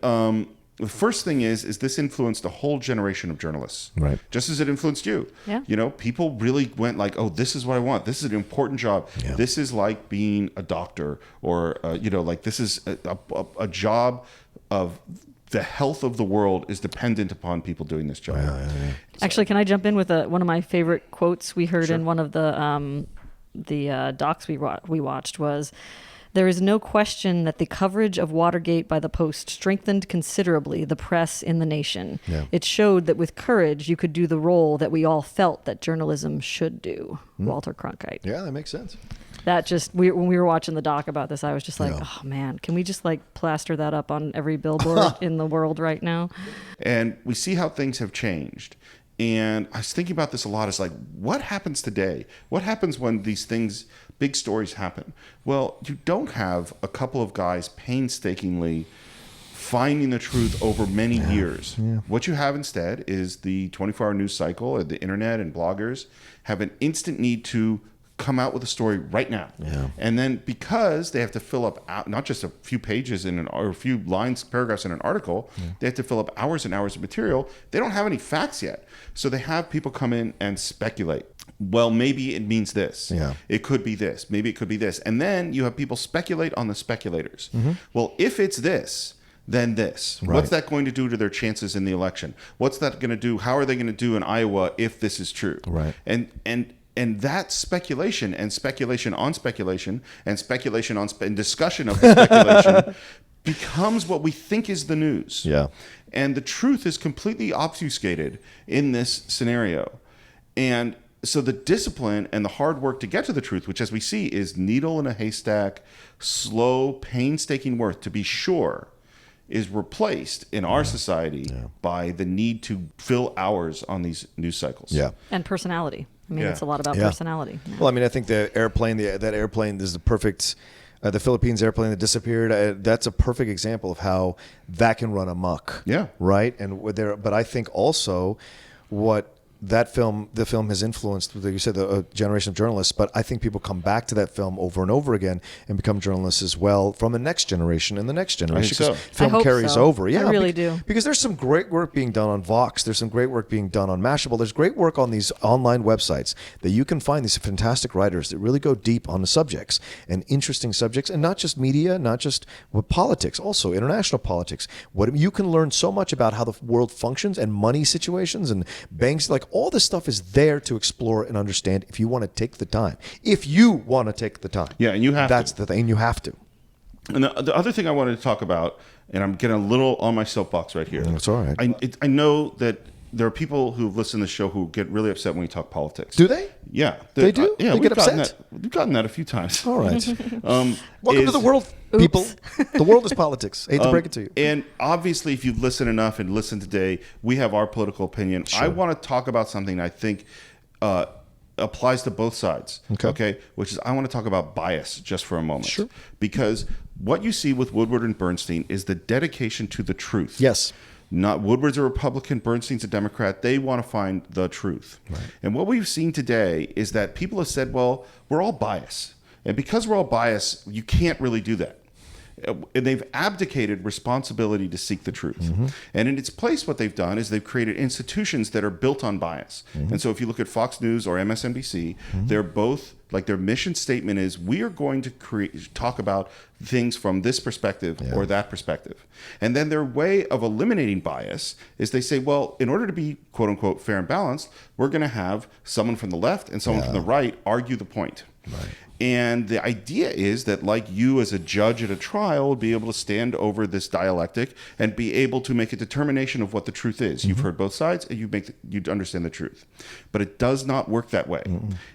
S1: the first thing is this influenced a whole generation of journalists.
S2: Right.
S1: Just as it influenced you.
S5: Yeah.
S1: People really went like, oh, this is what I want. This is an important job.
S2: Yeah.
S1: This is like being a doctor or, like this is a job of the health of the world is dependent upon people doing this job.
S2: Yeah.
S5: Actually, can I jump in with one of my favorite quotes we heard in one of the docs we watched was, "There is no question that the coverage of Watergate by the Post strengthened considerably the press in the nation.
S2: Yeah.
S5: It showed that with courage you could do the role that we all felt that journalism should do." Walter Cronkite.
S2: Yeah, that makes sense.
S5: That just, when we were watching the doc about this, I was just like, oh man, can we just like plaster that up on every billboard in the world right now?
S1: And we see how things have changed. And I was thinking about this a lot. It's like, what happens today? What happens when these things, big stories happen? Well, you don't have a couple of guys painstakingly finding the truth over many years.
S2: Yeah.
S1: What you have instead is the 24-hour news cycle, or the internet and bloggers have an instant need to come out with a story right now.
S2: Yeah.
S1: And then because they have to fill up not just a few pages or a few lines, paragraphs in an article, they have to fill up hours and hours of material. They don't have any facts yet. So they have people come in and speculate. Well, maybe it means this.
S2: Yeah.
S1: It could be this. Maybe it could be this. And then you have people speculate on the speculators.
S2: Mm-hmm.
S1: Well, if it's this, then this.
S2: Right.
S1: What's that going to do to their chances in the election? What's that going to do? How are they going to do in Iowa if this is true?
S2: Right.
S1: And that speculation and speculation on speculation and speculation on and discussion of the speculation becomes what we think is the news.
S2: Yeah.
S1: And the truth is completely obfuscated in this scenario. And so the discipline and the hard work to get to the truth, which as we see is needle in a haystack, slow, painstaking work to be sure, is replaced in our society by the need to fill hours on these news cycles.
S2: Yeah.
S5: And personality. I mean, it's a lot about
S2: Yeah.
S5: personality.
S2: Well, I mean, I think the airplane, that airplane is the perfect, the Philippines airplane that disappeared. That's a perfect example of how that can run amok.
S1: Yeah.
S2: Right. But I think also what the film has influenced, like you said, a generation of journalists, but I think people come back to that film over and over again and become journalists as well from the next generation and the next generation.
S1: so.
S2: Film
S5: I hope
S2: carries
S5: so.
S2: over. Yeah,
S5: I really do.
S2: Because there's some great work being done on Vox. There's some great work being done on Mashable. There's great work on these online websites that you can find these fantastic writers that really go deep on the subjects and interesting subjects, and not just media, not just politics, also international politics. You can learn so much about how the world functions and money situations and banks. Like all this stuff is there to explore and understand if you want to take the time. If you want to take the time.
S1: Yeah, and you have
S2: That's the thing. You have to.
S1: And the other thing I wanted to talk about, and I'm getting a little on my soapbox right here.
S2: That's all right.
S1: I know that there are people who've listened to the show who get really upset when we talk politics.
S2: Do they?
S1: Yeah.
S2: They do?
S1: Yeah,
S2: They
S1: we've
S2: get
S1: gotten
S2: upset?
S1: we've gotten that a few times.
S2: All right. Welcome to the world, people. The world is politics. Hate to break it to you.
S1: And obviously, if you've listened enough and listened today, we have our political opinion.
S2: Sure.
S1: I want to talk about something I think applies to both sides. Okay. Which is, I want to talk about bias just for a moment.
S2: Sure.
S1: Because what you see with Woodward and Bernstein is the dedication to the truth.
S2: Yes.
S1: Not Woodward's a Republican, Bernstein's a Democrat. They want to find the truth. Right. And what we've seen today is that people have said, well, we're all biased. And because we're all biased, you can't really do that. And they've abdicated responsibility to seek the truth.
S2: Mm-hmm.
S1: And in its place, what they've done is they've created institutions that are built on bias.
S2: Mm-hmm.
S1: And so if you look at Fox News or MSNBC, they're both, like their mission statement is, we are going to talk about things from this perspective or that perspective. And then their way of eliminating bias is they say, well, in order to be quote unquote fair and balanced, we're going to have someone from the left and someone from the right argue the point.
S2: Right.
S1: And the idea is that, like you as a judge at a trial, would be able to stand over this dialectic and be able to make a determination of what the truth is. You've heard both sides, and you understand the truth. But it does not work that way.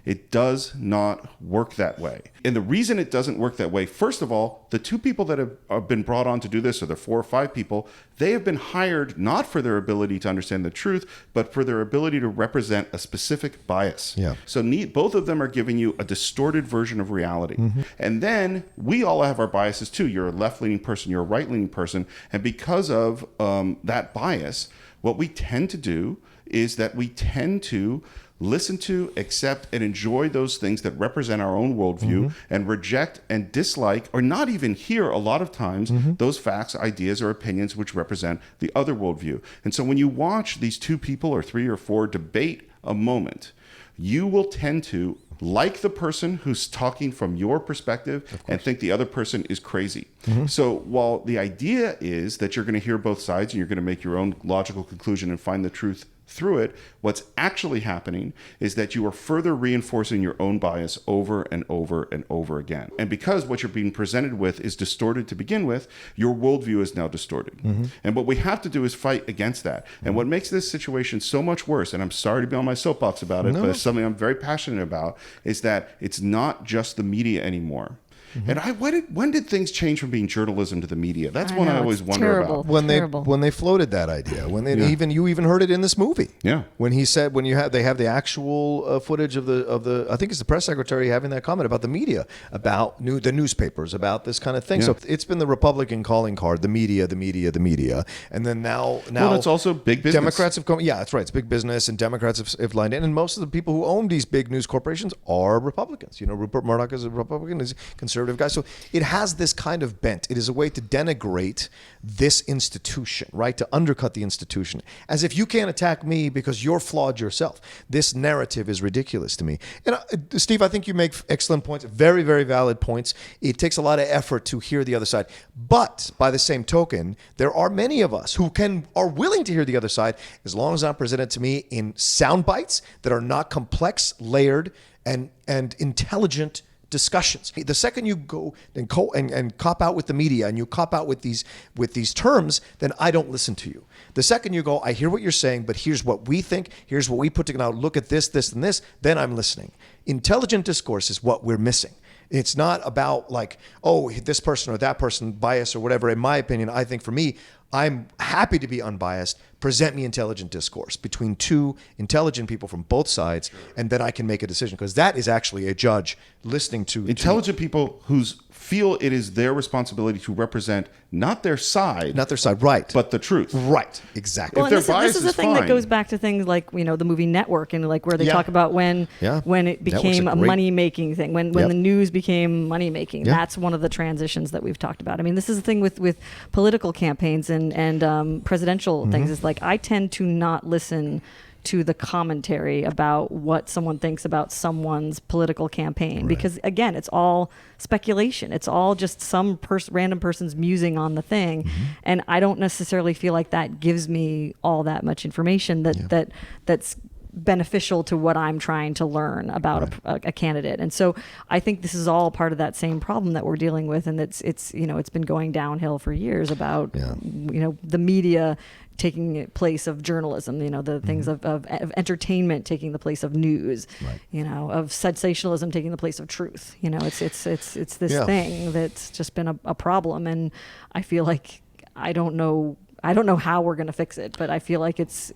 S1: It does not work that way. And the reason it doesn't work that way, first of all, the two people that have been brought on to do this, or the 4 or 5 people, they have been hired not for their ability to understand the truth, but for their ability to represent a specific bias.
S2: Yeah.
S1: So both of them are giving you a distorted version of reality. And then we all have our biases too. You're a left-leaning person, you're a right-leaning person. And because of that bias, what we tend to do is that we tend to listen to, accept, and enjoy those things that represent our own worldview and reject and dislike, or not even hear a lot of times, those facts, ideas, or opinions which represent the other worldview. And so when you watch these 2 people or 3 or 4 debate a moment, you will tend to like the person who's talking from your perspective and think the other person is crazy. So while the idea is that you're going to hear both sides and you're going to make your own logical conclusion and find the truth through it, what's actually happening is that you are further reinforcing your own bias over and over and over again. And because what you're being presented with is distorted to begin with, your worldview is now distorted. And what we have to do is fight against that. And what makes this situation so much worse, and I'm sorry to be on my soapbox about it, but it's something I'm very passionate about, is that it's not just the media anymore. And when did things change from being journalism to the media? That's one I always wonder about.
S2: When they floated that idea, when they you even heard it in this movie.
S1: Yeah.
S2: When he said they have the actual footage of the I think it's the press secretary having that comment about the media, about the newspapers, about this kind of thing. So it's been the Republican calling card, the media, and then now
S1: well, it's also big business.
S2: Democrats have come. Yeah, that's right. It's big business, and Democrats have lined in, and most of the people who own these big news corporations are Republicans. Rupert Murdoch is a Republican, is conservative guy. So it has this kind of bent. It is a way to denigrate this institution, right? To undercut the institution, as if you can't attack me because you're flawed yourself. This narrative is ridiculous to me. And Steve, I think you make excellent points, very, very valid points. It takes a lot of effort to hear the other side. But by the same token, there are many of us who are willing to hear the other side, as long as it's not presented to me in sound bites that are not complex, layered, and intelligent discussions. The second you go and cop out with the media and you cop out with these terms, then I don't listen to you. The second you go, I hear what you're saying, but here's what we think, here's what we put together, look at this, and this, then I'm listening. Intelligent discourse is what we're missing. It's not about like, oh, this person or that person, bias or whatever. In my opinion, I think for me, I'm happy to be unbiased. Present me intelligent discourse between 2 intelligent people from both sides, and then I can make a decision, because that is actually a judge listening to
S1: intelligent people who feel it is their responsibility to represent not their side,
S2: right,
S1: but the truth,
S2: right, exactly.
S5: Well, this is the thing that goes back to things like the movie Network, and like where they talk about when it became a money making thing, when the news became money making. That's one of the transitions that we've talked about. I mean, this is the thing with political campaigns and presidential things. Is like I tend to not listen to the commentary about what someone thinks about someone's political campaign, because again, it's all speculation. It's all just some random person's musing on the thing, and I don't necessarily feel like that gives me all that much information that's beneficial to what I'm trying to learn about a candidate. And so I think this is all part of that same problem that we're dealing with, and it's been going downhill for years about the media taking place of journalism, the things of entertainment taking the place of news, of sensationalism taking the place of truth. It's this thing that's just been a problem, and I feel like I don't know how we're going to fix it, but I feel like it's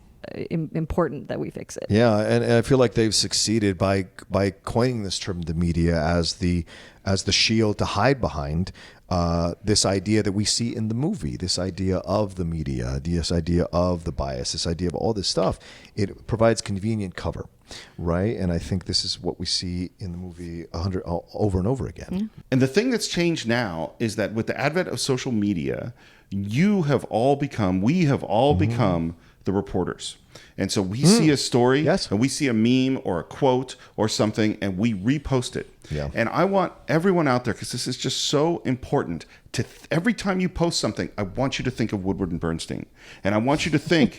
S5: important that we fix it.
S2: Yeah, and I feel like they've succeeded by coining this term, the media, as the shield to hide behind this idea that we see in the movie, this idea of the media, this idea of the bias, this idea of all this stuff. It provides convenient cover, right? And I think this is what we see in the movie over and over again.
S1: Yeah. And the thing that's changed now is that with the advent of social media, we have all become the reporters. And so we see a story and we see a meme or a quote or something, and we repost it. Yeah. And I want everyone out there, because this is just so important, to every time you post something, I want you to think of Woodward and Bernstein. And I want you to think,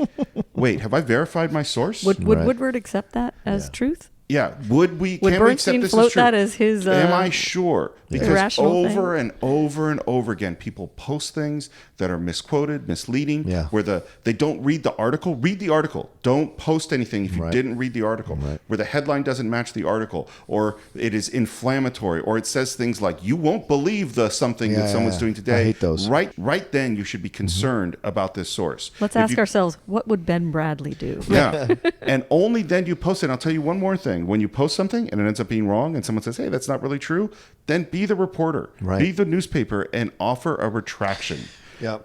S1: wait, have I verified my source?
S5: Would Woodward accept that as truth?
S1: Would we?
S5: Would
S1: can we accept
S5: Bernstein
S1: this
S5: float
S1: as true?
S5: that as his?
S1: Am I sure? Because
S5: irrational
S1: over
S5: thing?
S1: and over and over again, people post things that are misquoted, misleading. Where they don't read the article. Read the article. Don't post anything if you didn't read the article. Where the headline doesn't match the article, or it is inflammatory, or it says things like "You won't believe the something that someone's doing today."
S2: I hate those.
S1: Right then, you should be concerned about this source.
S5: Let's ask ourselves, what would Ben Bradley do?
S1: Yeah. And only then do you post it. And I'll tell you one more thing. When you post something and it ends up being wrong and someone says, hey, that's not really true, then be the reporter. Be the newspaper and offer a retraction.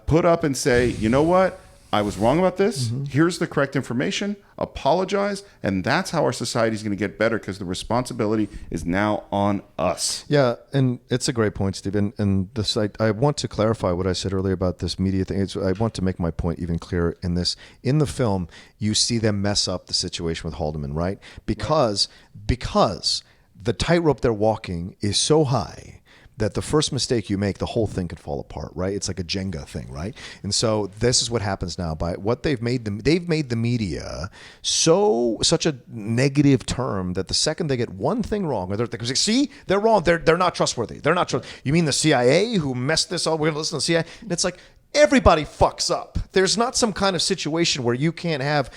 S1: Put up and say, you know what? I was wrong about this. Here's the correct information. Apologize. And that's how our society is going to get better, because the responsibility is now on us.
S2: Yeah, and it's a great point, Steve. And this, I want to clarify what I said earlier about this media thing. I want to make my point even clearer in this. In the film, you see them mess up the situation with Haldeman, right? Because the tightrope they're walking is so high that the first mistake you make, the whole thing could fall apart, right? It's like a Jenga thing, right? And so this is what happens now. By what they've made the media such a negative term that the second they get one thing wrong, or they're see, they're wrong, they're not trustworthy. They're not trustworthy. You mean the CIA who messed this up? We're going to listen to the CIA? And it's like, everybody fucks up. There's not some kind of situation where you can't have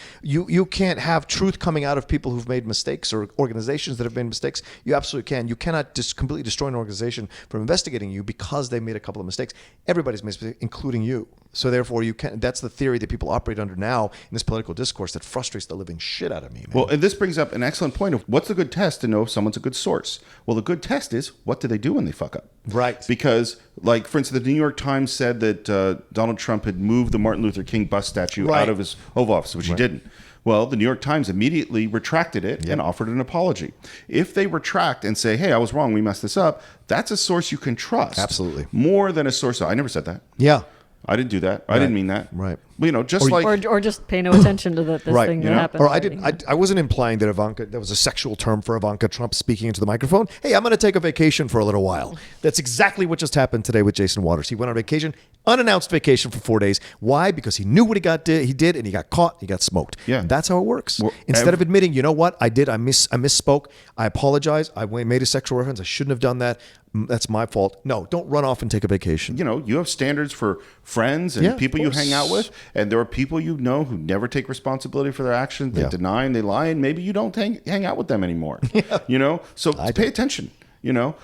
S2: truth coming out of people who've made mistakes, or organizations that have made mistakes. You absolutely can. You cannot just completely destroy an organization from investigating you because they made a couple of mistakes. Everybody's made mistakes, including you. So therefore, you can. That's the theory that people operate under now in this political discourse that frustrates the living shit out of me, man.
S1: Well, and this brings up an excellent point of what's a good test to know if someone's a good source. Well, the good test is, what do they do when they fuck up?
S2: Right.
S1: Because, like, for instance, the New York Times said that Donald Trump had moved the Martin Luther King bust statue out of his Oval Office, which he didn't. Well, the New York Times immediately retracted it and offered an apology. If they retract and say, hey, I was wrong, we messed this up, that's a source you can trust.
S2: Absolutely.
S1: More than a source. I never said that.
S2: Yeah.
S1: I didn't do that. I didn't mean that.
S2: Right.
S1: You know, just
S5: or just pay no attention to this thing that happened.
S2: Or I wasn't implying that that was a sexual term for Ivanka Trump speaking into the microphone. Hey, I'm going to take a vacation for a little while. That's exactly what just happened today with Jason Waters. He went on vacation, unannounced vacation for 4 days. Why? Because he knew what he did, and he got caught. He got smoked.
S1: Yeah.
S2: And that's how it works. Instead of admitting, you know what, I misspoke. I apologize. I made a sexual reference. I shouldn't have done that. That's my fault. No, don't run off and take a vacation.
S1: You know, you have standards for friends and people you hang out with, and there are people you know who never take responsibility for their actions. They deny and they lie, and maybe you don't hang out with them anymore. You know, so pay attention. You know,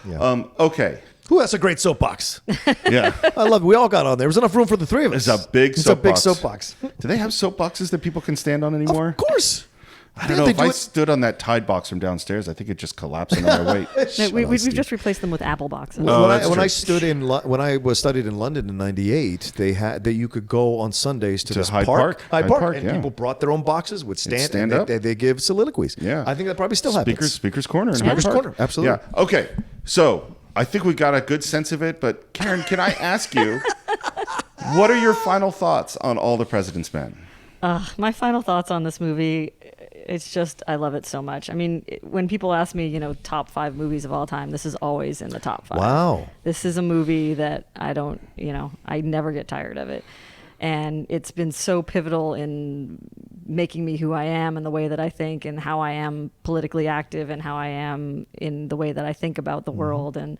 S1: okay.
S2: Ooh, that's a great soapbox.
S1: Yeah,
S2: I love it. We all got on there. There's enough room for the three of us.
S1: It's a big
S2: soapbox.
S1: Do they have soapboxes that people can stand on anymore?
S2: Of course.
S1: I don't know. If I stood on that Tide box from downstairs, I think it'd just collapse under my weight.
S5: We've just replaced them with Apple boxes.
S2: When I studied in London in '98, that you could go on Sundays to this
S1: Hyde Park,
S2: and people brought their own boxes, would stand
S1: up.
S2: They give soliloquies.
S1: Yeah,
S2: I think that probably still happens.
S1: Speaker's Corner.
S2: Speaker's Corner. Absolutely.
S1: Yeah. Okay. So I think we got a good sense of it. But Karen, can I ask you, what are your final thoughts on All the President's Men?
S5: My final thoughts on this movie. It's just, I love it so much. I mean, when people ask me, top 5 movies of all time, this is always in the top 5.
S2: Wow.
S5: This is a movie that I never get tired of it. And it's been so pivotal in making me who I am and the way that I think and how I am politically active and how I am in the way that I think about the world. And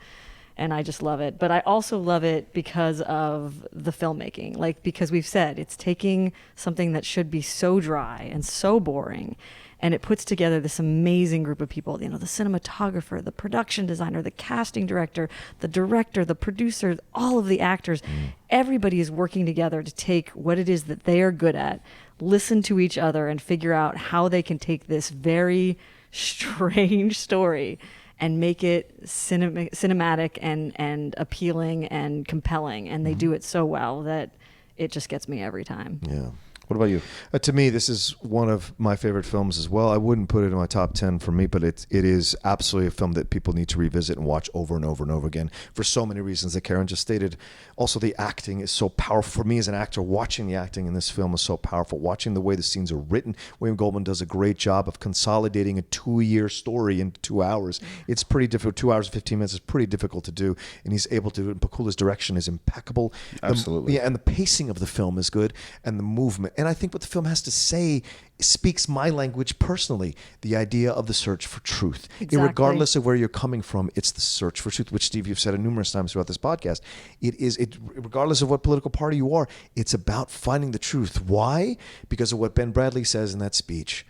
S5: I just love it. But I also love it because of the filmmaking. Because we've said, it's taking something that should be so dry and so boring, and it puts together this amazing group of people. The cinematographer, the production designer, the casting director, the producer, all of the actors. Everybody is working together to take what it is that they are good at, listen to each other, and figure out how they can take this very strange story and make it cinematic and appealing and compelling. And they do it so well that it just gets me every time.
S2: Yeah.
S1: What about you?
S2: To me, this is one of my favorite films as well. I wouldn't put it in my top 10 for me, but it is absolutely a film that people need to revisit and watch over and over and over again for so many reasons that Karen just stated. Also, the acting is so powerful. For me as an actor, watching the acting in this film is so powerful. Watching the way the scenes are written. William Goldman does a great job of consolidating a 2-year story into 2 hours. It's pretty difficult. 2 hours and 15 minutes is pretty difficult to do, and he's able to. And Pakula's direction is impeccable.
S1: Absolutely.
S2: And the pacing of the film is good, and the movement.
S4: And I think what the film has to say speaks my language personally. The idea of the search for truth.
S5: Exactly.
S4: Regardless of where you're coming from, it's the search for truth, which, Steve, you've said it numerous times throughout this podcast. Regardless of what political party you are, it's about finding the truth. Why? Because of what Ben Bradlee says in that speech.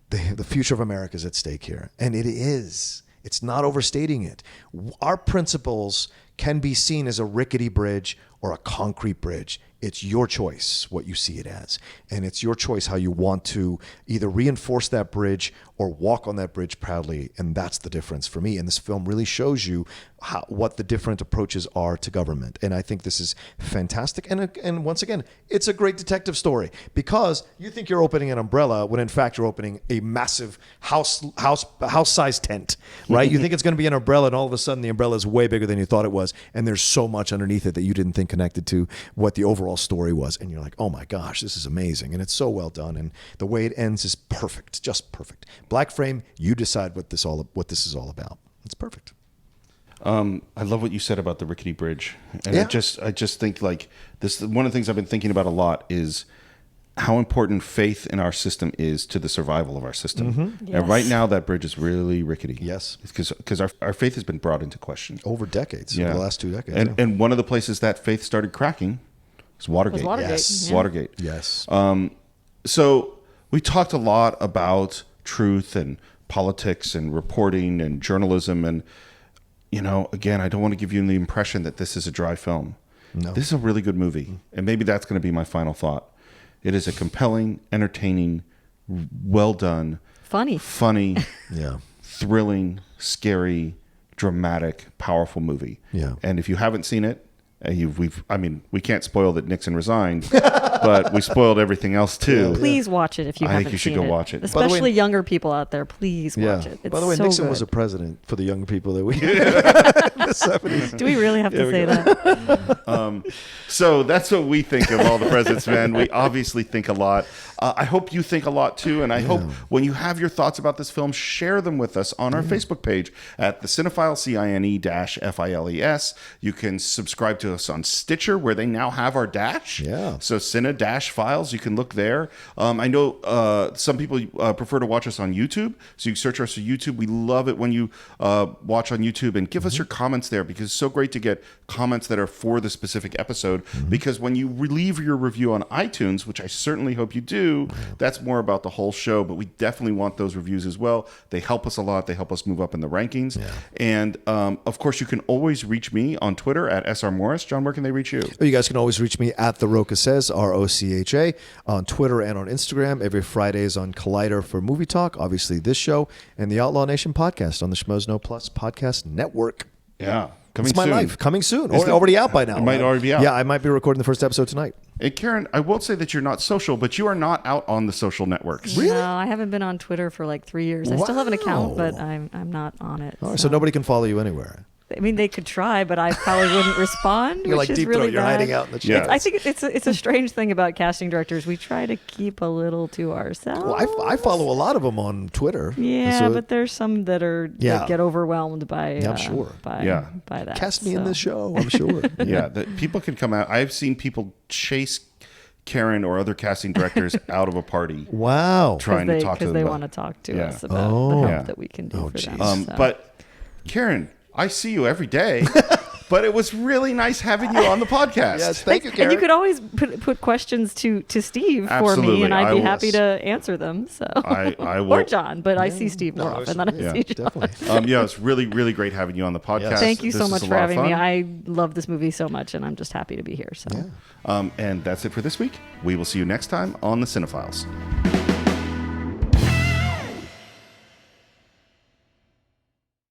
S4: The future of America is at stake here. And it is. It's not overstating it. Our principles can be seen as a rickety bridge or a concrete bridge. It's your choice what you see it as. And it's your choice how you want to either reinforce that bridge or walk on that bridge proudly. And that's the difference for me. And this film really shows you what the different approaches are to government. And I think this is fantastic. And once again, it's a great detective story because you think you're opening an umbrella when in fact you're opening a massive house-sized tent, right? You think it's going to be an umbrella and all of a sudden the umbrella is way bigger than you thought it was. And there's so much underneath it that you didn't think connected to what the overall story was. And you're like, oh my gosh, this is amazing. And it's so well done. And the way it ends is perfect, just perfect. Black frame, you decide what this is all about. It's perfect.
S1: I love what you said about the rickety bridge. And I just think like this, one of the things I've been thinking about a lot is how important faith in our system is to the survival of our system.
S4: Mm-hmm.
S5: Yes.
S1: And right now that bridge is really rickety.
S4: Yes.
S1: Because our faith has been brought into question.
S4: Over decades, over the last 2 decades.
S1: And one of the places that faith started cracking was Watergate.
S4: Yes.
S5: Yeah.
S1: Watergate.
S4: Yes.
S1: So we talked a lot about truth and politics and reporting and journalism. And, again, I don't want to give you the impression that this is a dry film.
S4: No.
S1: This is a really good movie. And maybe that's going to be my final thought. It is a compelling, entertaining, well done,
S5: Funny,
S1: thrilling, scary, dramatic, powerful movie.
S4: Yeah.
S1: And if you haven't seen it, we can't spoil that Nixon resigned, but we spoiled everything else too.
S5: please watch it if you
S1: I
S5: haven't
S1: think you should
S5: seen
S1: go watch it.
S5: Especially younger people out there, please watch it. It's
S4: By the way,
S5: so
S4: Nixon
S5: good.
S4: was a president for the young people that we in the 70s.
S5: Do we really have to say that?
S1: So that's what we think of all the presidents, man. We obviously think a lot. I hope you think a lot too, and I hope when you have your thoughts about this film, share them with us on our Facebook page at the Cine-Files, CINE-FILES. You can subscribe to us on Stitcher, where they now have our dash.
S4: Yeah.
S1: So Cine-Files, you can look there. I know some people prefer to watch us on YouTube, so you can search us on YouTube. We love it when you watch on YouTube and give us your comments there, because it's so great to get comments that are for the specific episode. Because when you leave your review on iTunes, which I certainly hope you do, that's more about the whole show, but we definitely want those reviews as well. They help us a lot. They help us move up in the rankings. And of course, you can always reach me on Twitter at SR Morris. John, where can they reach you?
S4: You guys can always reach me at The Rocha Says, ROCHA, on Twitter and on Instagram. Every Fridays on Collider for Movie Talk, obviously this show, and the Outlaw Nation podcast on the Schmoes No Plus podcast network.
S1: Yeah.
S4: It's my life. Coming soon. Or already out by now.
S1: It might already be out.
S4: Yeah, I might be recording the first episode tonight.
S1: Hey, Karen, I won't say that you're not social, but you are not out on the social networks.
S4: Really?
S5: No, I haven't been on Twitter for like 3 years. I still have an account, but I'm not on it.
S4: All right, so nobody can follow you anywhere.
S5: I mean, they could try, but I probably wouldn't respond.
S4: You're
S5: which
S4: like
S5: is
S4: deep
S5: really
S4: throat. You're
S5: bad.
S4: hiding out in the chat.
S5: I think it's a strange thing about casting directors. We try to keep a little to ourselves.
S4: Well, I follow a lot of them on Twitter.
S5: Yeah,
S4: So-
S5: but there's some that that get overwhelmed by.
S4: I'm sure.
S5: By that.
S4: Cast me in this show, I'm sure.
S1: That people can come out. I've seen people chase Karen or other casting directors out of a party.
S4: Wow.
S1: Trying to talk to them.
S5: Because they
S1: about-
S5: want to talk to us about the help that we can do for them. So.
S1: But Karen, I see you every day. But it was really nice having you on the podcast.
S4: Yes, thank you, Karen.
S5: And you could always put questions to Steve for
S1: Absolutely,
S5: me, and I'd be
S1: I
S5: happy to answer them. So
S1: I will.
S5: or John, but I see Steve more often than I see John.
S4: Definitely.
S1: It's really, really great having you on the podcast.
S5: Thank you
S1: This
S5: so
S1: is
S5: much
S1: a
S5: for
S1: lot of
S5: having me.
S1: fun.
S5: I love this movie so much, and I'm just happy to be here. So.
S1: And that's it for this week. We will see you next time on the Cine-Files.